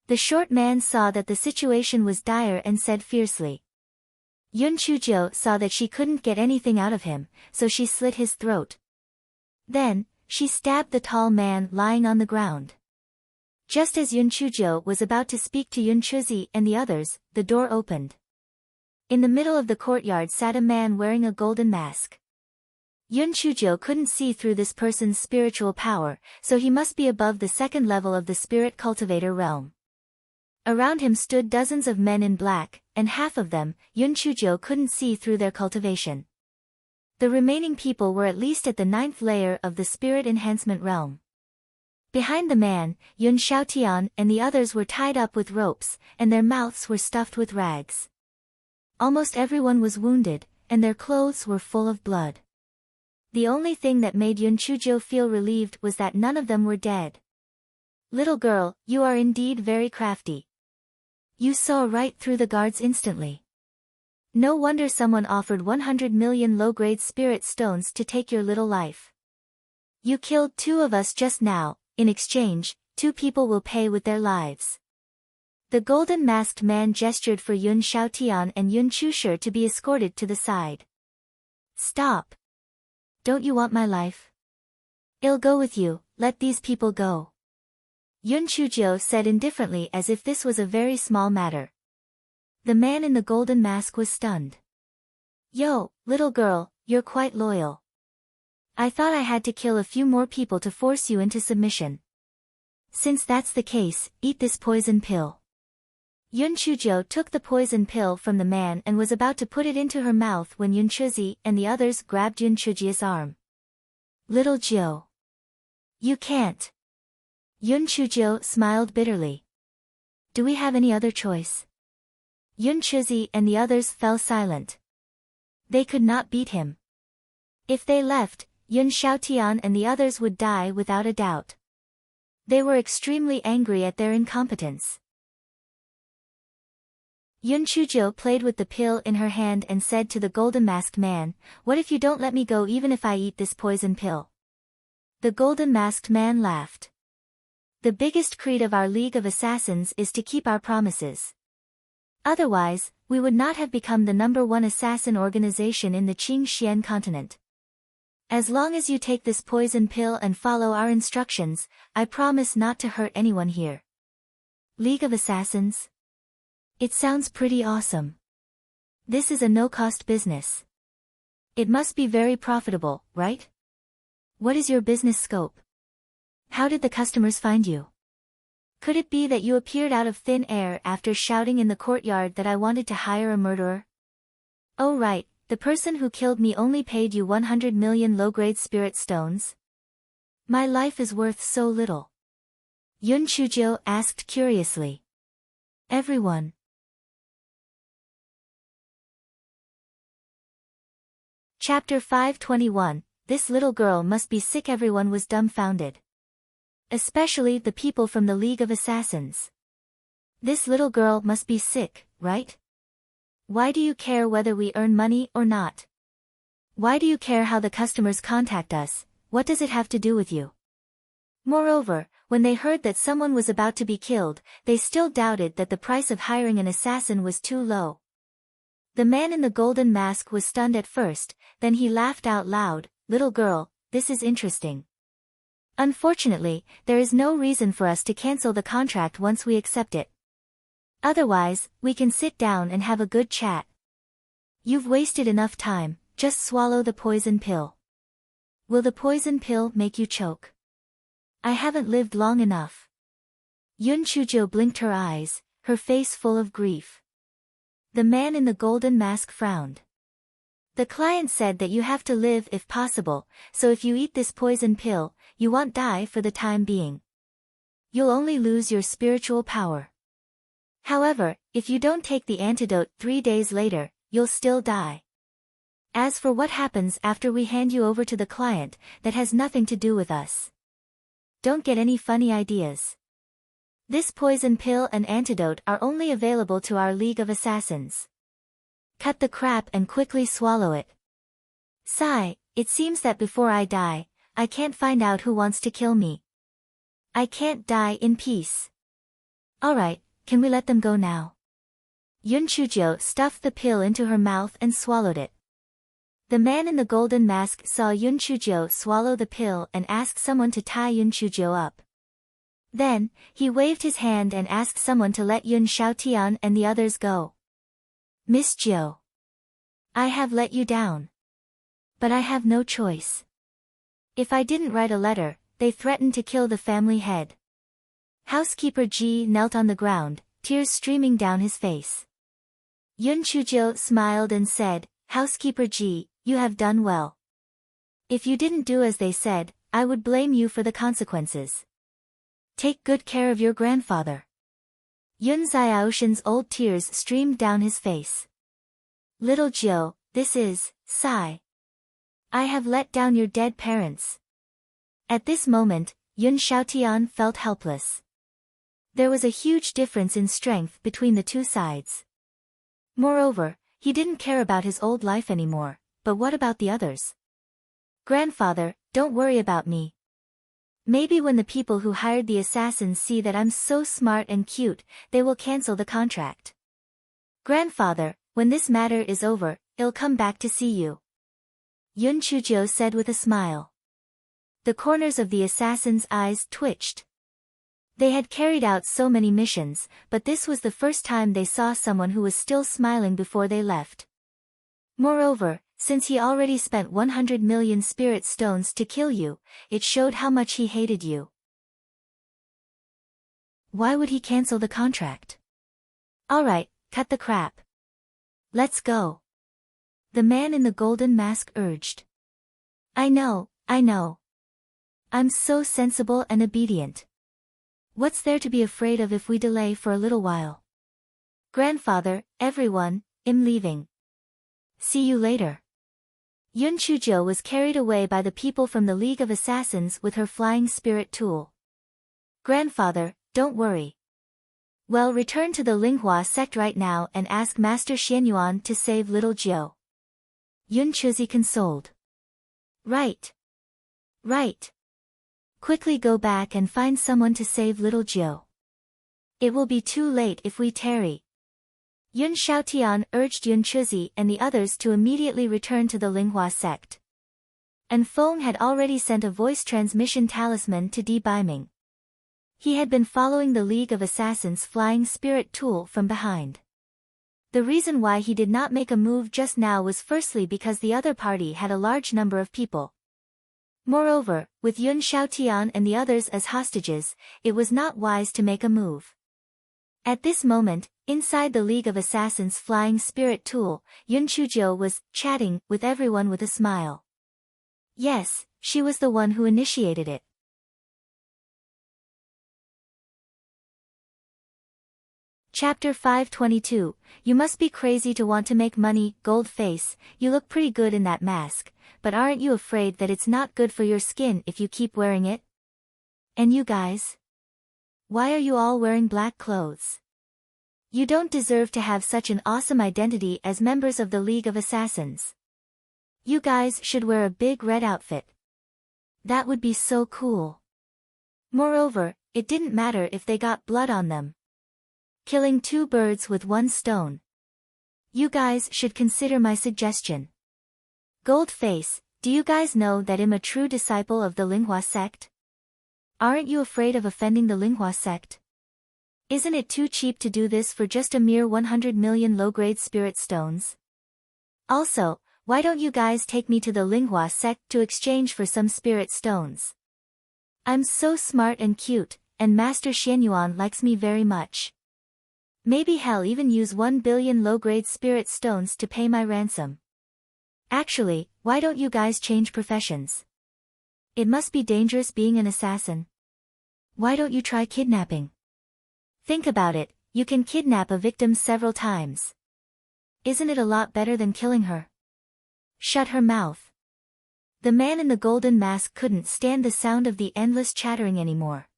The short man saw that the situation was dire and said fiercely. Yun Chujo saw that she couldn't get anything out of him, so she slit his throat. Then, she stabbed the tall man lying on the ground. Just as Yun Chujo was about to speak to Yun Chuzi and the others, the door opened. In the middle of the courtyard sat a man wearing a golden mask. Yun Chujo couldn't see through this person's spiritual power, so he must be above the second level of the spirit cultivator realm. Around him stood dozens of men in black, and half of them, Yun Chujo couldn't see through their cultivation. The remaining people were at least at the 9th layer of the spirit enhancement realm. Behind the man, Yun Xiaotian and the others were tied up with ropes, and their mouths were stuffed with rags. Almost everyone was wounded, and their clothes were full of blood. The only thing that made Yun Chujo feel relieved was that none of them were dead. Little girl, you are indeed very crafty. You saw right through the guards instantly. No wonder someone offered 100 million low-grade spirit stones to take your little life. You killed 2 of us just now. In exchange, 2 people will pay with their lives. The golden masked man gestured for Yun Xiaotian and Yun Chushi to be escorted to the side. Stop. Don't you want my life? I'll go with you, let these people go. Yun Chujo said indifferently as if this was a very small matter. The man in the golden mask was stunned. Yo, little girl, you're quite loyal. I thought I had to kill a few more people to force you into submission. Since that's the case, eat this poison pill. Yun Chujo took the poison pill from the man and was about to put it into her mouth when Yun Chuzi and the others grabbed Yun Chuji's arm. Little Jiu. You can't. Yun Chujo smiled bitterly. Do we have any other choice? Yun Chuzi and the others fell silent. They could not beat him. If they left, Yun Xiaotian and the others would die without a doubt. They were extremely angry at their incompetence. Yun Chujo played with the pill in her hand and said to the golden masked man, What if you don't let me go even if I eat this poison pill? The golden masked man laughed. The biggest creed of our League of Assassins is to keep our promises. Otherwise, we would not have become the #1 assassin organization in the Qingxian continent. As long as you take this poison pill and follow our instructions, I promise not to hurt anyone here. League of Assassins? It sounds pretty awesome. This is a no-cost business. It must be very profitable, right? What is your business scope? How did the customers find you? Could it be that you appeared out of thin air after shouting in the courtyard that I wanted to hire a murderer? Oh right, the person who killed me only paid you 100 million low-grade spirit stones? My life is worth so little. Yun Chujo asked curiously. Everyone. Chapter 521, This little girl must be sick. Everyone was dumbfounded. Especially the people from the League of Assassins. This little girl must be sick, right? Why do you care whether we earn money or not? Why do you care how the customers contact us? What does it have to do with you? Moreover, when they heard that someone was about to be killed, they still doubted that the price of hiring an assassin was too low. The man in the golden mask was stunned at first, then he laughed out loud. Little girl, this is interesting. Unfortunately, there is no reason for us to cancel the contract once we accept it. Otherwise, we can sit down and have a good chat. You've wasted enough time, just swallow the poison pill. Will the poison pill make you choke? I haven't lived long enough. Yun Chujo blinked her eyes, her face full of grief. The man in the golden mask frowned. The client said that you have to live if possible, so if you eat this poison pill, you won't die for the time being. You'll only lose your spiritual power. However, if you don't take the antidote 3 days later, you'll still die. As for what happens after we hand you over to the client, that has nothing to do with us. Don't get any funny ideas. This poison pill and antidote are only available to our League of Assassins. Cut the crap and quickly swallow it. Sigh, it seems that before I die, I can't find out who wants to kill me. I can't die in peace. Alright, can we let them go now? Yun Chujo stuffed the pill into her mouth and swallowed it. The man in the golden mask saw Yun Chujo swallow the pill and asked someone to tie Yun Chujo up. Then, he waved his hand and asked someone to let Yun Xiaotian and the others go. Miss Jiu. I have let you down. But I have no choice. If I didn't write a letter, they threatened to kill the family head. Housekeeper Ji knelt on the ground, tears streaming down his face. Yun Chujo smiled and said, Housekeeper Ji, you have done well. If you didn't do as they said, I would blame you for the consequences. Take good care of your grandfather. Yun Xiaoshan's old tears streamed down his face. Little Jiu, this is, sigh. I have let down your dead parents. At this moment, Yun Xiaotian felt helpless. There was a huge difference in strength between the two sides. Moreover, he didn't care about his old life anymore, but what about the others? Grandfather, don't worry about me. Maybe when the people who hired the assassins see that I'm so smart and cute, they will cancel the contract. Grandfather, when this matter is over, I'll come back to see you. Yun Chujo said with a smile. The corners of the assassin's eyes twitched. They had carried out so many missions, but this was the first time they saw someone who was still smiling before they left. Moreover, since he already spent 100 million spirit stones to kill you, it showed how much he hated you. Why would he cancel the contract? Alright, cut the crap. Let's go. The man in the golden mask urged. I know. I'm so sensible and obedient. What's there to be afraid of if we delay for a little while? Grandfather, everyone, I'm leaving. See you later. Yun Chujo was carried away by the people from the League of Assassins with her flying spirit tool. Grandfather, don't worry. Well, return to the Linghua sect right now and ask Master Xianyuan to save little Jiu. Yun Chuzi consoled. Right. Quickly go back and find someone to save little Jiu. It will be too late if we tarry. Yun Xiaotian urged Yun Chuzi and the others to immediately return to the Linghua sect. And Feng had already sent a voice transmission talisman to Di Baiming. He had been following the League of Assassins' flying spirit tool from behind. The reason why he did not make a move just now was firstly because the other party had a large number of people. Moreover, with Yun Xiaotian and the others as hostages, it was not wise to make a move. At this moment, inside the League of Assassins' flying spirit tool, Yun Chujo was chatting with everyone with a smile. Yes, she was the one who initiated it. Chapter 522, You must be crazy to want to make money, Gold Face, you look pretty good in that mask, but aren't you afraid that it's not good for your skin if you keep wearing it? And you guys? Why are you all wearing black clothes? You don't deserve to have such an awesome identity as members of the League of Assassins. You guys should wear a big red outfit. That would be so cool. Moreover, it didn't matter if they got blood on them. Killing 2 birds with 1 stone. You guys should consider my suggestion. Gold Face, do you guys know that I'm a true disciple of the Linghua sect? Aren't you afraid of offending the Linghua sect? Isn't it too cheap to do this for just a mere 100 million low-grade spirit stones? Also, why don't you guys take me to the Linghua sect to exchange for some spirit stones? I'm so smart and cute, and Master Xianyuan likes me very much. Maybe he'll even use 1 billion low-grade spirit stones to pay my ransom. Actually, why don't you guys change professions? It must be dangerous being an assassin. Why don't you try kidnapping? Think about it, you can kidnap a victim several times. Isn't it a lot better than killing her? Shut her mouth. The man in the golden mask couldn't stand the sound of the endless chattering anymore.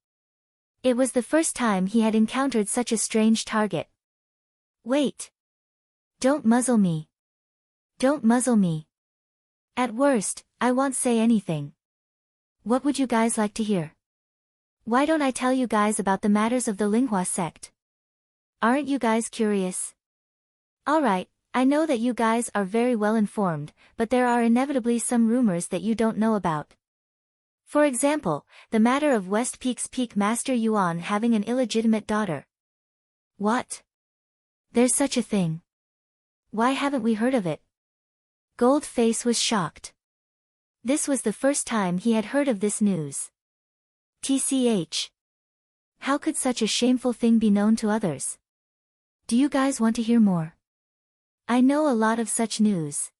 It was the first time he had encountered such a strange target. Wait. Don't muzzle me. Don't muzzle me. At worst, I won't say anything. What would you guys like to hear? Why don't I tell you guys about the matters of the Linghua sect? Aren't you guys curious? Alright, I know that you guys are very well informed, but there are inevitably some rumors that you don't know about. For example, the matter of West Peak's Peak Master Yuan having an illegitimate daughter. What? There's such a thing. Why haven't we heard of it? Goldface was shocked. This was the first time he had heard of this news. TCH. How could such a shameful thing be known to others? Do you guys want to hear more? I know a lot of such news.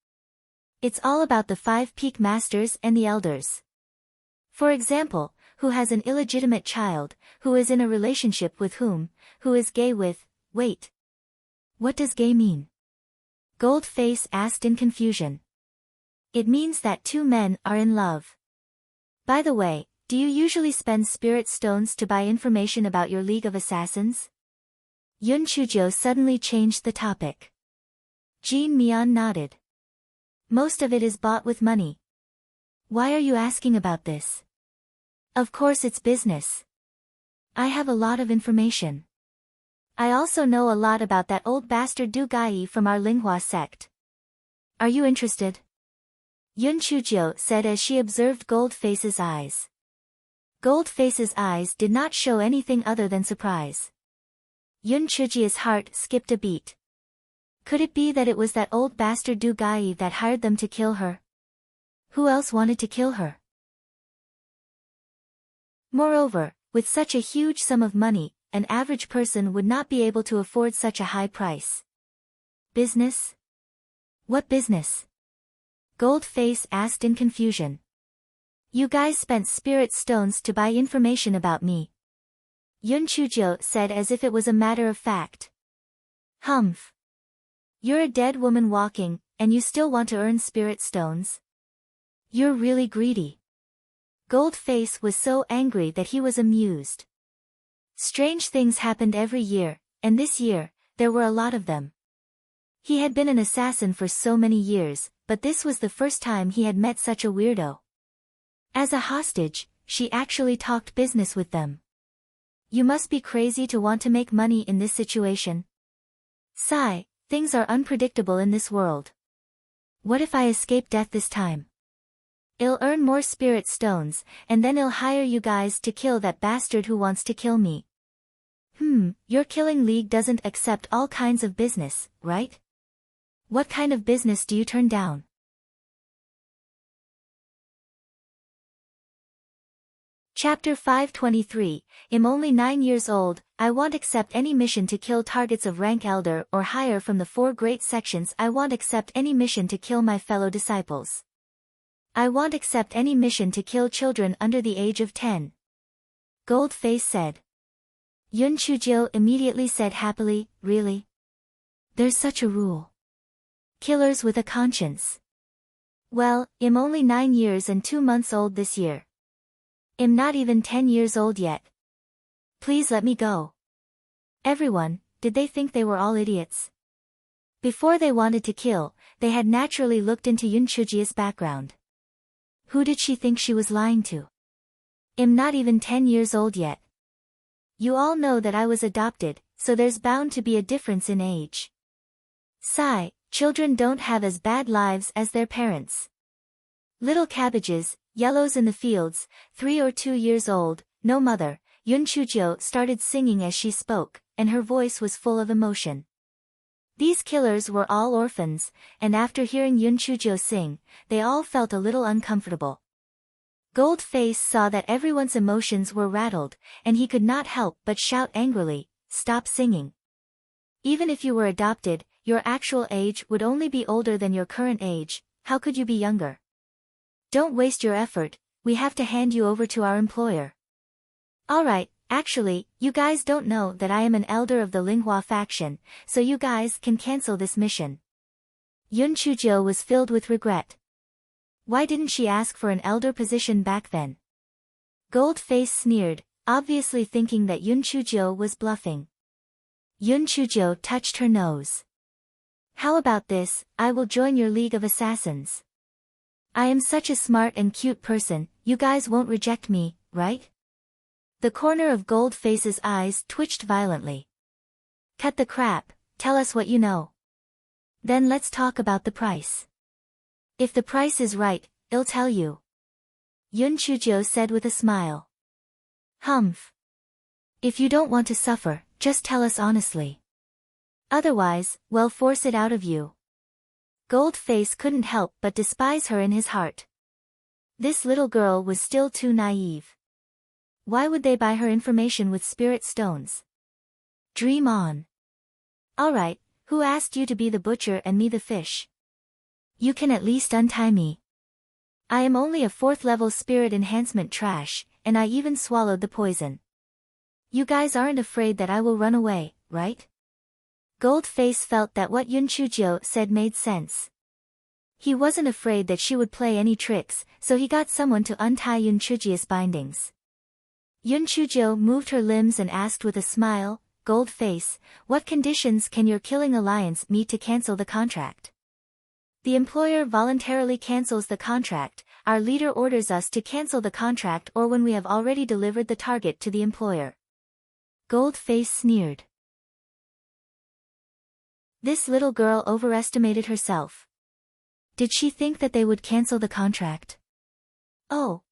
It's all about the 5 peak masters and the elders. For example, who has an illegitimate child, who is in a relationship with whom, who is gay with, wait. What does gay mean? Goldface asked in confusion. It means that 2 men are in love. By the way, do you usually spend spirit stones to buy information about your League of Assassins? Yun Chujiu suddenly changed the topic. Jean Mian nodded. Most of it is bought with money. Why are you asking about this? Of course it's business. I have a lot of information. I also know a lot about that old bastard Du Gai from our Linghua sect. Are you interested? Yun Chujiu said as she observed Goldface's eyes. Goldface's eyes did not show anything other than surprise. Yun Chujiu's heart skipped a beat. Could it be that it was that old bastard Du Gai that hired them to kill her? Who else wanted to kill her? Moreover, with such a huge sum of money, an average person would not be able to afford such a high price. Business? What business? Goldface asked in confusion. You guys spent spirit stones to buy information about me. Yun Chujiu said as if it was a matter of fact. Humph. You're a dead woman walking, and you still want to earn spirit stones? You're really greedy. Goldface was so angry that he was amused. Strange things happened every year, and this year, there were a lot of them. He had been an assassin for so many years, but this was the first time he had met such a weirdo. As a hostage, she actually talked business with them. You must be crazy to want to make money in this situation. Sigh. Things are unpredictable in this world. What if I escape death this time? I'll earn more spirit stones, and then I'll hire you guys to kill that bastard who wants to kill me. Your killing league doesn't accept all kinds of business, right? What kind of business do you turn down? Chapter 523, I'm only 9 years old, I won't accept any mission to kill targets of rank elder or higher from the 4 great sections. I won't accept any mission to kill my fellow disciples. I won't accept any mission to kill children under the age of 10. Goldface said. Yun Chujiu immediately said happily, really? There's such a rule. Killers with a conscience. Well, I'm only 9 years and 2 months old this year. I'm not even 10 years old yet. Please let me go. Everyone, did they think they were all idiots? Before they wanted to kill, they had naturally looked into Yun Chujiu's background. Who did she think she was lying to? I'm not even 10 years old yet. You all know that I was adopted, so there's bound to be a difference in age. Sigh, children don't have as bad lives as their parents. Little cabbages, yellows in the fields, 3 or 2 years old, no mother. Yun Chujiu started singing as she spoke, and her voice was full of emotion. These killers were all orphans, and after hearing Yun Chujio sing, they all felt a little uncomfortable. Goldface saw that everyone's emotions were rattled, and he could not help but shout angrily, "Stop singing. Even if you were adopted, your actual age would only be older than your current age. How could you be younger? Don't waste your effort, we have to hand you over to our employer." "Alright, actually, you guys don't know that I am an elder of the Linghua faction, so you guys can cancel this mission." Yun Chujio was filled with regret. Why didn't she ask for an elder position back then? Goldface sneered, obviously thinking that Yun Chujio was bluffing. Yun Chujio touched her nose. "How about this, I will join your League of Assassins. I am such a smart and cute person, you guys won't reject me, right?" The corner of Goldface's eyes twitched violently. "Cut the crap, tell us what you know. Then let's talk about the price. If the price is right, I'll tell you." Yun Chujio said with a smile. "Humph. If you don't want to suffer, just tell us honestly. Otherwise, we'll force it out of you." Goldface couldn't help but despise her in his heart. This little girl was still too naive. Why would they buy her information with spirit stones? Dream on. "Alright, who asked you to be the butcher and me the fish? You can at least untie me. I am only a 4th level spirit enhancement trash, and I even swallowed the poison. You guys aren't afraid that I will run away, right?" Goldface felt that what Yun Chujio said made sense. He wasn't afraid that she would play any tricks, so he got someone to untie Yun Chujio's bindings. Yun Chujio moved her limbs and asked with a smile, "Goldface, what conditions can your killing alliance meet to cancel the contract?" "The employer voluntarily cancels the contract, our leader orders us to cancel the contract or when we have already delivered the target to the employer." Goldface sneered. This little girl overestimated herself. Did she think that they would cancel the contract? Oh.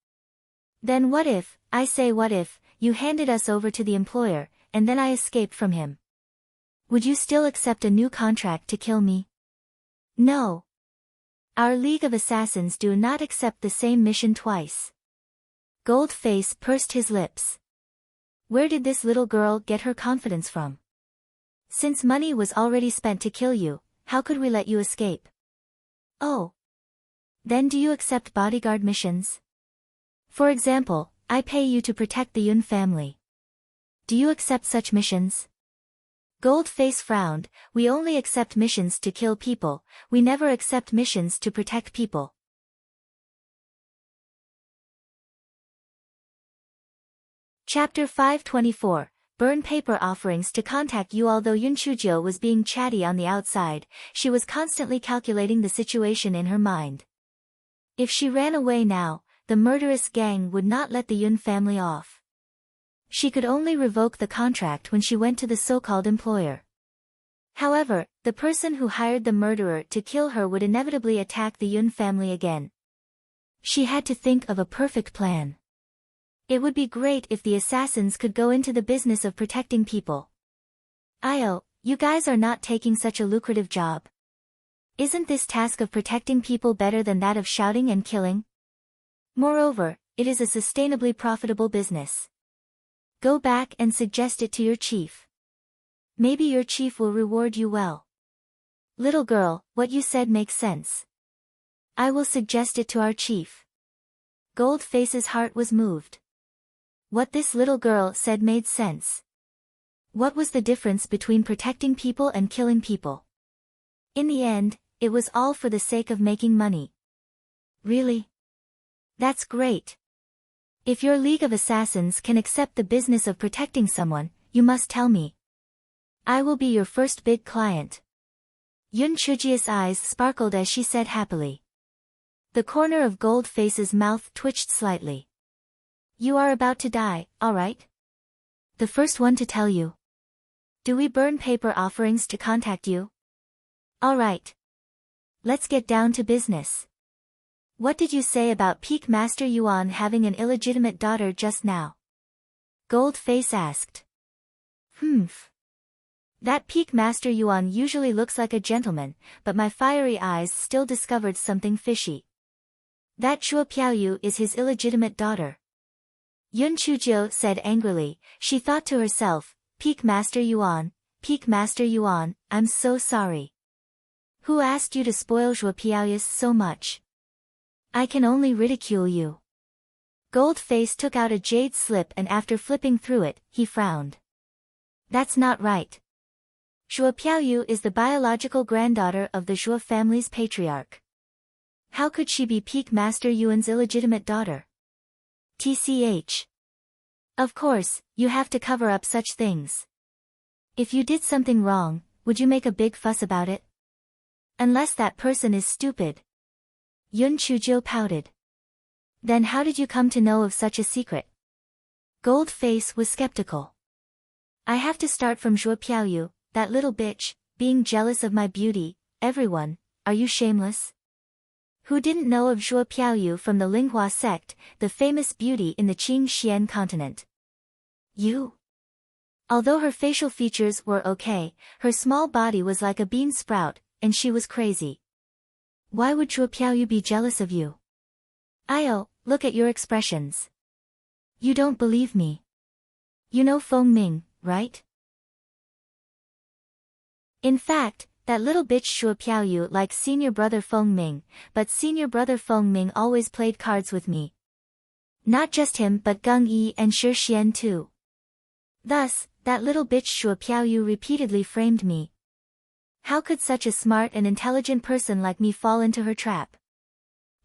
Then what if, what if, you handed us over to the employer, and then I escaped from him? Would you still accept a new contract to kill me? No. Our League of Assassins do not accept the same mission twice. Goldface pursed his lips. Where did this little girl get her confidence from? Since money was already spent to kill you, how could we let you escape? Oh. Then do you accept bodyguard missions? For example, I pay you to protect the Yun family. Do you accept such missions? Goldface frowned. We only accept missions to kill people, we never accept missions to protect people. Chapter 524, Burn paper offerings to contact you. Although Yun Chujio was being chatty on the outside, she was constantly calculating the situation in her mind. If she ran away now, the murderous gang would not let the Yun family off. She could only revoke the contract when she went to the so-called employer. However, the person who hired the murderer to kill her would inevitably attack the Yun family again. She had to think of a perfect plan. It would be great if the assassins could go into the business of protecting people. You guys are not taking such a lucrative job. Isn't this task of protecting people better than that of shouting and killing? Moreover, it is a sustainably profitable business. Go back and suggest it to your chief. Maybe your chief will reward you well. Little girl, what you said makes sense. I will suggest it to our chief. Goldface's heart was moved. What this little girl said made sense. What was the difference between protecting people and killing people? In the end, it was all for the sake of making money. Really? That's great. If your League of Assassins can accept the business of protecting someone, you must tell me. I will be your first big client. Yun Chujio's eyes sparkled as she said happily. The corner of Goldface's mouth twitched slightly. You are about to die, alright? The first one to tell you. Do we burn paper offerings to contact you? Alright. Let's get down to business. What did you say about Peak Master Yuan having an illegitimate daughter just now? Goldface asked. That peak Master Yuan usually looks like a gentleman, but my fiery eyes still discovered something fishy. That Zhuo Piaoyu is his illegitimate daughter. Yun Chujiu said angrily. She thought to herself, Peak Master Yuan, I'm so sorry. Who asked you to spoil Zhuo Piaoyu so much? I can only ridicule you. Gold-Face took out a jade slip and after flipping through it, he frowned. That's not right. Zhuo Piaoyu is the biological granddaughter of the Zhuo family's patriarch. How could she be Peak Master Yuan's illegitimate daughter? TCH. Of course, you have to cover up such things. If you did something wrong, would you make a big fuss about it? Unless that person is stupid. Yun Chujiu pouted. Then how did you come to know of such a secret? Gold-Face was skeptical. I have to start from Zhuo Piaoyu, that little bitch, being jealous of my beauty. Everyone, are you shameless? Who didn't know of Zhuo Piaoyu from the Linghua sect, the famous beauty in the Qingxian continent? You? Although her facial features were okay, her small body was like a bean sprout, and she was crazy. Why would Zhuo Piaoyu be jealous of you? Io, look at your expressions. You don't believe me. You know Feng Ming, right? In fact, that little bitch Zhuo Piaoyu likes senior brother Feng Ming, but senior brother Feng Ming always played cards with me. Not just him but Gung Yi and Shi Xian too. Thus, that little bitch Zhuo Piaoyu repeatedly framed me. How could such a smart and intelligent person like me fall into her trap?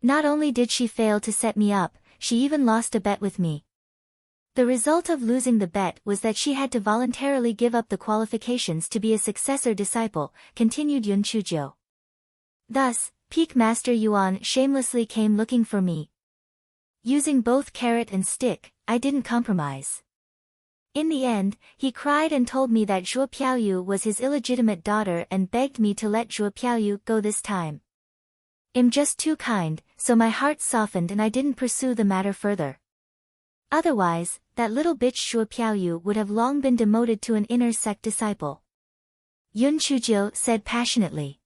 Not only did she fail to set me up, she even lost a bet with me. The result of losing the bet was that she had to voluntarily give up the qualifications to be a successor disciple, continued Yun Chujiu. Thus, Peak Master Yuan shamelessly came looking for me. Using both carrot and stick, I didn't compromise. In the end, he cried and told me that Zhuo Piaoyu was his illegitimate daughter and begged me to let Zhuo Piaoyu go this time. I'm just too kind, so my heart softened and I didn't pursue the matter further. Otherwise, that little bitch Zhuo Piaoyu would have long been demoted to an inner sect disciple. Yun Chujiu said passionately.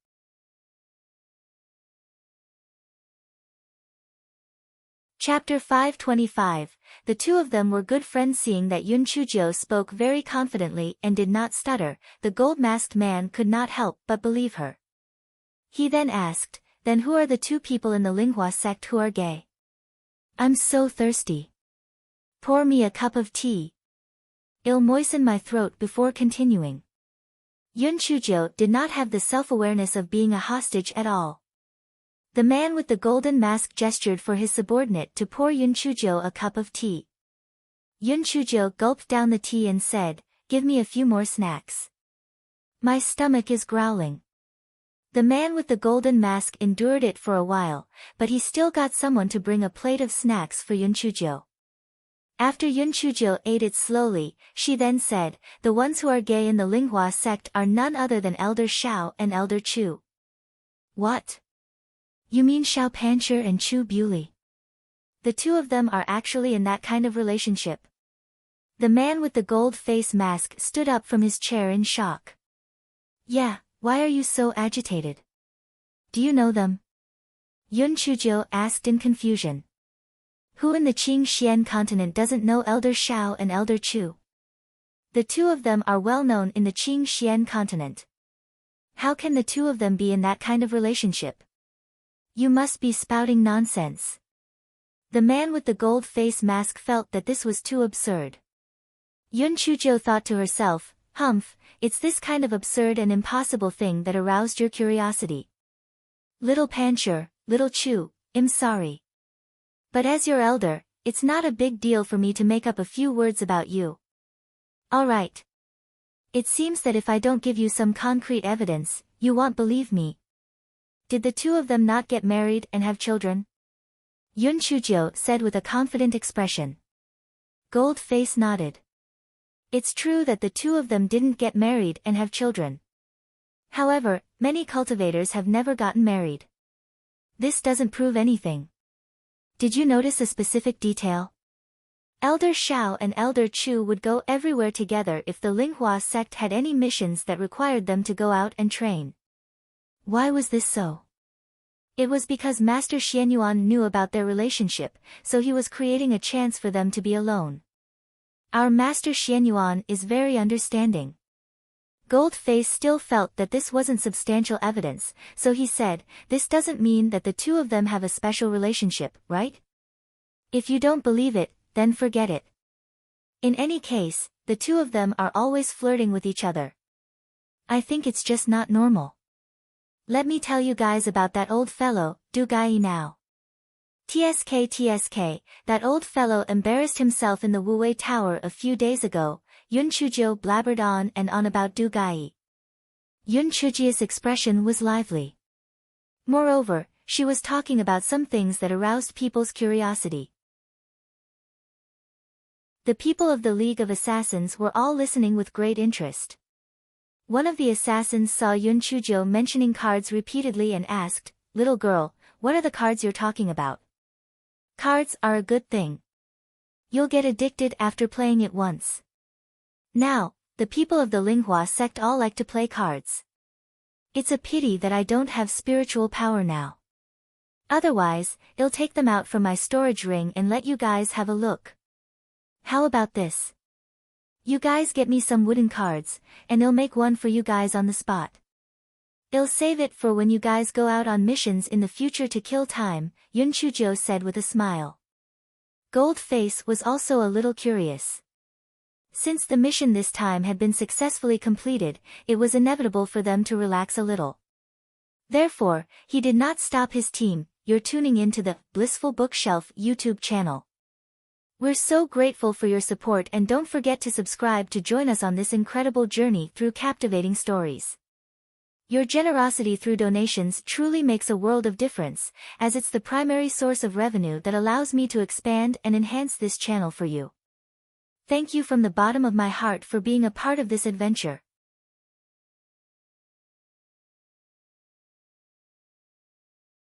Chapter 525. The two of them were good friends. Seeing that Yun Chujiu spoke very confidently and did not stutter, the gold-masked man could not help but believe her. He then asked, then who are the two people in the Linghua sect who are gay? I'm so thirsty. Pour me a cup of tea. It'll moisten my throat before continuing. Yun Chujiu did not have the self-awareness of being a hostage at all. The man with the golden mask gestured for his subordinate to pour Yun Chujiu a cup of tea. Yun Chujiu gulped down the tea and said, give me a few more snacks. My stomach is growling. The man with the golden mask endured it for a while, but he still got someone to bring a plate of snacks for Yun Chujiu. After Yun Chujiu ate it slowly, she then said, the ones who are gay in the Linghua sect are none other than Elder Shao and Elder Chu. What? You mean Shao Pancher and Chu Bewley? The two of them are actually in that kind of relationship. The man with the gold face mask stood up from his chair in shock. Yeah, why are you so agitated? Do you know them? Yun Chujiu asked in confusion. Who in the Qingxian continent doesn't know Elder Shao and Elder Chu? The two of them are well known in the Qingxian continent. How can the two of them be in that kind of relationship? You must be spouting nonsense. The man with the gold face mask felt that this was too absurd. Yun Chujiu thought to herself, humph, it's this kind of absurd and impossible thing that aroused your curiosity. Little Pancher, little Chu, I'm sorry. But as your elder, it's not a big deal for me to make up a few words about you. All right. It seems that if I don't give you some concrete evidence, you won't believe me. Did the two of them not get married and have children? Yun Chujiu said with a confident expression. Gold Face nodded. It's true that the two of them didn't get married and have children. However, many cultivators have never gotten married. This doesn't prove anything. Did you notice a specific detail? Elder Xiao and Elder Chu would go everywhere together if the Linghua sect had any missions that required them to go out and train. Why was this so? It was because Master Xianyuan knew about their relationship, so he was creating a chance for them to be alone. Our Master Xianyuan is very understanding. Goldface still felt that this wasn't substantial evidence, so he said, "This doesn't mean that the two of them have a special relationship, right? If you don't believe it, then forget it. In any case, the two of them are always flirting with each other. I think it's just not normal. Let me tell you guys about that old fellow, Du Gai now. TSK, that old fellow embarrassed himself in the Wuwei Tower a few days ago," Yun Chujiu blabbered on and on about Du Gai. Yun Chujiu's expression was lively. Moreover, she was talking about some things that aroused people's curiosity. The people of the League of Assassins were all listening with great interest. One of the assassins saw Yun Chujiu mentioning cards repeatedly and asked, "Little girl, what are the cards you're talking about?" "Cards are a good thing. You'll get addicted after playing it once." Now, the people of the Linghua sect all like to play cards. It's a pity that I don't have spiritual power now. Otherwise, I'll take them out from my storage ring and let you guys have a look. How about this? You guys get me some wooden cards, and I'll make one for you guys on the spot. I'll save it for when you guys go out on missions in the future to kill time, Yun Chujiu said with a smile. Goldface was also a little curious. Since the mission this time had been successfully completed, it was inevitable for them to relax a little. Therefore, he did not stop his team. "You're tuning into the Blissful Bookshelf YouTube channel. We're so grateful for your support, and don't forget to subscribe to join us on this incredible journey through captivating stories. Your generosity through donations truly makes a world of difference, as it's the primary source of revenue that allows me to expand and enhance this channel for you. Thank you from the bottom of my heart for being a part of this adventure.